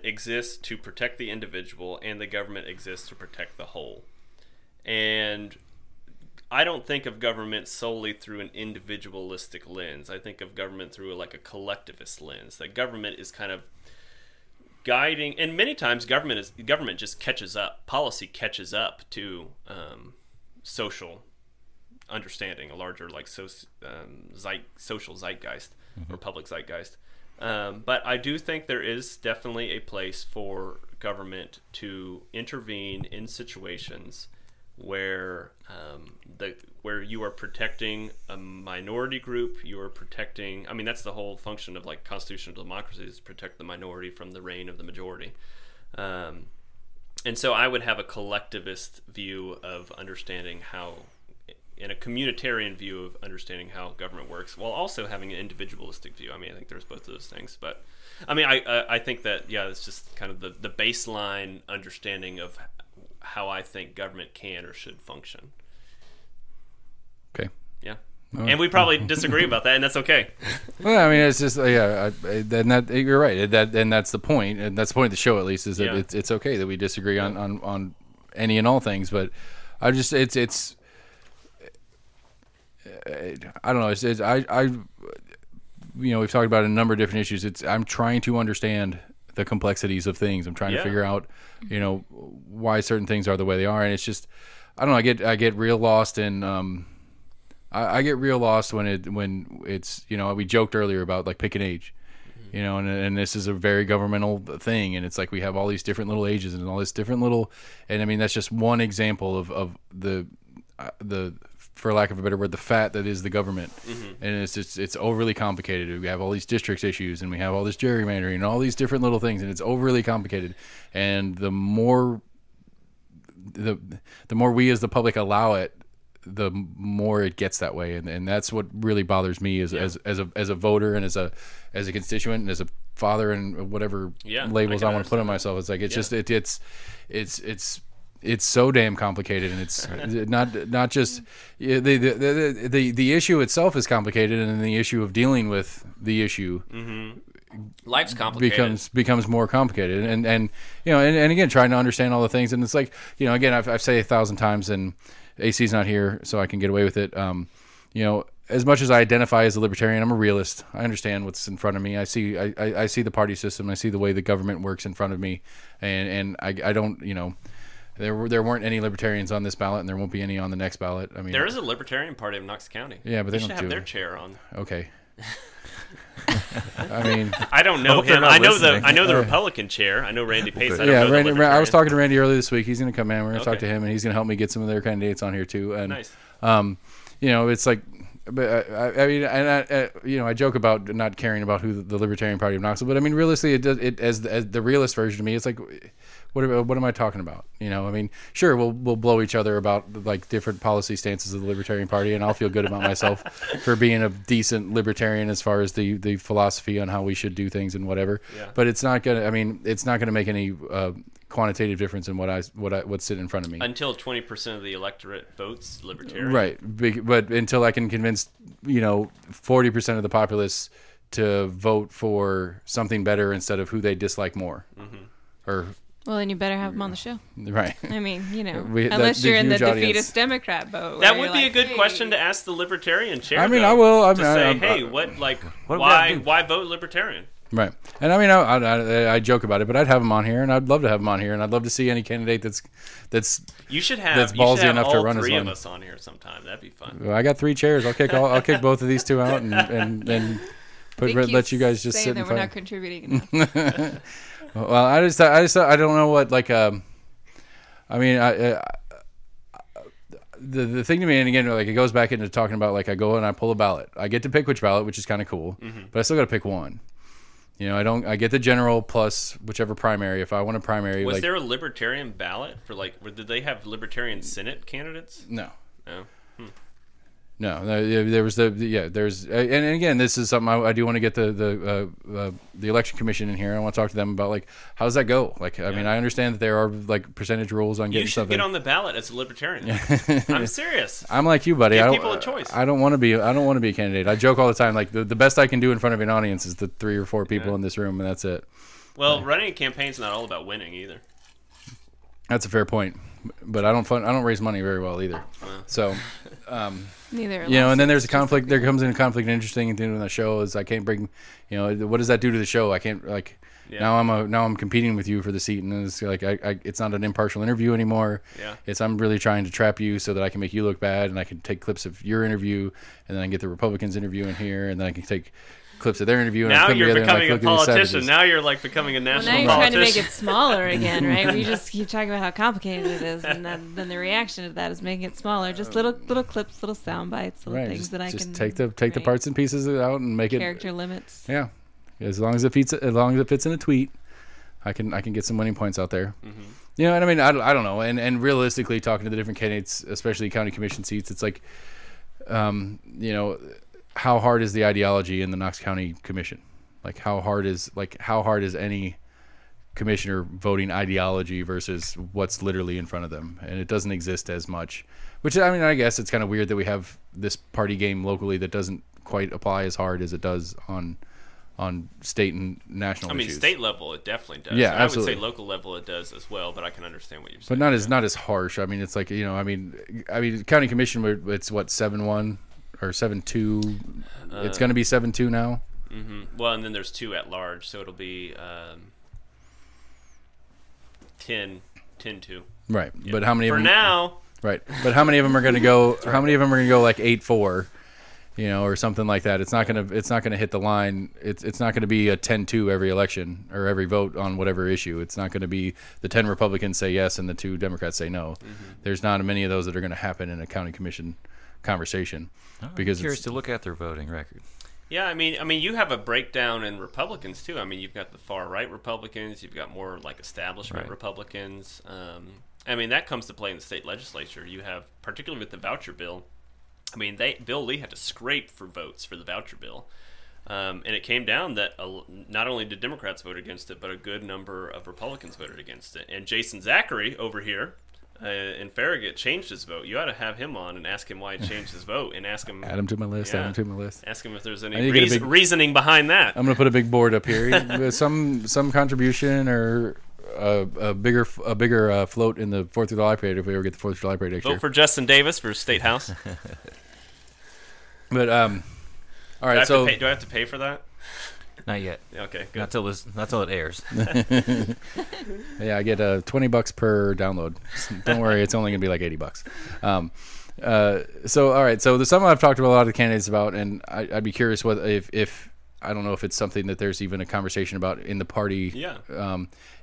exists to protect the individual, and the government exists to protect the whole. And I don't think of government solely through an individualistic lens. I think of government through like a collectivist lens. That government is kind of guiding, and many times government just catches up. Policy catches up to social understanding, a larger like social zeitgeist or public zeitgeist. But I do think there is definitely a place for government to intervene in situations where you are protecting a minority group, you are protecting... I mean, that's the whole function of like constitutional democracy, is protect the minority from the reign of the majority. And so I would have a collectivist view of understanding how, and a communitarian view of understanding how government works, while also having an individualistic view. I mean, I think there's both of those things, but I mean, I think that, it's just kind of the baseline understanding of how I think government can or should function. Okay. Yeah. And we probably disagree about that, and that's okay. Well, I mean, it's just then that you're right. And that's the point, and that's the point of the show, at least, is that it's okay that we disagree on any and all things. But I just it's I don't know. We've talked about a number of different issues. I'm trying to understand the complexities of things. I'm trying to figure out, why certain things are the way they are, and it's just, I don't know. I get real lost in. I get real lost when it's we joked earlier about like pick an age, and this is a very governmental thing, and it's like we have all these different little ages and all this different little, and I mean that's just one example of the for lack of a better word, the fat that is the government. And it's overly complicated. We have all these districts issues, and we have all this gerrymandering and all these different little things, and it's overly complicated. And the more we as the public allow it, the more it gets that way. And that's what really bothers me as a voter and as a constituent and as a father and whatever labels I want to put on myself. It's like it's so damn complicated, and it's not just the issue itself is complicated, and then the issue of dealing with the issue life's complicated becomes more complicated, and again trying to understand all the things, and it's like again I've said 1,000 times, and AC's not here, so I can get away with it. as much as I identify as a libertarian, I'm a realist. I understand what's in front of me. I see the party system. I see the way the government works in front of me, and I don't, you know, there weren't any libertarians on this ballot, and there won't be any on the next ballot. I mean, there is a Libertarian Party of Knox County. Yeah, but they should don't have do their it. chair on. Okay. I mean, I don't know him. I know the Republican chair. I know Randy Pace. I don't yeah, know Randy, the I was talking to Randy earlier this week. He's going to come in. We're going to talk Okay. to him, and he's going to help me get some of their candidates on here too. And Nice. you know, it's like, but I mean, and you know, I joke about not caring about who the Libertarian Party of Knoxville, but I mean, realistically, it as the realist version of me, it's like, what am I talking about? You know, I mean, sure, we'll blow each other about like different policy stances of the Libertarian Party, and I'll feel good about myself for being a decent libertarian as far as the philosophy on how we should do things and whatever. Yeah. But it's not gonna. I mean, it's not gonna make any quantitative difference in what's sitting in front of me. Until 20% of the electorate votes Libertarian. Right, but until I can convince 40% of the populace to vote for something better instead of who they dislike more, or Well, then you better have them on the show. right. I mean, you know, The unless you're in the huge audience. defeatist Democrat boat. That where would you're be a like, good hey. question to ask the Libertarian chair. I mean, though, I will. to say, hey, what do we gotta why do? vote Libertarian? Right, and I mean, I joke about it, but I'd have them on here, and I'd love to have them on here, and I'd love to see any candidate that's. You should have. That's You should ballsy have enough to all run as three of one. us on here sometime. That'd be fun. Well, I got 3 chairs. I'll kick both of these 2 out, and let you guys just saying sit and that we're fight. not contributing enough. Well, I don't know what like I mean the thing to me, and again, like it goes back into talking about like I go and I pull a ballot. I get to pick which ballot, which is kind of cool, but I still got to pick one. You know, I get the general plus whichever primary. If I want a primary, Was like, there a Libertarian ballot for did they have Libertarian Senate candidates? no. No. No, there was there's and again, this is something I do want to get the election commission in here. I want to talk to them about like how does that go? Like, I mean, I understand that there are like percentage rules on getting You should something. get on the ballot as a Libertarian. I'm serious. I'm like you, buddy. Give I don't, people a choice. I don't want to be a candidate. I joke all the time. Like the best I can do in front of an audience is the 3 or 4 people in this room, and that's it. Well, running a campaign's not all about winning either. That's a fair point, but I don't raise money very well either. So. Neither. You know, and then there's a conflict. There comes in a conflict. Interesting thing with the show is I can't bring. You know, what does that do to the show? I can't like. Yeah. Now I'm competing with you for the seat, and it's like it's not an impartial interview anymore. Yeah. I'm really trying to trap you so that I can make you look bad, and I can take clips of your interview, and then I can get the Republicans interview in here, and then I can take clips of their interview. And I Now put them you're together and, becoming like, a look at these politician. savages. Now you're like becoming a Well, national now you're trying to make politician. it smaller again, right? We just keep talking about how complicated it is, and then the reaction to that is making it smaller. Just little clips, little sound bites, little Right. things that I just can take the right? parts and pieces out and make character limits. it. Yeah, as long as it fits in a tweet, I can get some winning points out there. Mm-hmm. You know, and I mean, I don't know, and realistically, talking to the different candidates, especially county commission seats, it's like, you know, how hard is the ideology in the Knox County Commission? Like how hard is any commissioner voting ideology versus what's literally in front of them, and it doesn't exist as much. Which, I mean, I guess it's kind of weird that we have this party game locally that doesn't quite apply as hard as it does on state and national I mean, issues. state level, it definitely does. Yeah, And absolutely. I would say local level, it does as well. But I can understand what you're saying. But not as harsh. I mean, it's like, you know, I mean, county commission, it's what 7-1 or 7-2. It's going to be 7-2 now. Mm-hmm. Well, and then there's 2 at large, so it'll be 10-2. Right. Yeah. But how many For of them? now, Right. But how many of them are going to go? How many of them are going to go like 8-4? You know, or something like that. It's not gonna hit the line. It's not gonna be a 10-2 every election or every vote on whatever issue. It's not gonna be the 10 Republicans say yes and the 2 Democrats say no. Mm-hmm. There's not many of those that are gonna happen in a county commission conversation. Because I'm curious to look at their voting record. yeah, I mean, you have a breakdown in Republicans too. I mean, you've got the far right Republicans, you've got more like establishment Right. Republicans. I mean, that comes to play in the state legislature. You have, particularly with the voucher bill. I mean, Bill Lee had to scrape for votes for the voucher bill, and it came down that not only did Democrats vote against it, but a good number of Republicans voted against it. And Jason Zachary over here in Farragut changed his vote. You ought to have him on and ask him why he changed his vote, and ask him. Add them to my list. Yeah. Add them to my list. Ask him if there's I any need to get a big- reasoning behind that. I'm gonna put a big board up here. some contribution or a bigger float in the 4th of July parade if we ever get the 4th of July parade next year. Vote for Justin Davis for State House. But all right. Do I have to pay for that? Not yet. Okay, good. Not till it airs. Yeah, I get $20 per download. Don't worry, it's only gonna be like $80. So all right. So the something I've talked to a lot of the candidates about, and I'd be curious whether if I don't know if it's something that there's even a conversation about in the party. Yeah.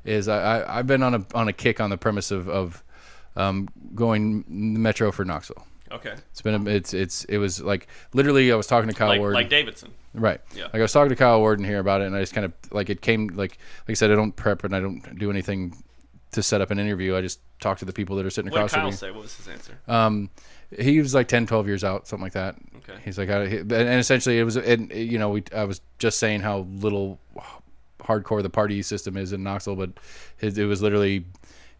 Is I've been on a kick on the premise of going metro for Knoxville. Okay. It was like literally I was talking to Kyle Ward. Like Davidson. Right. Yeah. Like I was talking to Kyle Warden here about it, and I just kind of like it came like I said, I don't prep and I don't do anything to set up an interview. I just talk to the people that are sitting across from me. What did Kyle say? What was his answer? He was like 10, 12 years out, something like that. Okay. He's like, and essentially it was, I was just saying how little hardcore the party system is in Knoxville, but it was literally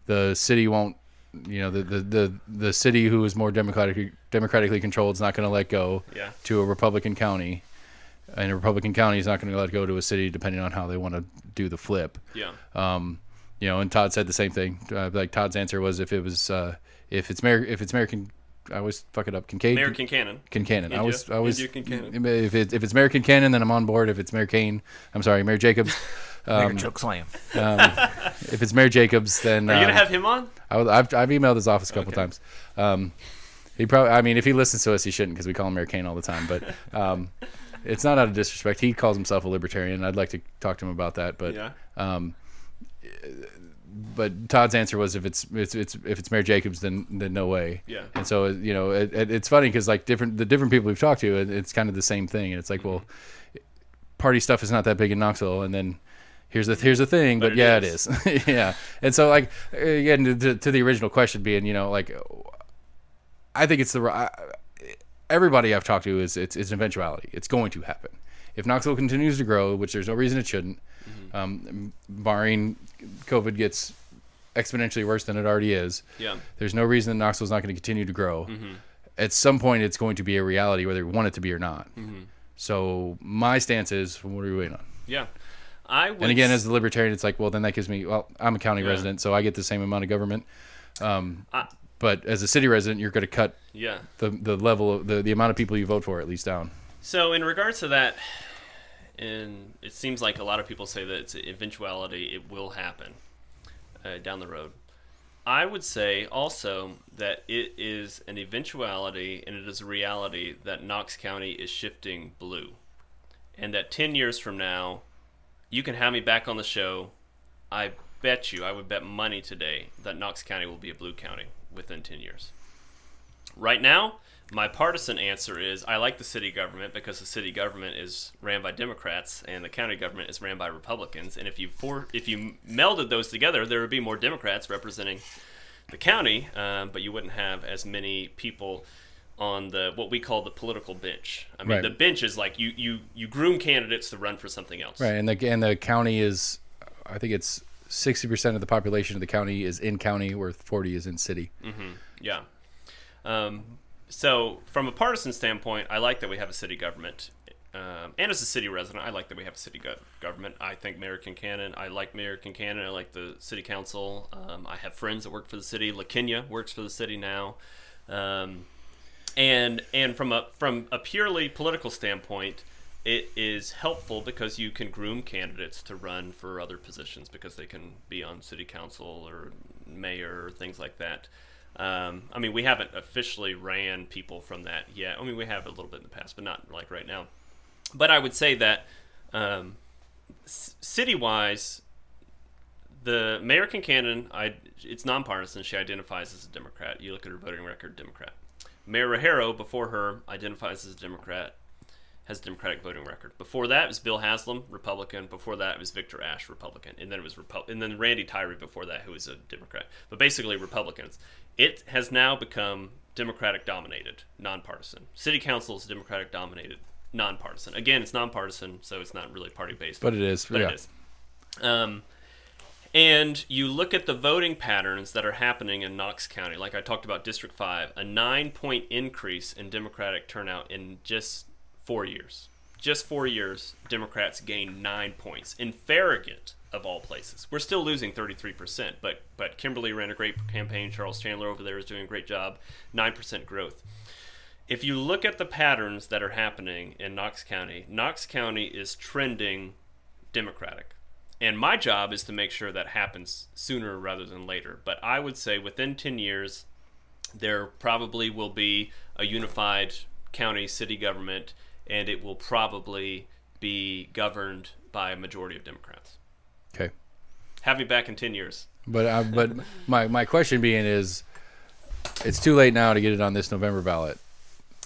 the city won't. The city who is more democratically controlled is not going to let go to a Republican county, and a Republican county is not going to let go to a city depending on how they want to do the flip. Yeah. And Todd said the same thing. Like Todd's answer was if it's American, I always fuck it up. Kincaid. Mayor Kincannon. Kincannon. I always Kincannon. if it's Mayor Kincannon, then I'm on board. If it's Mayor Jacobs. Mayor Choke Slam. If it's Mayor Jacobs, then are you gonna have him on? I've emailed his office a couple times. He probably, I mean, if he listens to us, he shouldn't because we call him Mayor Kane all the time. But it's not out of disrespect. He calls himself a libertarian. I'd like to talk to him about that. But but Todd's answer was if it's Mayor Jacobs, then no way. Yeah. And so it's funny because like the different people we've talked to, it's kind of the same thing. And it's like, well, party stuff is not that big in Knoxville, and then. Here's the thing, but yeah, it is. Yeah. And so, like, again, to the original question being, like, I think it's everybody I've talked to is it's an eventuality. It's going to happen. If Knoxville continues to grow, which there's no reason it shouldn't, barring COVID gets exponentially worse than it already is, there's no reason that Knoxville's not going to continue to grow. At some point, it's going to be a reality, whether we want it to be or not. So my stance is, what are we waiting on? Yeah. And again, as the libertarian, it's like, well, then that gives me, I'm a county resident, so I get the same amount of government. But as a city resident, you're going to cut the level of the amount of people you vote for at least down. So in regards to that, and it seems like a lot of people say that it's an eventuality, it will happen down the road. I would say also that it is an eventuality and it is a reality that Knox County is shifting blue. And that 10 years from now, you can have me back on the show. I would bet money today that Knox County will be a blue county within 10 years. Right now, my partisan answer is I like the city government because the city government is ran by Democrats and the county government is ran by Republicans. And if you melded those together, there would be more Democrats representing the county, but you wouldn't have as many people on what we call the political bench. I mean, the bench is like you groom candidates to run for something else. Right, and the county is, I think it's 60% of the population of the county is in county, where 40 is in city. Yeah. So from a partisan standpoint, I like that we have a city government. And as a city resident, I like that we have a city government. I think Mayor Kincannon. I like Mayor Kincannon. I like the city council. I have friends that work for the city. LaKenya works for the city now. And from a purely political standpoint, it is helpful because you can groom candidates to run for other positions because they can be on city council or mayor or things like that. I mean, we haven't officially ran people from that yet. I mean, we have a little bit in the past, but not like right now. But I would say that city-wise, the Mayor Kincannon, it's nonpartisan. She identifies as a Democrat. You look at her voting record, Democrat. Mayor Rogero, before her, identifies as a Democrat, has a Democratic voting record. Before that, it was Bill Haslam, Republican. Before that, it was Victor Ashe, Republican. And then it was and then Randy Tyree before that, who was a Democrat. But basically, Republicans. It has now become Democratic-dominated, nonpartisan. City council is Democratic-dominated, nonpartisan. Again, it's nonpartisan, so it's not really party-based. But it is. But it is. And you look at the voting patterns that are happening in Knox County. Like I talked about District 5, a 9-point increase in Democratic turnout in just 4 years. Just 4 years, Democrats gained 9 points. In Farragut, of all places. We're still losing 33%, but Kimberly ran a great campaign. Charles Chandler over there is doing a great job. 9% growth. if you look at the patterns that are happening in Knox County is trending Democratic. And my job is to make sure that happens sooner rather than later. But I would say within 10 years, there probably will be a unified county city government, and it will probably be governed by a majority of Democrats. Okay. Have me back in 10 years. But my question being is, it's too late now to get it on this November ballot.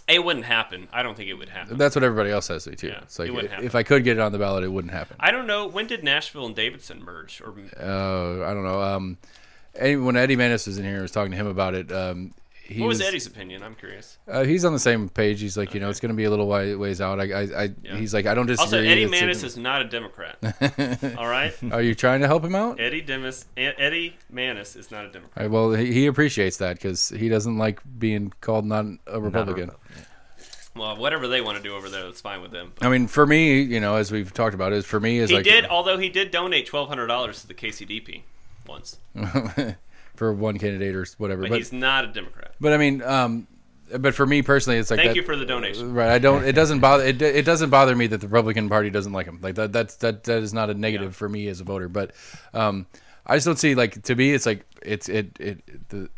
It wouldn't happen. I don't think it would happen. That's what everybody else says to me too. Yeah, it's like it wouldn't happen. if I could get it on the ballot, it wouldn't happen. I don't know. When did Nashville and Davidson merge? Or I don't know. When Eddie Manis was in here, I was talking to him about it. What was Eddie's opinion? I'm curious. He's on the same page. He's like, it's going to be a little ways out. He's like, I don't disagree. Also, Eddie Manis is not a Democrat. All right. Are you trying to help him out? Eddie Manis is not a Democrat. Well, he appreciates that because he doesn't like being called not a Republican. Well, whatever they want to do over there, that's fine with them. But I mean, for me, as we've talked about, although he did donate $1,200 to the KCDP once for one candidate or whatever. But he's not a Democrat. But I mean, but for me personally, it's like thank you for the donation. Right? It doesn't bother. It doesn't bother me that the Republican Party doesn't like him. Like that is not a negative for me as a voter. But I just don't see, like, to me, it's like the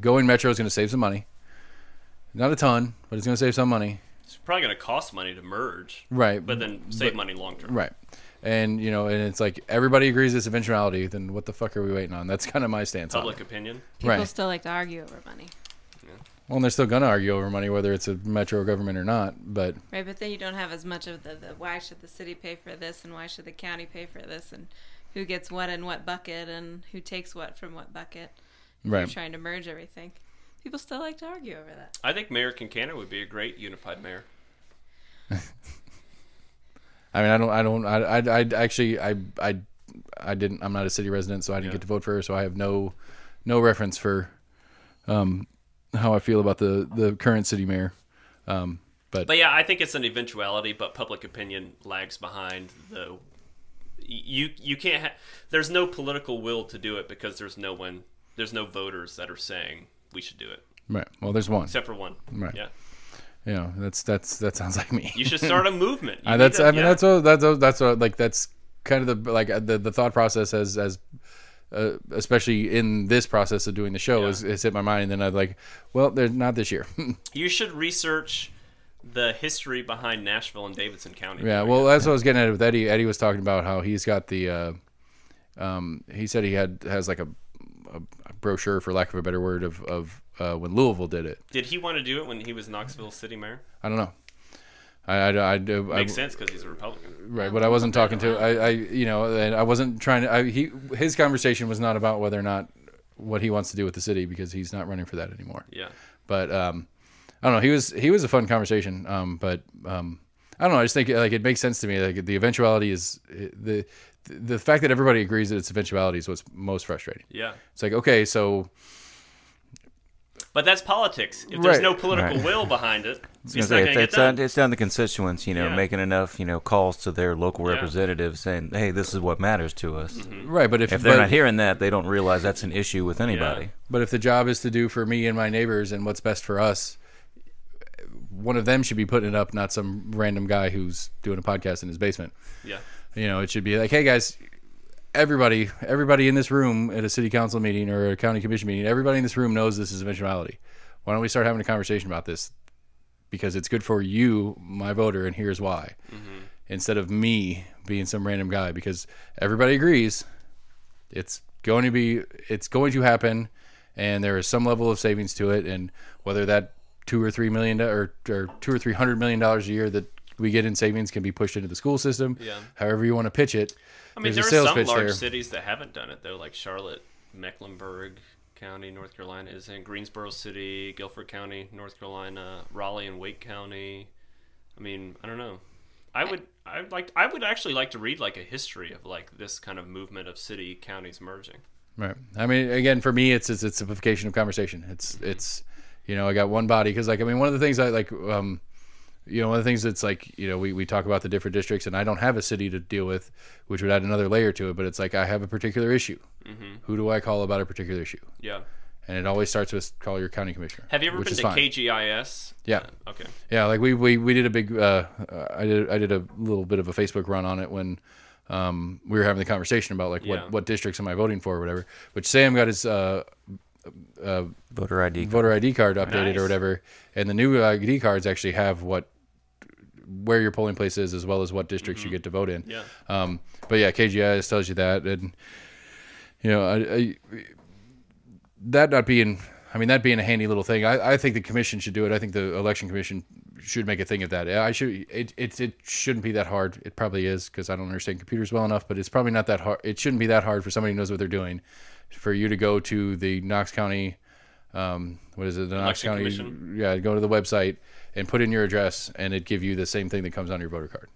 going Metro is going to save some money. Not a ton, but it's going to save some money. It's probably going to cost money to merge. Right. But then save money long term. Right. And, and it's like everybody agrees it's eventuality, then what the fuck are we waiting on? That's kind of my stance Public on it. opinion. People still like to argue over money. Yeah. Well, and they're still going to argue over money, whether it's a Metro government or not. But right, but then you don't have as much of the why should the city pay for this and why should the county pay for this and who gets what in what bucket and who takes what from what bucket. Right. You're trying to merge everything. People still like to argue over that. I think Mayor Kincannon would be a great unified mayor. I mean, I'm not a city resident, so I didn't get to vote for her, so I have no reference for how I feel about the current city mayor. But yeah, I think it's an eventuality, but public opinion lags behind the. You can't. There's no political will to do it because there's no voters that are saying we should do it. Right. Well, there's one. Except for one. Right. Yeah. That sounds like me. You should start a movement. That's kind of the thought process as especially in this process of doing the show has hit my mind, and then I'm like, well, they're not this year. You should research the history behind Nashville and Davidson County. Yeah. Well, that's what I was getting at with Eddie. Eddie was talking about how he's got the he said he has like a brochure, for lack of a better word, of when Louisville did it. Did he want to do it when he was Knoxville city mayor? I don't know. I makes sense because he's a Republican, right? But I wasn't talking to and I wasn't trying to. His conversation was not about whether or not what he wants to do with the city because he's not running for that anymore. Yeah. But I don't know. He was a fun conversation. But I don't know. I just think like it makes sense to me. Like the eventuality is the fact that everybody agrees that it's eventuality is what's most frustrating. Yeah. It's like, okay, so. But that's politics. If there's no political will behind it, it's not going to get done. It's down to constituents, making enough, calls to their local representatives saying, hey, this is what matters to us. Mm-hmm. Right, but if they're not hearing that, they don't realize that's an issue with anybody. Yeah. But if the job is to do for me and my neighbors and what's best for us, one of them should be putting it up, not some random guy who's doing a podcast in his basement. Yeah. It should be like, hey guys, everybody in this room at a city council meeting or a county commission meeting, everybody in this room knows this is eventuality. Why don't we start having a conversation about this? Because it's good for you, my voter, and here's why. Mm-hmm. Instead of me being some random guy, because everybody agrees it's going to happen, and there is some level of savings to it, and whether that $2 or $3 million or $200 or $300 million a year that we get in savings can be pushed into the school system. Yeah. However you want to pitch it. I mean, there are some large cities that haven't done it, though, like Charlotte, Mecklenburg County, North Carolina, is in Greensboro City, Guilford County, North Carolina, Raleigh and Wake County. I mean, I don't know. I would actually like to read like a history of like this kind of movement of city counties merging. Right. I mean, again, for me, it's simplification of conversation. It's I got one body because one of the things I like. One of the things that's like, we talk about the different districts and I don't have a city to deal with, which would add another layer to it. But it's like I have a particular issue. Mm-hmm. Who do I call about a particular issue? Yeah. and it always starts with call your county commissioner. Have you ever been to KGIS? Yeah. Okay. Yeah, like we did a big. I did a little bit of a Facebook run on it when we were having the conversation about like what districts am I voting for or whatever. Which Sam got his voter ID card updated or whatever, and the new ID cards actually have where your polling place is as well as what districts you get to vote in. Yeah. But yeah, KGIS tells you that, and that being a handy little thing. I think the commission should do it. I think the election commission should make a thing of that. It shouldn't be that hard. It probably is because I don't understand computers well enough, but it's probably not that hard. It shouldn't be that hard for somebody who knows what they're doing, for you to go to the Knox County, what is it? The Knox County Commission? Yeah, go to the website and put in your address, and it give you the same thing that comes on your voter card.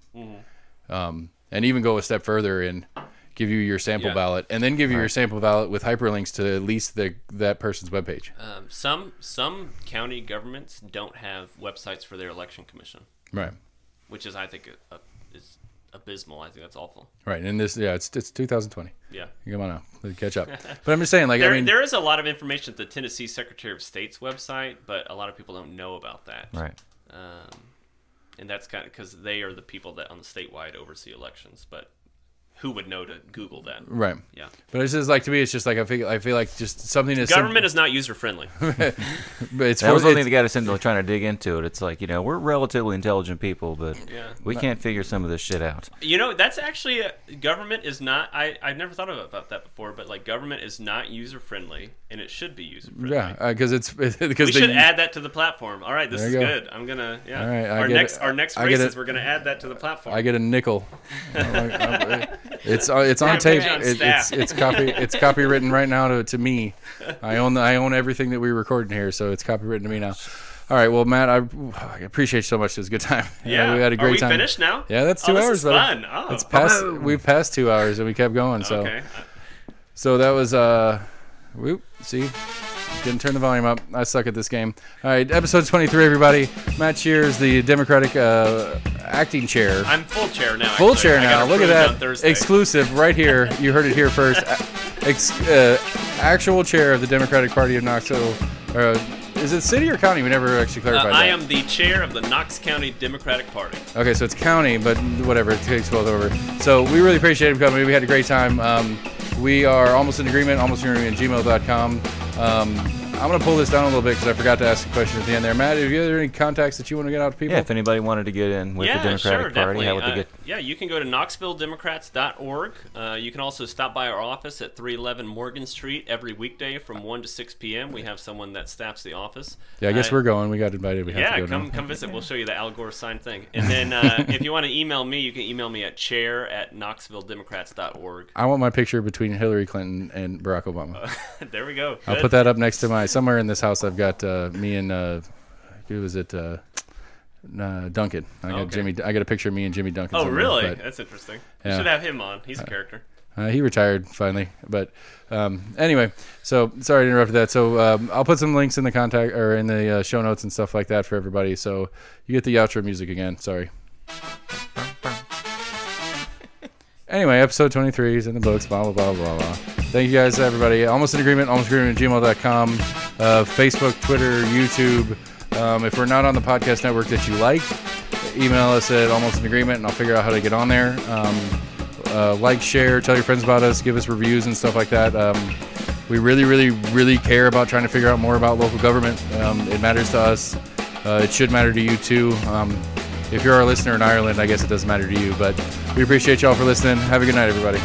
And even go a step further and give you your sample ballot, and then give you your sample ballot with hyperlinks to at least that person's webpage. Some county governments don't have websites for their election commission, Right. which is, I think, is abysmal. I think that's awful. Right. And this, it's 2020. Yeah. Come on now, let's catch up. But I'm just saying, like, there is a lot of information at the Tennessee Secretary of State's website, but a lot of people don't know about that. Right. And that's kind of because they are the people that on the statewide oversee elections, but who would know to Google that? Right. Yeah. But it's just like, to me, it's just like I feel like just something is government is not user friendly. But it's that was one thing that got us into trying to dig into it. It's like, we're relatively intelligent people, but we can't figure some of this shit out. That's actually government is not. I've never thought about that before, but like government is not user friendly, and it should be user friendly. Yeah, because we should add that to to All right, this is good. I'm gonna. Yeah. All right, our next races, we're gonna add that to the platform. I get a nickel. It's on tape. It's copywritten right now to me. I own everything that we're recording here, so it's copywritten to me now. All right, well, Matt, I appreciate you so much. It was a good time. Yeah, we had a great time. Are we finished now? Yeah, that's 2 hours. This is fun. Oh, it's past. We've passed 2 hours and we kept going. So, okay. So that was see. Didn't turn the volume up. I suck at this game. All right, episode 23, everybody. Matt Shears, the Democratic acting chair. I'm full chair now. Full chair now. Look at that. Exclusive right here. You heard it here first. Actual chair of the Democratic Party of Knoxville. Is it city or county? We never actually clarified that. I am the chair of the Knox County Democratic Party. Okay, so it's county, but whatever. It takes both over. So we really appreciate him coming. We had a great time. We are almost in agreement, almostinagreement@gmail.com. I'm going to pull this down a little bit because I forgot to ask a question at the end there. Matt, have you got any contacts that you want to get out to people? Yeah, if anybody wanted to get in with the Democratic Party, how would they get? Yeah, you can go to KnoxvilleDemocrats.org. You can also stop by our office at 311 Morgan Street every weekday from 1 to 6 p.m. We have someone that staffs the office. Yeah, I guess we're going. We got invited. We have to go come visit. We'll show you the Al Gore sign thing. And then if you want to email me, you can email me at chair@KnoxvilleDemocrats.org. I want my picture between Hillary Clinton and Barack Obama. There we go. Good. I'll put that up next to somewhere in this house. I've got me and who was it? Duncan. I got Jimmy. I got a picture of me and Jimmy Duncan. Oh, really? That's interesting. Yeah. You should have him on. He's a character. He retired finally, but anyway. So sorry to interrupt that. So I'll put some links in the contact or in the show notes and stuff like that for everybody. So you get the outro music again. Sorry. Anyway, episode 23 is in the books. Blah blah blah blah blah. Thank you guys, everybody. Almost in agreement. almostinagreement@gmail.com. Facebook, Twitter, YouTube. If we're not on the podcast network that you like, email us at almostinagreement, and I'll figure out how to get on there. Like, share, tell your friends about us, give us reviews and stuff like that. We really, really, really care about trying to figure out more about local government. It matters to us. It should matter to you too. If you're our listener in Ireland, I guess it doesn't matter to you, but we appreciate y'all for listening. Have a good night, everybody.